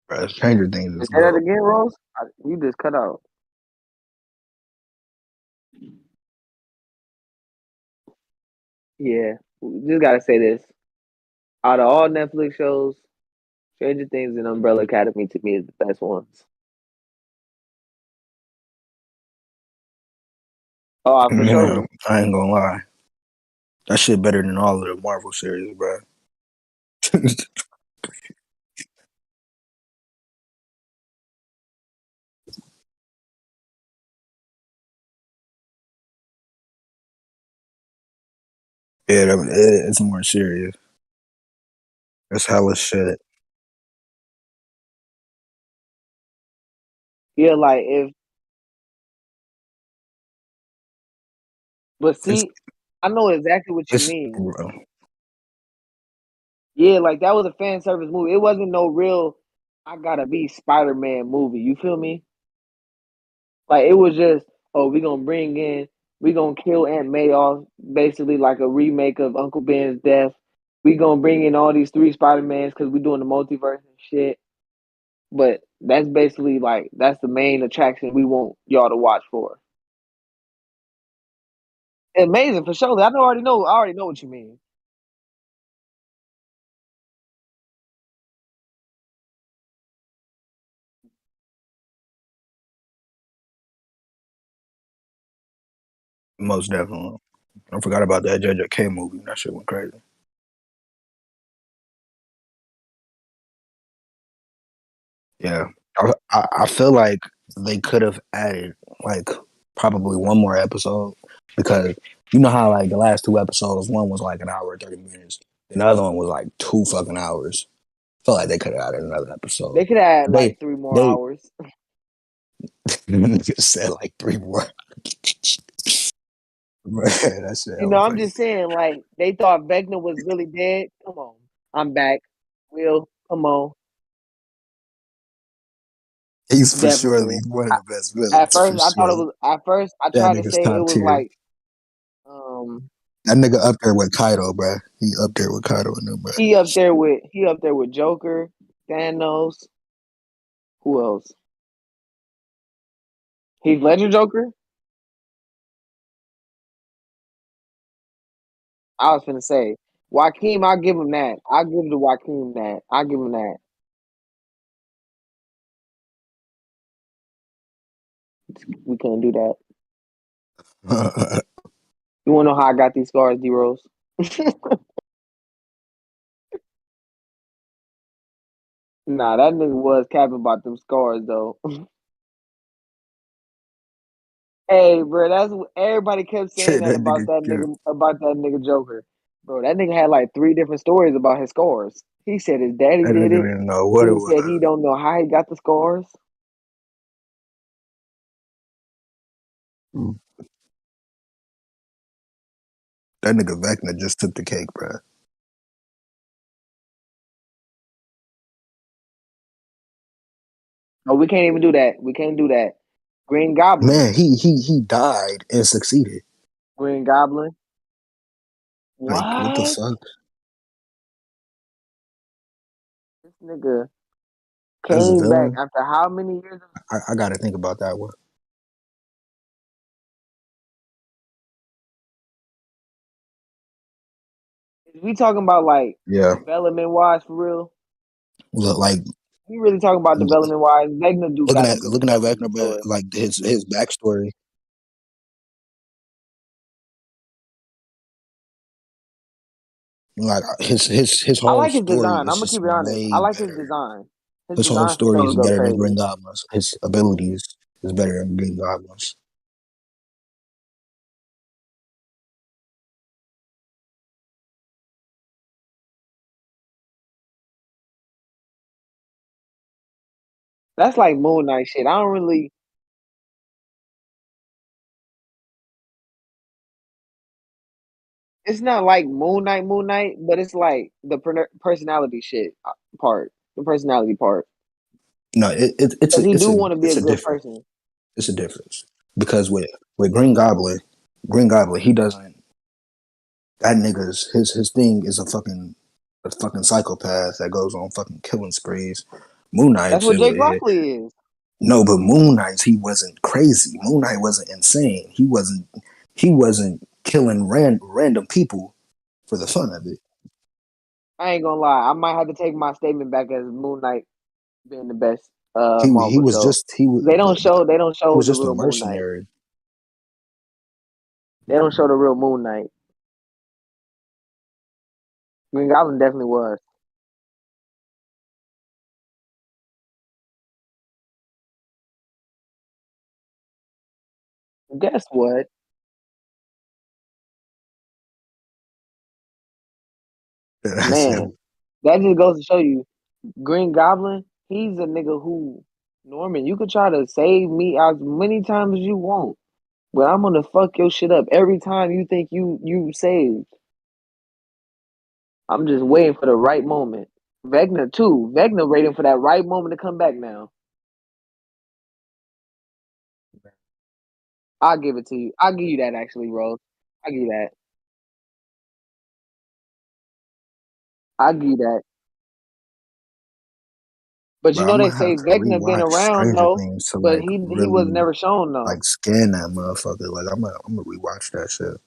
Bro, Stranger Things is Say that gold. again, Rose. You just cut out. Yeah, just gotta say this. Out of all Netflix shows, Stranger Things and Umbrella Academy to me is the best ones. Oh, for Yeah, sure. I ain't gonna lie. That shit better than all of the Marvel series, bro. Yeah, it's more serious. It's hella shit. Yeah, like if but It's see, I know exactly what you it's mean. Yeah, like that was a fan service movie. It wasn't no real I gotta be Spider-Man movie. You feel me? Like it was just, oh, we gonna kill Aunt May off, basically like a remake of Uncle Ben's death. We gonna bring in all these three Spider-Mans because we doing the multiverse and shit. But that's basically like that's the main attraction we want y'all to watch for. Amazing for sure. I already know what you mean. most definitely. I forgot about that JJK movie. That shit went crazy. Yeah, I feel like they could have added like probably one more episode because you know how like the last two episodes, one was like an hour and 30 minutes, and the other one was like 2 fucking hours. Feel like they could have added another episode. They could add They like three more they hours. just said like three more. That shit You know, hella I'm funny. just saying, like, they thought Vecna was really dead. Come on. I'm back. Will, come on. He's for sure Definitely. one of I, the best villains for sure. at first I That tried to nigga's say it top was tier. like um That nigga up there with Kaido, bruh. He up there with Kaido and them, bruh. he up there with Joker, Thanos, who else? Heath Ledger Joker? I was gonna say. Joaquin, I'll give him that. I'll give the Joaquin that. I'll give him that. We couldn't do that. You wanna know how I got these scars, D Rose? Nah, that nigga was capping about them scars though. Hey, bro, that's what everybody kept saying Shit, that that nigga killed. about that nigga Joker. Bro, that nigga had like three different stories about his scars. He said his daddy That did nigga it. didn't know what Then it he said he was. don't know how he got the scars. Mm. That nigga Vecna just took the cake, bro. Oh, we can't even do that. We can't do that. Green Goblin. Man, he died and succeeded. Green Goblin. Like, what the What? fuck? This nigga As a came back villain, after how many years? I gotta think about that one. Is we talking about like Yeah, development wise for real? look, like We really talking about development wise? Vecna do got a good looking at Vecna, development but story. like his backstory, like his I whole like his story design. is I'm gonna just keep it honest. I way like his better. design. His His whole design for story sure is go better than crazy. Green Goblin's. His abilities is better than Green Goblin's. That's like Moon Knight shit. I don't really. It's not like Moon Knight, but it's like the personality shit part, the personality part. No, Because he do want to be a it's a good difference. person. It's a difference because with Green Goblin, he doesn't. That nigga's his thing is a fucking psychopath that goes on fucking killing sprees. Moon That's Knight's what it, Jake it, Lockley is. no, but Moon Knight's he wasn't crazy. Moon Knight wasn't insane. He wasn't killing random people for the fun of it. I ain't gonna lie. I might have to take my statement back as Moon Knight being the best He Marvel was show. just he was They don't he show was the just a real Moon Knight. mercenary. They don't show the real Moon Knight. Green Goblin definitely was. Guess what? I said, Man, that just goes to show you, Green Goblin, he's a nigga who, Norman, you could try to save me as many times as you want, but I'm gonna fuck your shit up every time you think you saved. I'm just waiting for the right moment. Vecna too. Vecna waiting for that right moment to come back now. I'll give it to you. I'll give you that actually, Rose. I'll give you that. I'll give you that. But bro, you I'm know they gonna have say to Vecna been rewatch around Stranger though, Things to but like he was really never shown though. like scan that motherfucker. Like I'm gonna rewatch that shit.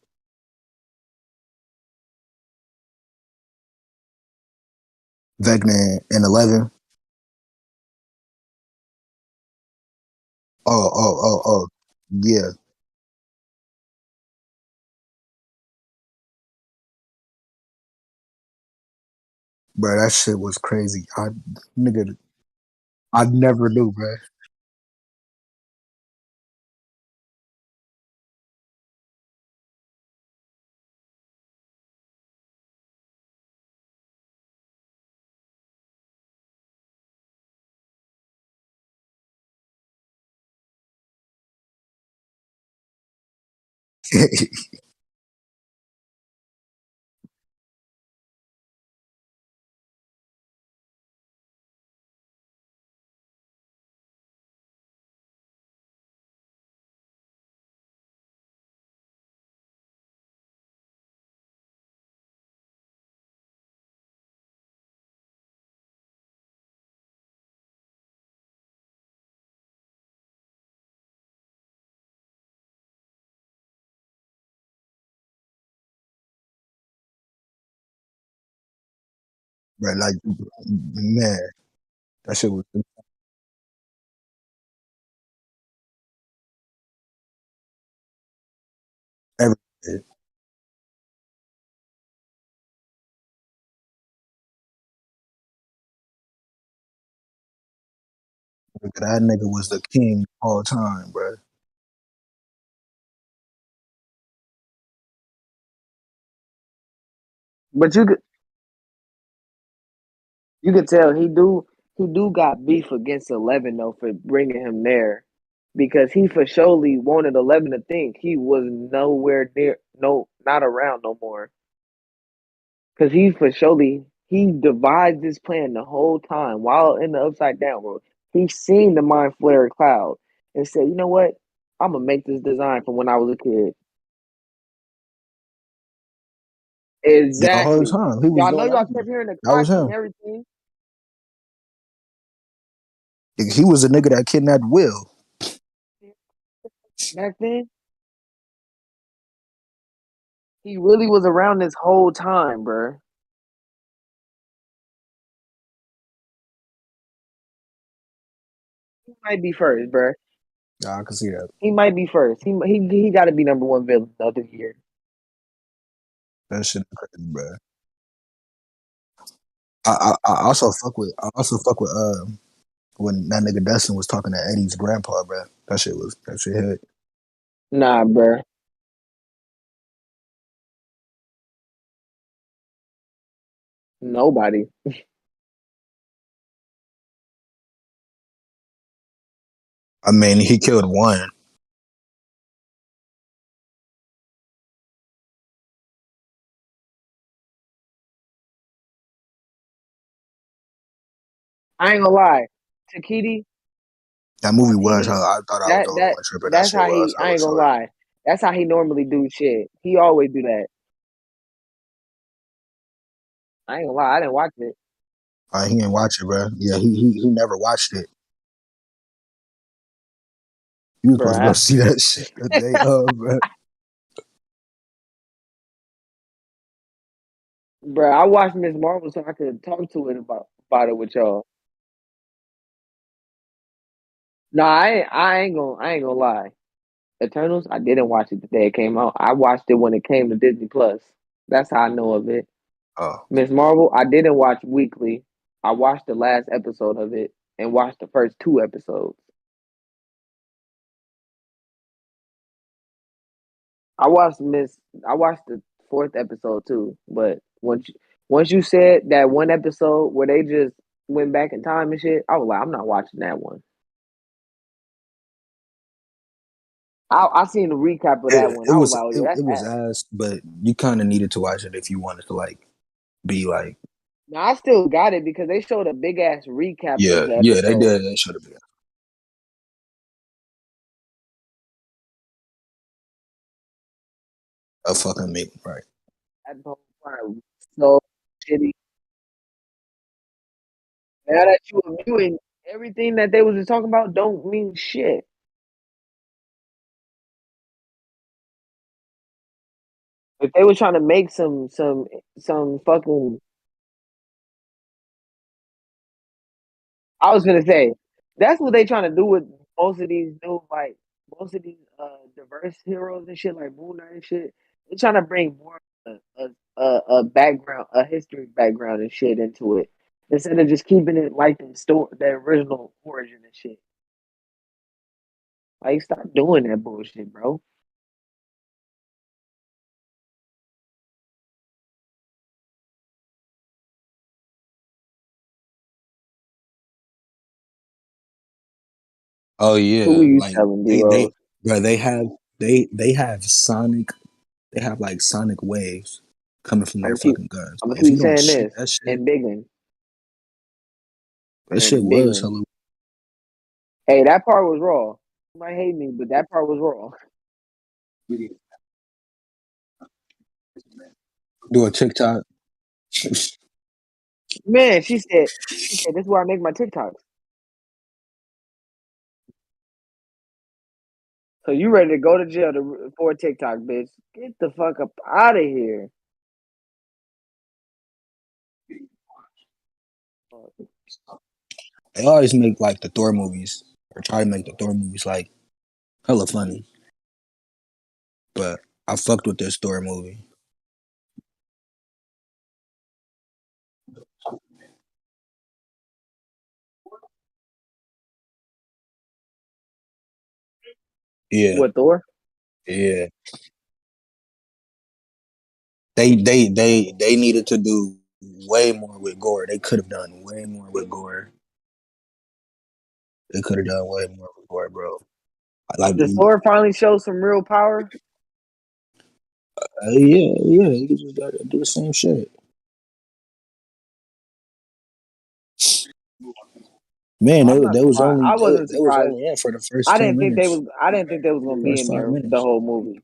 Vecna and 11. Oh. Yeah, bro, that shit was crazy. Nigga, I never knew, bro. Bro, like man, that shit was everything. That nigga was the king all time, bro. But you could tell he do got beef against 11 though for bringing him there, because he for surely wanted 11 to think he was nowhere near, no, not around no more. Because he for surely he devised this plan the whole time while in the upside down world. He seen the mind flare cloud and said, "You know what? I'm gonna make this design from when I was a kid." The whole Exactly. time he was Y'all know doing y'all everything. kept hearing the That was clocks and him. everything. He was the nigga that kidnapped Will. Back then, he really was around this whole time, bruh. He might be first, bruh. Nah, I can see that. He might be first. He got to be number one villain the other year. That shit crazy, bro. I also fuck with when that nigga Dustin was talking to Eddie's grandpa, bro. That shit hit. Nah, bruh. Nobody. I mean, he killed one. I ain't gonna lie. Takiti, That movie was Watiti, hella. I thought I was that the only that one tripping. That that's shit how was he. I hella ain't gonna short. lie. That's how he normally do shit. He always do that. I ain't gonna lie. I didn't watch it, He didn't watch it, bro. Yeah, he never watched it. You was supposed to go bruh. see that shit the day of, bro. Bruh, I watched Miss Marvel so I could talk to it about it with y'all. Nah, I ain't gonna lie. Eternals, I didn't watch it the day it came out. I watched it when it came to Disney Plus. That's how I know of it. Oh, Miss Marvel, I didn't watch weekly. I watched the last episode of it and watched the first two episodes. I watched Miss. I watched the fourth episode too. But once you said that one episode where they just went back in time and shit, I was like, I'm not watching that one. I seen the recap of that one. it I was was like, oh yeah, that's it was ass. ass, but you kind of needed to watch it if you wanted to like be like, Now I still got it because they showed a big ass recap of the yeah, they episode. did. They should have been a fucking me, right? That whole part was so shitty. Now that you reviewing everything that they was just talking about, don't mean shit. If they was trying to make some fucking, I was gonna say that's what they trying to do with most of these new, like most of these diverse heroes and shit like Moon Knight and shit. They're trying to bring more a background, a history background and shit into it instead of just keeping it like the original origin and shit. Like, stop doing that bullshit, bro. Oh Who yeah, are you like telling, D they, Rose? bro, they have sonic. They have like sonic waves coming from I'm their gonna keep fucking guns. I'm gonna But if you keep don't saying shoot this that shit, and biggin that shit and was biggin. hella. Hey, that part was raw. You might hate me, but that part was raw. Do a TikTok. Man, she said, this is where I make my TikToks. So you ready to go to jail for a TikTok, bitch? Get the fuck up out of here. They always make like the Thor movies or try to make the Thor movies like hella funny. But I fucked with this Thor movie. Yeah, What, Thor? yeah. They needed to do way more with gore. They could have done way more with gore. They could have done way more with gore, bro. Like, Did Thor finally show some real power? yeah, yeah. You just gotta do the same shit. Man, I'm not they was surprised. only I wasn't they was surprised. only in for the first 10 minutes, I didn't think they was gonna be first in five there the minutes. whole movie.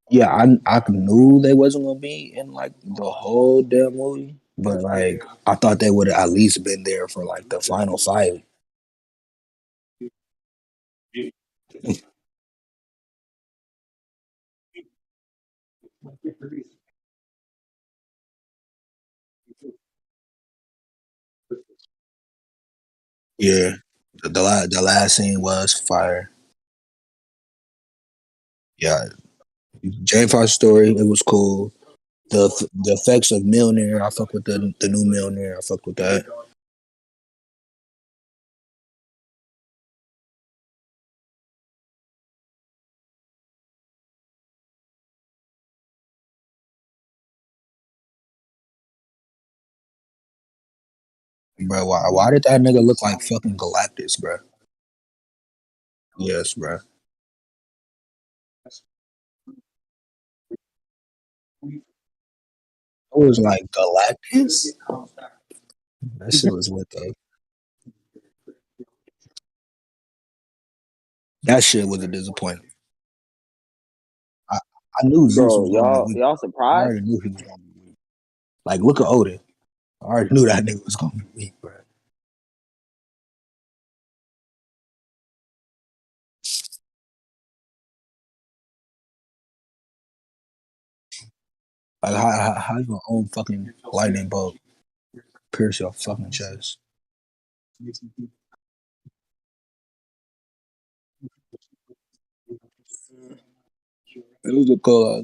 Yeah, I knew they wasn't gonna be in like the whole damn movie, but like I thought they would have at least been there for like the final fight. Yeah, the last scene was fire. Yeah, Jane Foster story, it was cool. The effects of Millionaire, I fuck with the new Millionaire. I fuck with that. Bro, why did that nigga look like fucking Galactus, bro? Yes, bro. I was like Galactus. That shit was lit though. That shit was a disappointment. I, I knew Zeus Bro, was gonna be weak. y'all I surprised? already knew he was gonna be weak. Like, look at Odin. I already knew that nigga was gonna be weak, bro. Like, how you gonna own fucking lightning bolt pierce your fucking chest? It was a cool.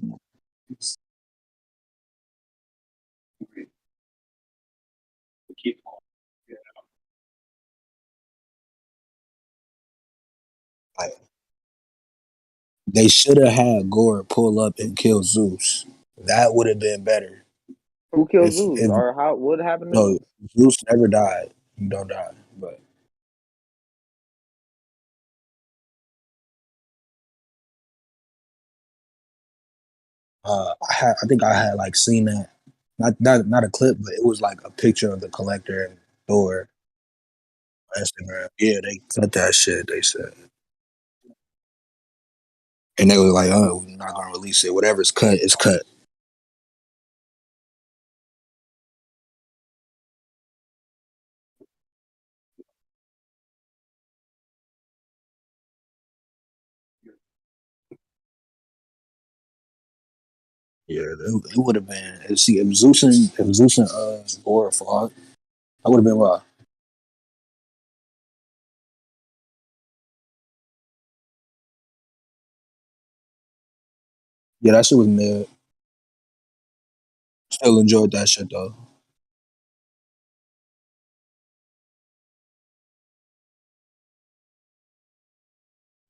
Like, they should have had Gore pull up and kill Zeus. That would have been better. Who killed Zeus? If Or how what happened to no, Zeus? Zeus never died. He don't die. But I think I had like seen that. Not a clip, but it was like a picture of the collector and Thor on Instagram. Yeah, they cut that shit. They said, and they were like, "Oh, we're not gonna release it. Whatever's cut is cut." Yeah, it would have been. See, if Zeus and Thor fought, I would have been well. Yeah, that shit was mid. Still enjoyed that shit though.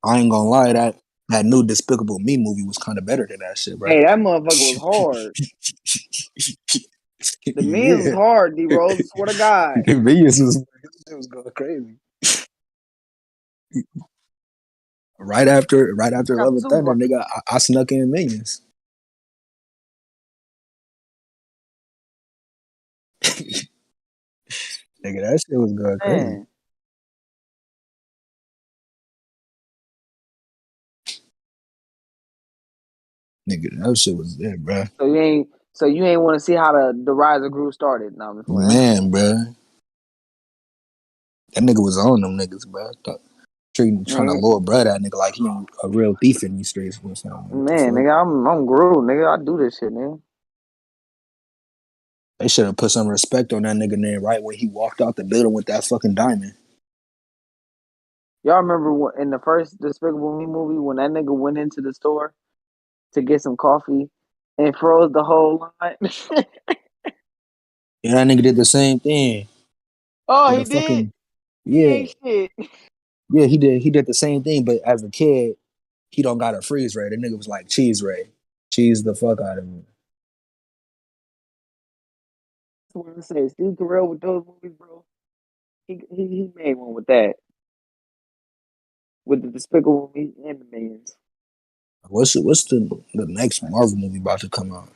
I ain't gonna lie, that new Despicable Me movie was kind of better than that shit, bro. Hey, that motherfucker was hard. The men's was Yeah, hard, D Rose. Swear to God. Convenience was going crazy. Right after Got Love the and Thunder, supervisor. nigga, I snuck in Minions. Nigga, that shit was going crazy. Man. Nigga, that shit was there, bro. So you ain't want to see how the rise of Gru started. No, I'm just playing. Man, bro, that nigga was on them niggas, bro. Trying to Nigga, lure bro that nigga like he a real thief in these streets or something. What the man, fuck? nigga, I'm Gru, nigga. I do this shit, nigga. They should have put some respect on that nigga name right when he walked out the building with that fucking diamond. Y'all remember in the first Despicable Me movie when that nigga went into the store to get some coffee and froze the whole line? Yeah, that nigga did the same thing Oh, with he a did. fucking He yeah, ain't shit. yeah. He did the same thing, but as a kid, he don't got a freeze ray. The nigga was like cheese ray, cheese the fuck out of him. That's what I say. Steve Carell with those movies, bro. He made one with that, with the Despicable Me and the Minions. What's the next Marvel movie about to come out?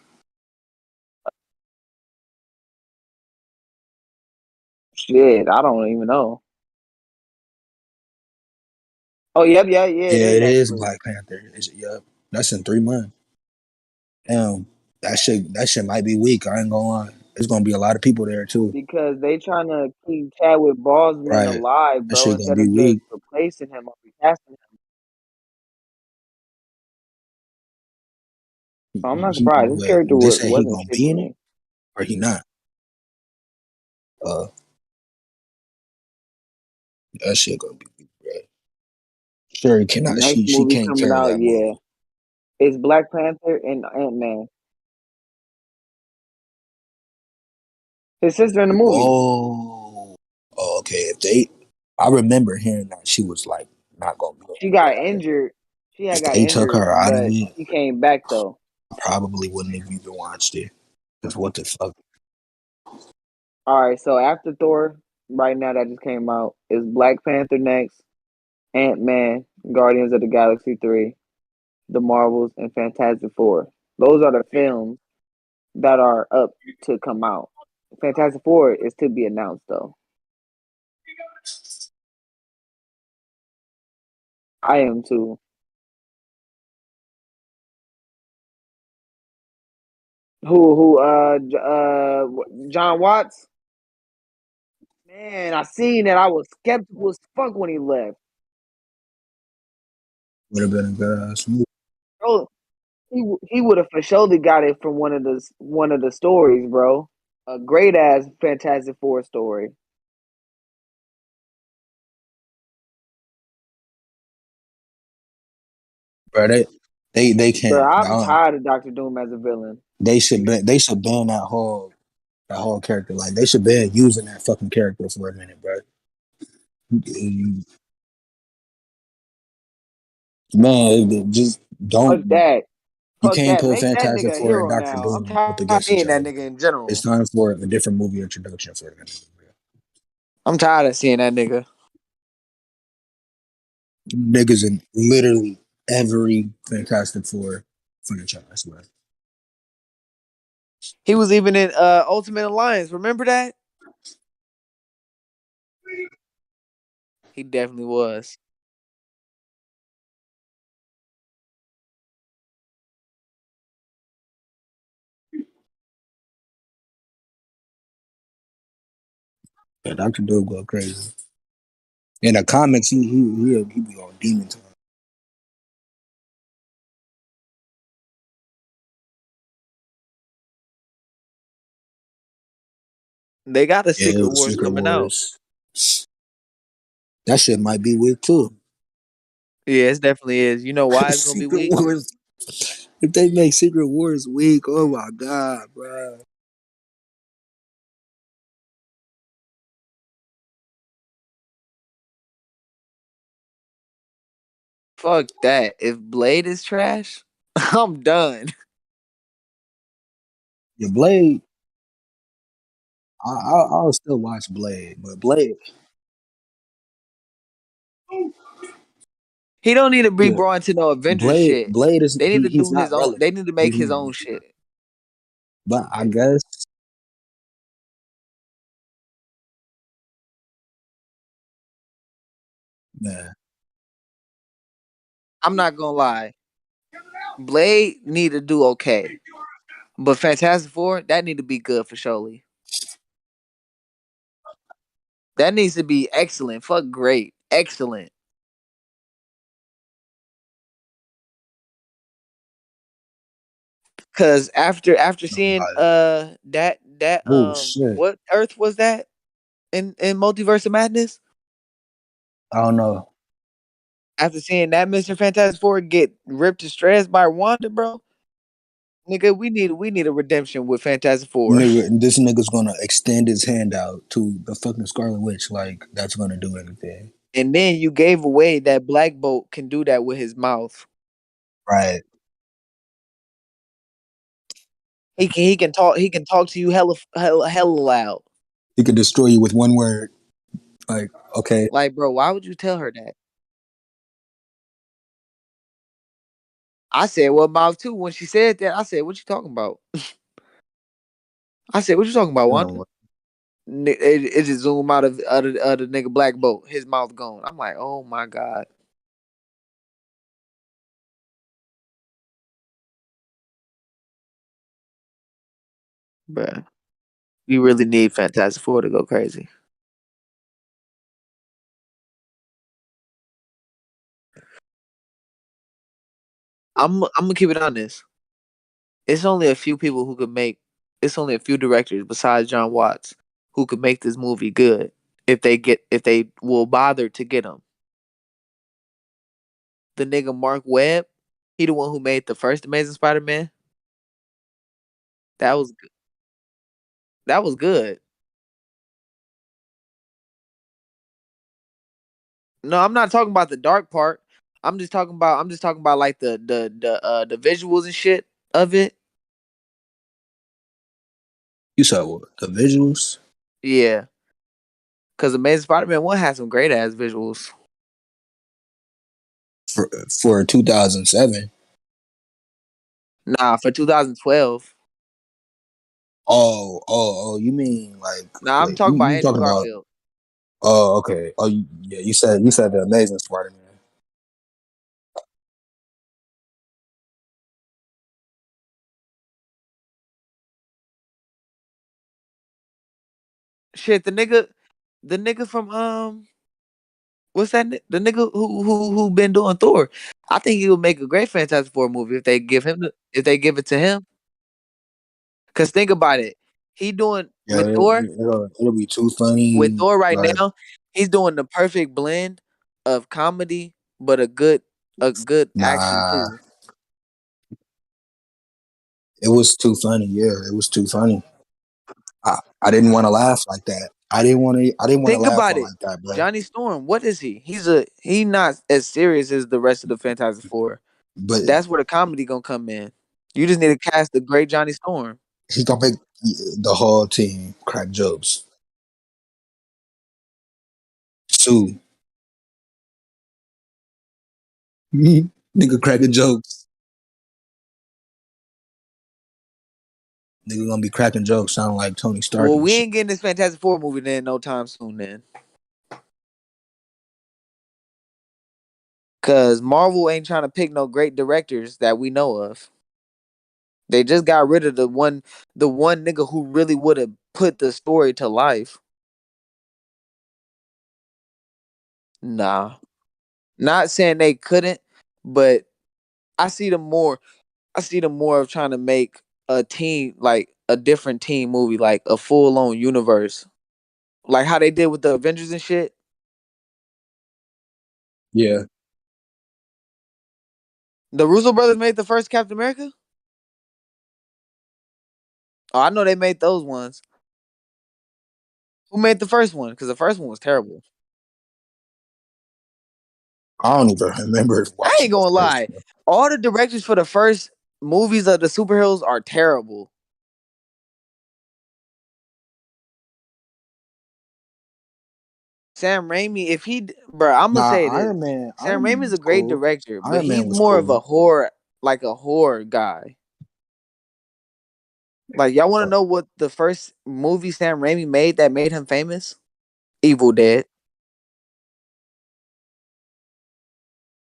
Shit, I don't even know. Oh, yep, yeah, yeah, it Yeah, is it is actually. Black Panther. Is it? Yep, that's in 3 months. Damn, that shit might be weak. I ain't gonna lie. There's gonna be a lot of people there too. Because they trying to keep Chadwick Boseman Right, alive, that bro, shit gonna instead be of just weak. replacing him or recasting him. So I'm not surprised. His Well, character they say he wasn't gonna shit be to in it me. or he not. Uh, that shit gonna be weak, bro. Sure, The cannot. next She movie can't coming carry out, that yeah, movie. it's Black Panther and Ant Man. His sister in the movie. Oh, okay. I remember hearing that she was like not gonna be She able to got carry it. injured. She had If got they took injured, her out of but it, she came back though. I probably wouldn't have even watched it. Cause what the fuck? All right, so after Thor, right now that just came out, is Black Panther next, Ant Man, Guardians of the Galaxy 3, The Marvels, and Fantastic Four. Those are the films that are up to come out. Fantastic Four is to be announced though. I am too. John Watts? Man, I seen that. I was skeptical as fuck when he left. Would have been a good ass movie. Bro, he would have for surely got it from one of the stories, bro. A great ass Fantastic Four story. Bro, they Bro, can't. I'm tired of Doctor Doom as a villain. They should ban that whole character. Like they should ban using that fucking character for a minute, bro. Man, just Fuck don't. that. You Fuck can't that. put Make that Fantastic nigga a Four and hero Doctor now. I'm Doom up tired of against each seeing that other. nigga in It's general. time for a different movie introduction for them. I'm tired of seeing that nigga. Niggas in literally every Fantastic Four franchise, bro. He was even in Ultimate Alliance. Remember that? He definitely was. Yeah, Doctor Doom go crazy. In the comics, he be on demon time. They got a Yeah, Secret Wars Secret coming out. Wars. That shit might be weak too. Yeah, it definitely is. You know why it's gonna be Secret weak? Wars. If they make Secret Wars weak, oh my god, bro. Fuck that. If Blade is trash, I'm done. Your Blade, I'll still watch Blade, but He don't need to be yeah, brought into no Avengers Blade, shit. Blade is They need to he's do not his own. They relevant. need to make He's his not own relevant. shit. But I guess, man, I'm not gonna lie. Blade need to do okay, but Fantastic Four that need to be good for surely. That needs to be excellent. Fuck great, excellent. Cause after seeing that oh shit, what Earth was that in Multiverse of Madness? I don't know. After seeing that Mr. Fantastic Four get ripped to shreds by Wanda, bro, nigga, we need a redemption with Fantastic Four. Nigga, this nigga's gonna extend his hand out to the fucking Scarlet Witch. Like that's gonna do anything, And then you gave away that Black Bolt can do that with his mouth. right? He can talk to you hella loud. He could destroy you with one word. Like, okay, Like, bro, why would you tell her that? I said, "What mouth too?" When she said that, I said, "What you talking about?" I said, "What you talking about, you know Wanda?" what? It just zoom out of the nigga Black Bolt, his mouth gone. I'm like, oh my god, bruh. We really need Fantastic Four to go crazy. I'm gonna keep it honest. It's only a few people who could make. It's only a few directors besides John Watts who could make this movie good if they will bother to get him. The nigga Mark Webb, he the one who made the first Amazing Spider-Man. That was that was good. No, I'm not talking about the dark part. I'm just talking about like the visuals and shit of it. You saw what? The visuals Yeah, because Amazing Spider-Man 1 had some great ass visuals. for 2007. Nah, for 2012. Oh. You mean like Nah, I'm wait? talking about You Andrew talking about? Garfield. Oh, okay. Oh, yeah. You said the Amazing Spider-Man. Shit, the nigga from what's that? The nigga who been doing Thor. I think he would make a great Fantastic Four movie if they give it to him. Cause think about it, he doing Yeah, it'll be too with funny. Thor right Like, now. He's doing the perfect blend of comedy, but a good action nah, too. it was too funny. Yeah, it was too funny. I didn't want to laugh like that. I didn't want to Think laugh about all it. like that, bro. Johnny Storm, what is he? He not as serious as the rest of the Fantastic Four. But That's where the comedy gonna come in. You just need to cast the great Johnny Storm. he's gonna make the whole team crack jokes. Sue, nigga cracking jokes. Nigga gonna be cracking jokes, sounding like Tony Stark Well, and we shit. ain't getting this Fantastic Four movie then no time soon then. Cause Marvel ain't trying to pick no great directors that we know of. They just got rid of the one nigga who really would have put the story to life. Nah. Not saying they couldn't, but I see them more I see them more of trying to make a team like a different team movie, like a full on universe. Like how they did with the Avengers and shit. Yeah, The Russo brothers made the first Captain America? Oh, I know they made those ones. Who made the first one? Because the first one was terrible. I don't even remember I watching ain't the gonna first lie. one. All the directors for the first movies of the superheroes are terrible. Sam Raimi, bro, I'm gonna Nah, say this. Sam Iron Man Raimi's was a great cool. director, but Iron Man he's was more of cool. a horror, like a horror guy. Like y'all want to know what the first movie Sam Raimi made that made him famous? Evil Dead.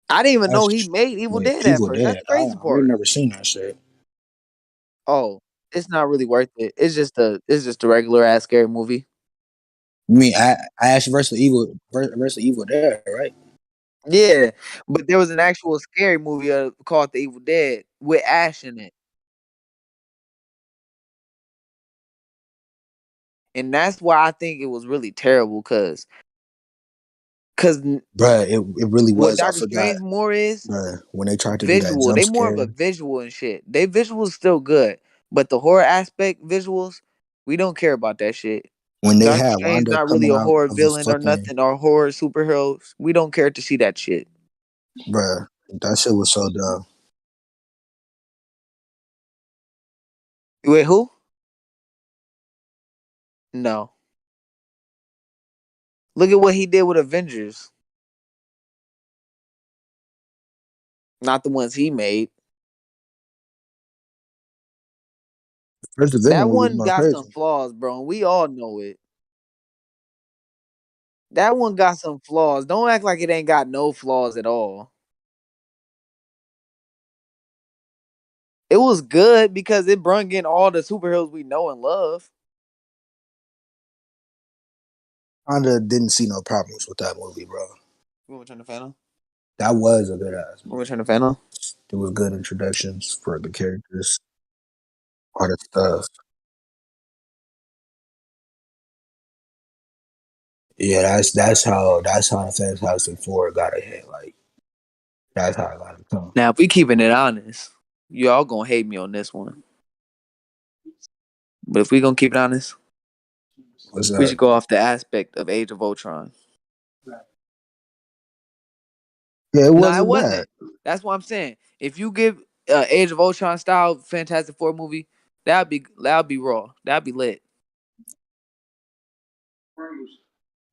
I didn't even know he That's made Evil wait, Dead at Evil first. That's Dead. the crazy I ain't part. never seen that shit. Oh, it's not really worth it. It's just a regular ass scary movie. You mean Ash versus Evil Dead, right? Yeah, but there was an actual scary movie called The Evil Dead with Ash in it, and that's why I think it was really terrible. Cause Cause Bruh, it really what was. I Doctor forgot, Strange more is bruh, when they tried to do that visual. jump They more of scare. a visual and shit. They visuals still good, but the horror aspect visuals, we don't care about that shit. When they Doctor had Strange Wanda not really coming a out horror of a villain or fucking, nothing or horror superheroes. We don't care to see that shit. bruh, that shit was so dumb. Wait, who? No. Look at what he did with Avengers. Not the ones he made. First Avenger That movie was one going got some crazy. flaws, bro. And we all know it. That one got some flaws. Don't act like it ain't got no flaws at all. It was good because it brung in all the superheroes we know and love. Kinda didn't see no problems with that movie, bro. You want to turn the fan on? That was a good ass You want to movie. turn the fan on? It was good introductions for the characters, all that stuff. Yeah, that's how the Fantastic Four got a hit. Like that's how I got it come. Now, if we keeping it honest, y'all gonna hate me on this one. But if we gonna keep it honest, What's we that? should go off the aspect of Age of Ultron. Yeah, it No, it wasn't bad. wasn't. That's what I'm saying. If you give Age of Ultron style Fantastic Four movie, that'd be raw. That'd be lit.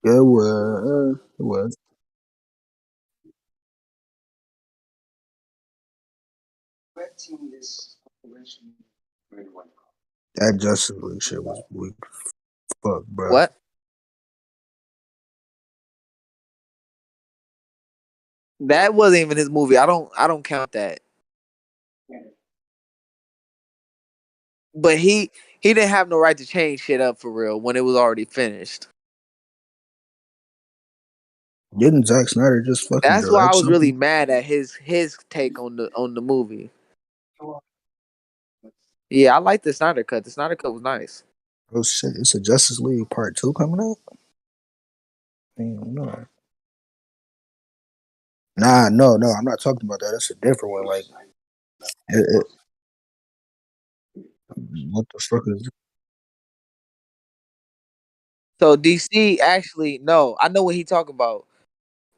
Yeah, it was. It was. That Justice League shit was weak. Fuck, bro. What? That wasn't even his movie. I don't count that. But he didn't have no right to change shit up for real when it was already finished. Didn't Zack Snyder just fucking That's why I direct was really something? mad at his take on the movie. Yeah, I like the Snyder cut. The Snyder cut was nice. Oh shit! It's a Justice League Part Two coming out. Damn, no. Nah, no, I'm not talking about that. That's a different one. Like, it, what the fuck is? So DC actually no, I know what he talking about.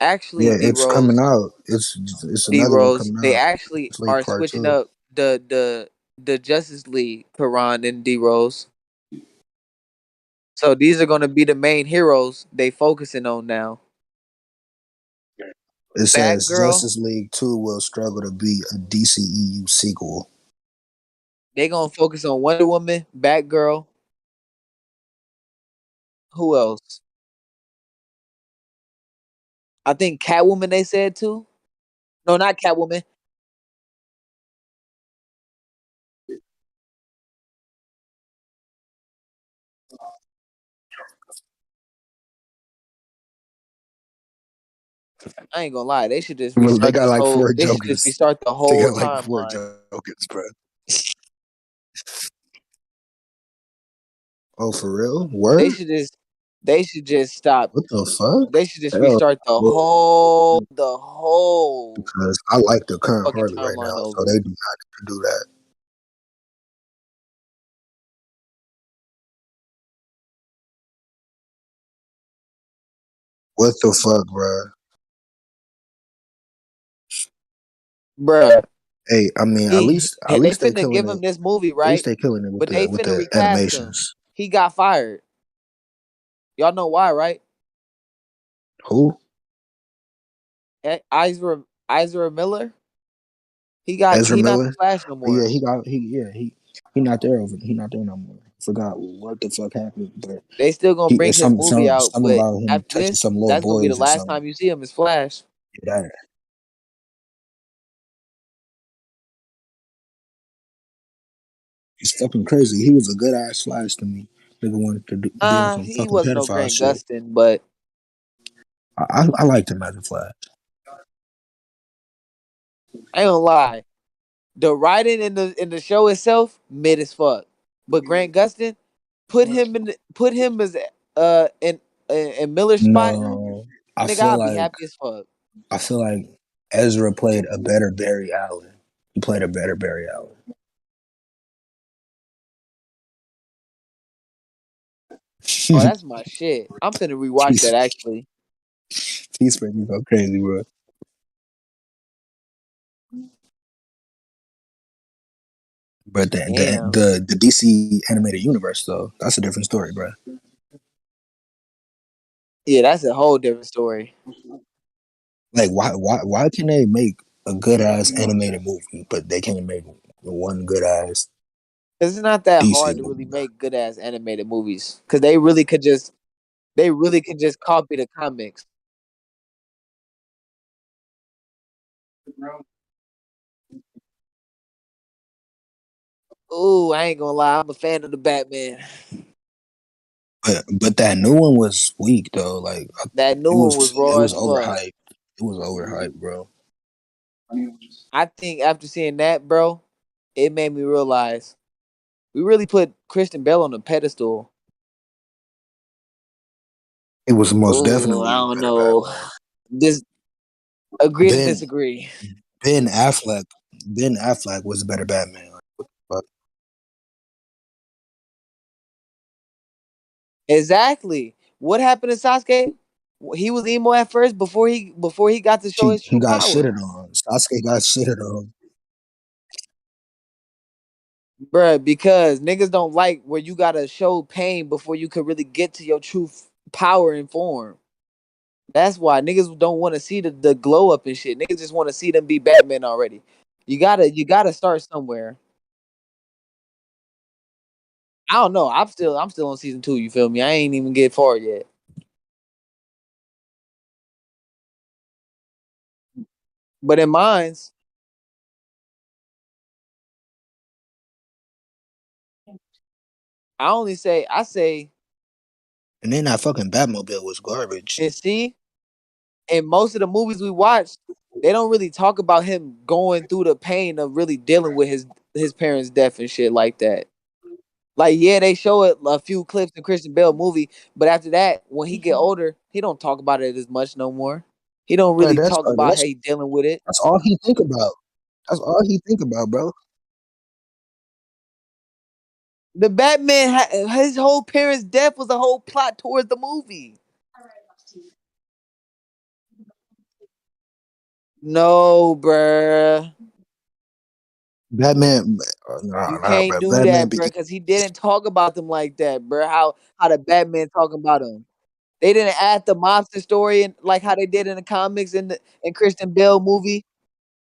Actually, Yeah, D it's coming Rose, out. It's D another one Rose, coming they out. actually Justice League are Part switching Two. up the Justice League, Karan and D Rose. So these are gonna be the main heroes they focusing on now. It says Batgirl, Justice League Two will struggle to be a DCEU sequel. they gonna focus on Wonder Woman, Batgirl. Who else? I think Catwoman. They said too. No, not Catwoman. I ain't gonna lie. They should just Well, they restart got this like whole. four They should just Jokers. restart the They whole got like four timeline. Jokers, bro. Oh, for real? They Word? should just. They should just stop. What the fuck? They should just Hell, restart the no. whole Because I like the current fucking Harley right timeline now, so over. they do not need to do that. What the fuck, bro? Bruh. Hey, I mean, at They least they finna killing give him it. this movie, At least right? they killing it But they with finna the recast him. animations. He got fired. Y'all know why, right? Who? Ezra Miller. Ezra He not the Miller? Flash no Yeah, more. he not there over. He not there no more. Forgot what the fuck happened, but They still gonna he bring it's his movie out, some but about him after touching this, some little that's gonna be the boys or last something. time you see him as Flash. Yeah, that it's fucking crazy. He was a good ass Flash to me. Nigga wanted to be on some He fucking wasn't no pedophile Grant shit. Gustin, but I liked him as a Flash. I ain't gonna lie. The writing in the show itself mid as fuck. But Grant Gustin, put him as in Miller's spot. No. I Nigga, feel I'll be like happy as fuck. I feel like Ezra played a better Barry Allen. He played a better Barry Allen. Oh, that's my shit. I'm finna rewatch that He's actually. he's freaking go crazy, bro. But Damn. the DC animated universe though, that's a different story, bro. Yeah, that's a whole different story. Like why can they make a good ass animated movie, but they can't make one good ass Cause it's not that DC hard to movie, really bro? make good ass animated movies. Cause they really could just copy the comics. Ooh, I ain't gonna lie, I'm a fan of the Batman. But that new one was weak though. Like That new one was it raw was as fuck. overhyped. It was overhyped, bro. I think after seeing that, bro, it made me realize we really put Christian Bale on a pedestal. It was most Ooh, I definitely a don't better know. Batman. This agree to Ben disagree. Ben Affleck Ben Affleck was a better Batman. But Exactly. What happened to Sasuke? He was emo at first before he got to show his he true got power. shitted on. Sasuke got shitted on. Bruh, because niggas don't like where you gotta show pain before you could really get to your true power and form. That's why niggas don't want to see the glow up and shit. Niggas just want to see them be Batman already. You gotta start somewhere. I don't know. I'm still on season 2. You feel me? I ain't even get far yet. But in mines, I say And then that fucking Batmobile was garbage. and see. In most of the movies we watch, they don't really talk about him going through the pain of really dealing with his parents' death and shit like that. Like, yeah, they show it a few clips in Christian Bale movie, but after that, when he get older, he don't talk about it as much no more. He don't Bro, really talk about how he dealing with it. that's all he think about. That's all he think about, bro. The Batman, his whole parents' death was a whole plot towards the movie. No, bruh. Batman, You nah, can't bro. do Batman that, be bruh, because he didn't talk about them like that, bruh. How the Batman talking about him. They didn't add the monster story and like how they did in the comics in the in Christian Bale movie.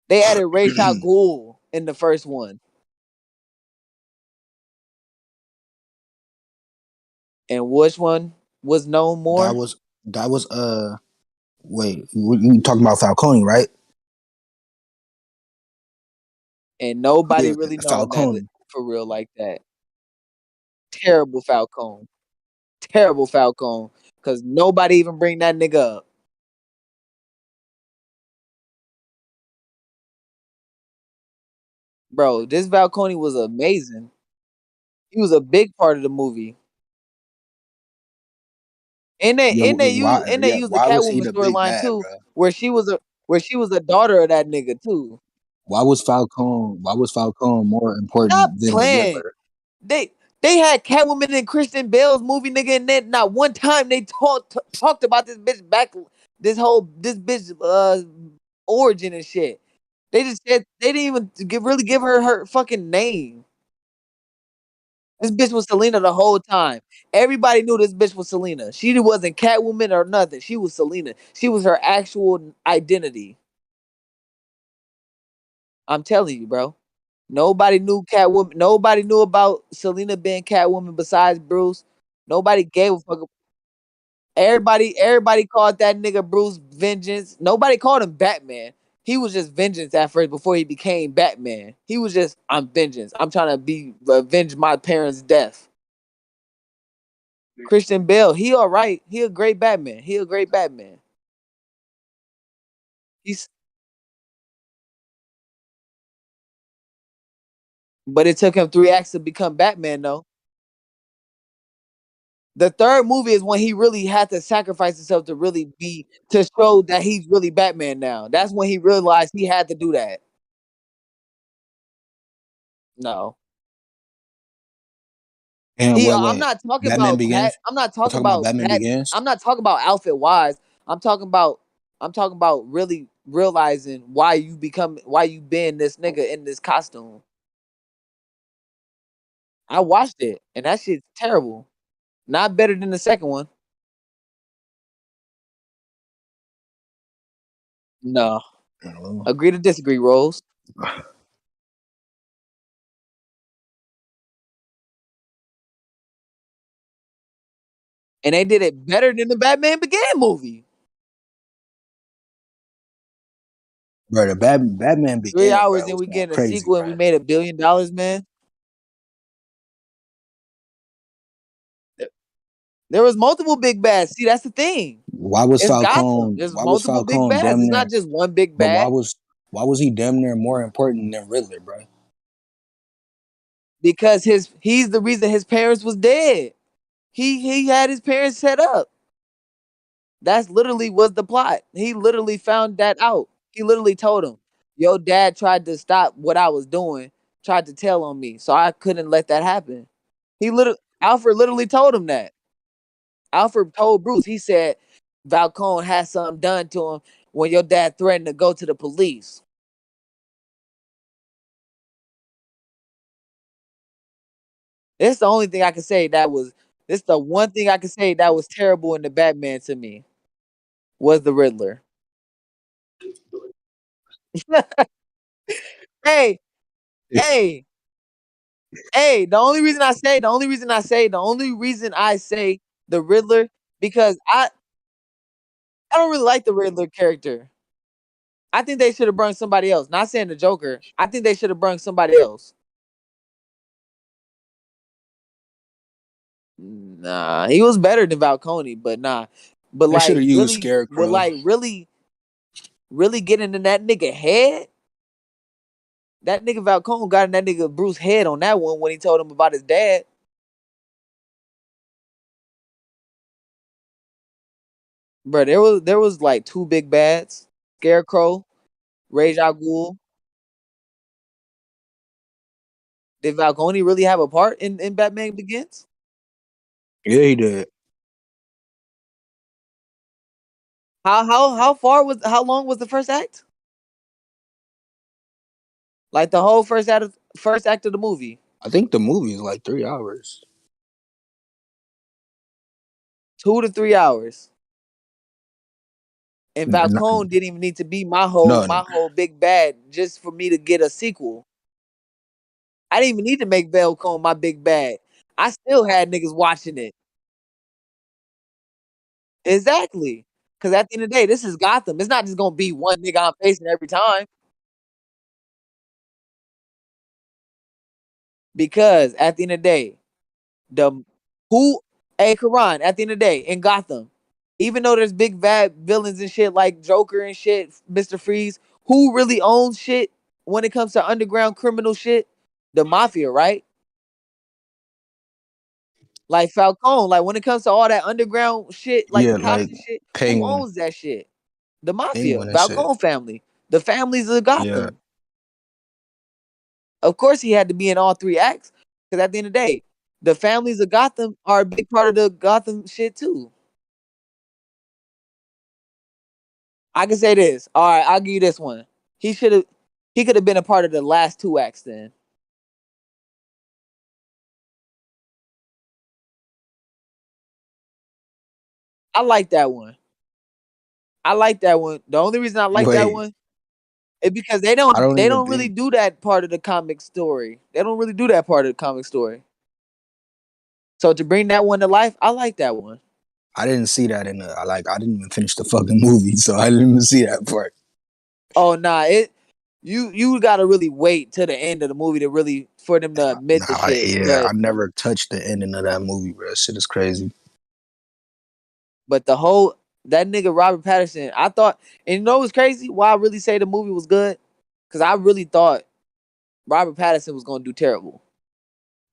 They added Ra's al Ghul in the first one, and which one was known that more? was that was wait, you talking about Falcone, right? And nobody Yeah, really known that Falcone. for real like that. Terrible Falcone, terrible Falcone, because nobody even bring that nigga up, bro. This Falcone was amazing. He was a big part of the movie. And they Yeah, and they use and they used the why was he Catwoman the big storyline bad, too, bro? where she was a daughter of that nigga too. Why was Falcone more Stop important than the playing. Riddler? They they had Catwoman and Christian Bale's movie, nigga, and then not one time they talked about this bitch back, this bitch origin and shit. They just said they didn't even really give her fucking name. This bitch was Selena the whole time. Everybody knew this bitch was Selena. She wasn't Catwoman or nothing. She was Selena. She was her actual identity. I'm telling you, bro. Nobody knew Catwoman. Nobody knew about Selena being Catwoman besides Bruce. Nobody gave a fuck. Everybody called that nigga Bruce Vengeance. Nobody called him Batman. He was just Vengeance at first before he became Batman. He was just I'm Vengeance. I'm trying to be avenge my parents' death. Christian Bale, he all right. He a great Batman. He a great Batman. He's but it took him 3 acts to become Batman though. The third movie is when he really had to sacrifice himself to really be to show that he's really Batman now. That's when he realized he had to do that. No. And He wait, I'm wait. not talking Batman about Pat. Begins. I'm not We're talking talking about about Batman Pat. Begins. I'm not talking about outfit wise. I'm talking about really realizing why you been this nigga in this costume. I watched it and that shit's terrible. Not better than the second one. No. Oh, Agree to disagree, Rose. And they did it better than the Batman Began movie. bro, the Batman 3 Begins, hours bro, and was we going getting a crazy, sequel and bro. we made $1 billion, man. There was multiple big bads. See, that's the thing. Why was It's Gotham. Falcone? There's Why was multiple big Falcone bads. damn It's not near? just one big But bad. why was he damn near more important than Riddler, bro? Because he's the reason his parents was dead. He had his parents set up. That's literally was the plot. He literally found that out. He literally told him, "Your dad tried to stop what I was doing, tried to tell on me, so I couldn't let that happen." Alfred literally told him that. Alfred told Bruce. He said Falcone had something done to him when your dad threatened to go to the police. It's the only thing I can say that was. It's the one thing I can say that was terrible in the Batman to me was the Riddler. Hey, hey, hey, the only reason I say the Riddler because I don't really like the Riddler character. I think they should have brought somebody else. Not saying the Joker. I think they should have brought somebody else. Nah, he was better than Falcone, but nah. But They should like have used really, but Scarecrow. like really getting in that nigga head. That nigga Falcone got in that nigga Bruce head on that one when he told him about his dad. Bro, there was like two big bads. Scarecrow, Rage Al Ghul. Did Falcone really have a part in Batman Begins? Yeah, he did. How long was the first act? Like the whole first act of the movie. I think the movie is like 3 hours. 2 to 3 hours. And No, Falcone didn't even need to be my whole no, my whole big bad just for me to get a sequel. I didn't even need to make Falcone my big bad. I still had niggas watching it. Exactly. Because at the end of the day, this is Gotham. It's not just gonna be one nigga I'm facing every time. Because at the end of the day, the who hey Karan, at the end of the day, in Gotham, even though there's big bad villains and shit like Joker and shit, Mr. Freeze, who really owns shit when it comes to underground criminal shit? The mafia, right? Like Falcone, like when it comes to all that underground shit, like the yeah, cops like and shit, who Penguin, owns that shit? The mafia, Penguin and shit. Falcone family, the families of Yeah, Gotham. Of course, he had to be in all three acts because at the end of the day, the families of Gotham are a big part of the Gotham shit too. I can say this. All right, I'll give you this one. He should have. He could have been a part of the last two acts. Then I like that one. I like that one. The only reason I like that wait, one is because they I don't don't they even don't really think do that part of the comic story. They don't really do that part of the comic story. So to bring that one to life, I like that one. I didn't see that in the. I didn't even finish the fucking movie, so I didn't even see that part. Oh nah, you gotta really wait till the end of the movie to really for them to admit the shit. Yeah, But I never touched the ending of that movie, bro. That shit is crazy. but the whole that nigga Robert Patterson, I thought, and you know what's crazy? Why I really say the movie was good? Because I really thought Robert Pattinson was gonna do terrible.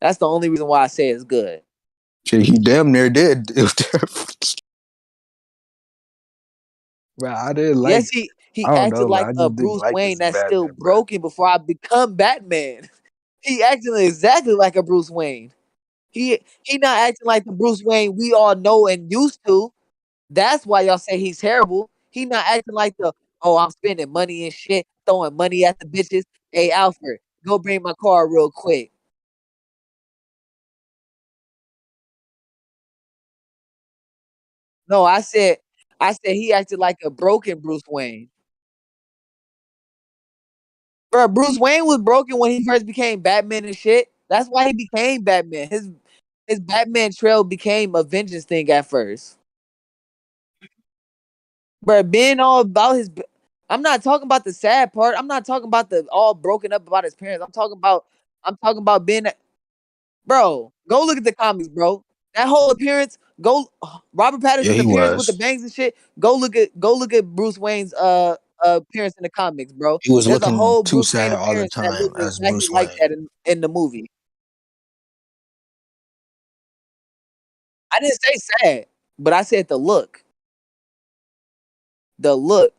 That's the only reason why I say it's good. Shit, he damn near did. It was terrible. Bro, I didn't like. Yes, he I don't acted know, man. like I a just didn't Bruce like Wayne this that's still Batman, bro. broken before I become Batman. He acting exactly like a Bruce Wayne. He not acting like the Bruce Wayne we all know and used to. That's why y'all say he's terrible. He not acting like the oh I'm spending money and shit, throwing money at the bitches. Hey Alfred, go bring my car real quick. No, I said he acted like a broken Bruce Wayne. Bro, Bruce Wayne was broken when he first became Batman and shit. That's why he became Batman. His Batman trail became a vengeance thing at first. Bro, being all about his I'm not talking about the sad part. I'm not talking about the all broken up about his parents. I'm talking about being bro, go look at the comics, bro. That whole appearance, go Robert Yeah, Pattinson's he appearance with the was. bangs and shit. Go look at Bruce Wayne's appearance in the comics, bro. He was There's a looking whole too Bruce Wayne sad all the appearance that time looks as exactly Bruce like Wayne. that in the movie. I didn't say sad, but I said the look. The look.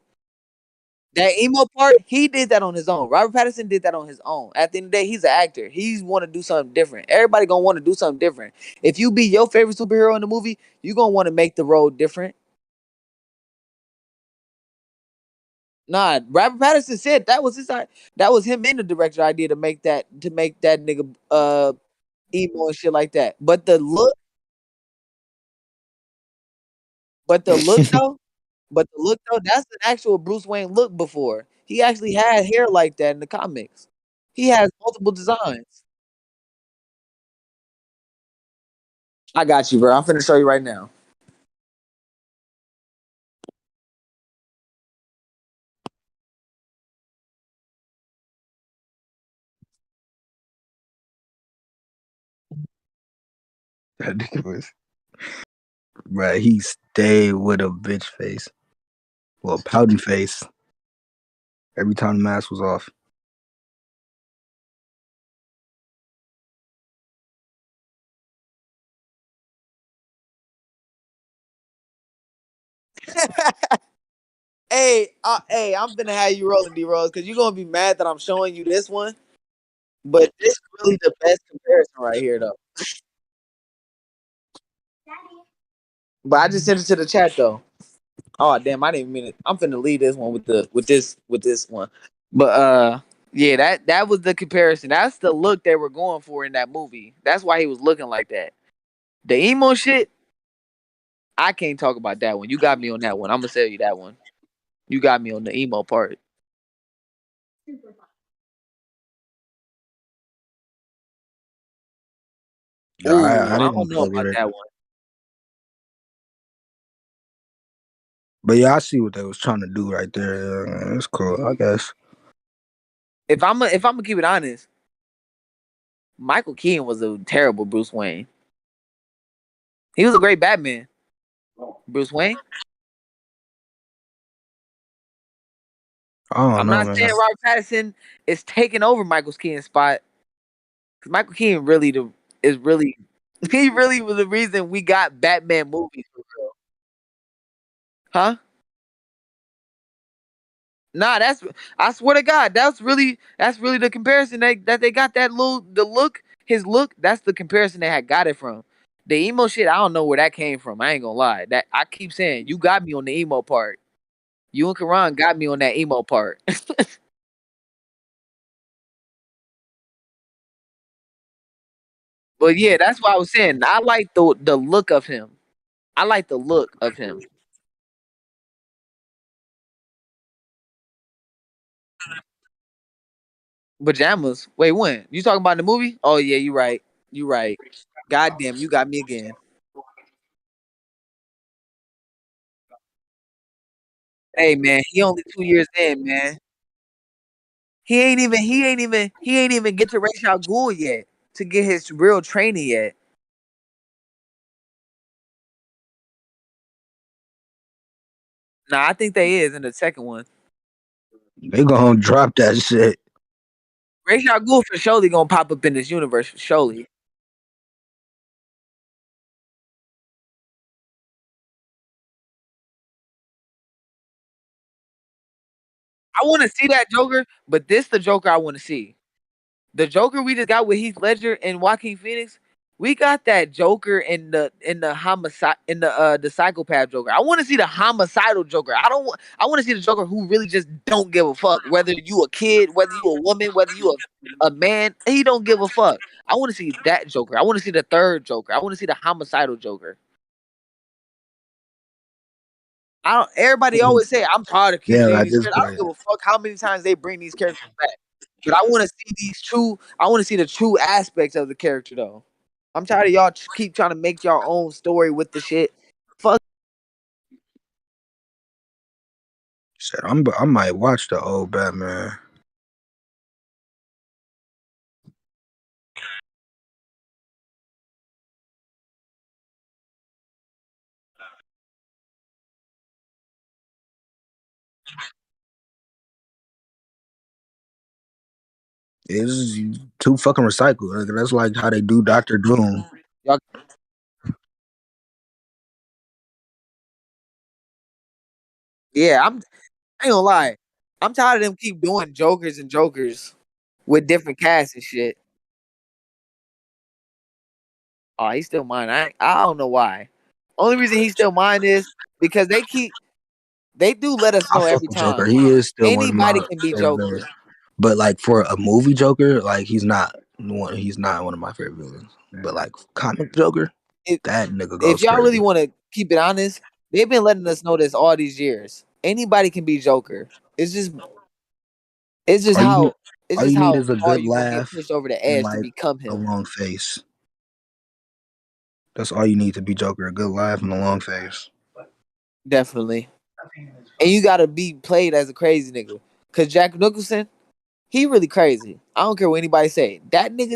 That emo part, he did that on his own. Robert Pattinson did that on his own. At the end of the day, he's an actor. He's want to do something different. Everybody gonna want to do something different. If you be your favorite superhero in the movie, you gonna want to make the role different. Nah, Robert Pattinson said that was that was him and the director idea to make that nigga emo and shit like that. But the look though, that's an actual Bruce Wayne look before. He actually had hair like that in the comics. He has multiple designs. I got you, bro. I'm finna show you right now. That nigga was, bro. He stayed with a bitch face, well, pouty face every time the mask was off. Hey, I'm finna have you rolling D Rose because you're gonna be mad that I'm showing you this one, but this is really the best comparison right here, though. But I just sent it to the chat though. Oh damn, I didn't even mean it. I'm finna leave this one with this one. But yeah, that was the comparison. That's the look they were going for in that movie. That's why he was looking like that. The emo shit, I can't talk about that one. You got me on that one. I'm gonna tell you that one. You got me on the emo part. Yeah, I Ooh, I don't didn't know fuck with about it, that one. but yeah, I see what they was trying to do right there. It's cool, I guess. If I'm gonna keep it honest, Michael Keaton was a terrible Bruce Wayne. He was a great Batman. Bruce Wayne. I don't I'm know, not saying man. Robert Pattinson is taking over Michael Keaton's spot because Michael Keaton is really he really was the reason we got Batman movies for real. Huh? Nah, that's I swear to God, that's really the comparison that they got the look, his look, that's the comparison they had got it from. The emo shit, I don't know where that came from. I ain't gonna lie. That I keep saying you got me on the emo part. You and Karan got me on that emo part. But yeah, that's what I was saying. I like the look of him. I like the look of him. Pajamas. Wait, when? You talking about the movie? Oh yeah, you right. You right. Goddamn, you got me again. Hey man, he only 2 years in, man. He ain't even get to Ra's al Ghul yet to get his real training yet. Nah, I think they is in the second one. They gonna drop that shit. Ra's al Ghul for surely gonna pop up in this universe for surely. I want to see that Joker, but this the Joker I want to see. The Joker we just got with Heath Ledger and Joaquin Phoenix. We got that Joker in the homicide in the psychopath Joker. I want to see the homicidal Joker. I want to see the Joker who really just don't give a fuck whether you a kid, whether you a woman, whether you a man. He don't give a fuck. I want to see that Joker. I want to see the third Joker. I want to see the homicidal Joker. I don't. Everybody always say I'm tired of keep Yeah, seeing at these this characters. I don't point. give a fuck how many times they bring these characters back. But I want to see these true. I want to see the true aspects of the character though. I'm tired of y'all keep trying to make your own story with the shit. Fuck. Shit, I might watch the old Batman. It's too fucking recycled. Nigga. That's like how they do Doctor Doom. Y'all, yeah, I ain't gonna lie. I'm tired of them keep doing Jokers and Jokers with different casts and shit. Oh, he's still mine. I don't know why. Only reason he's still mine is because they do let us I know fuck every with Joker. time He is still one of anybody my can be favorite villains. Joker. But like for a movie Joker, like he's not one. He's not one of my favorite villains. But like comic Joker, If that nigga if goes y'all really crazy. want to keep it honest, they've been letting us know this all these years. Anybody can be Joker. It's just All you need, how it's all just you need how is a hard good you gonna get laugh pushed over the and edge to like become a him. long face. That's all you need to be Joker. A good laugh and a long face. Definitely. And you gotta be played as a crazy nigga. Cause Jack Nicholson, he really crazy. I don't care what anybody say. That nigga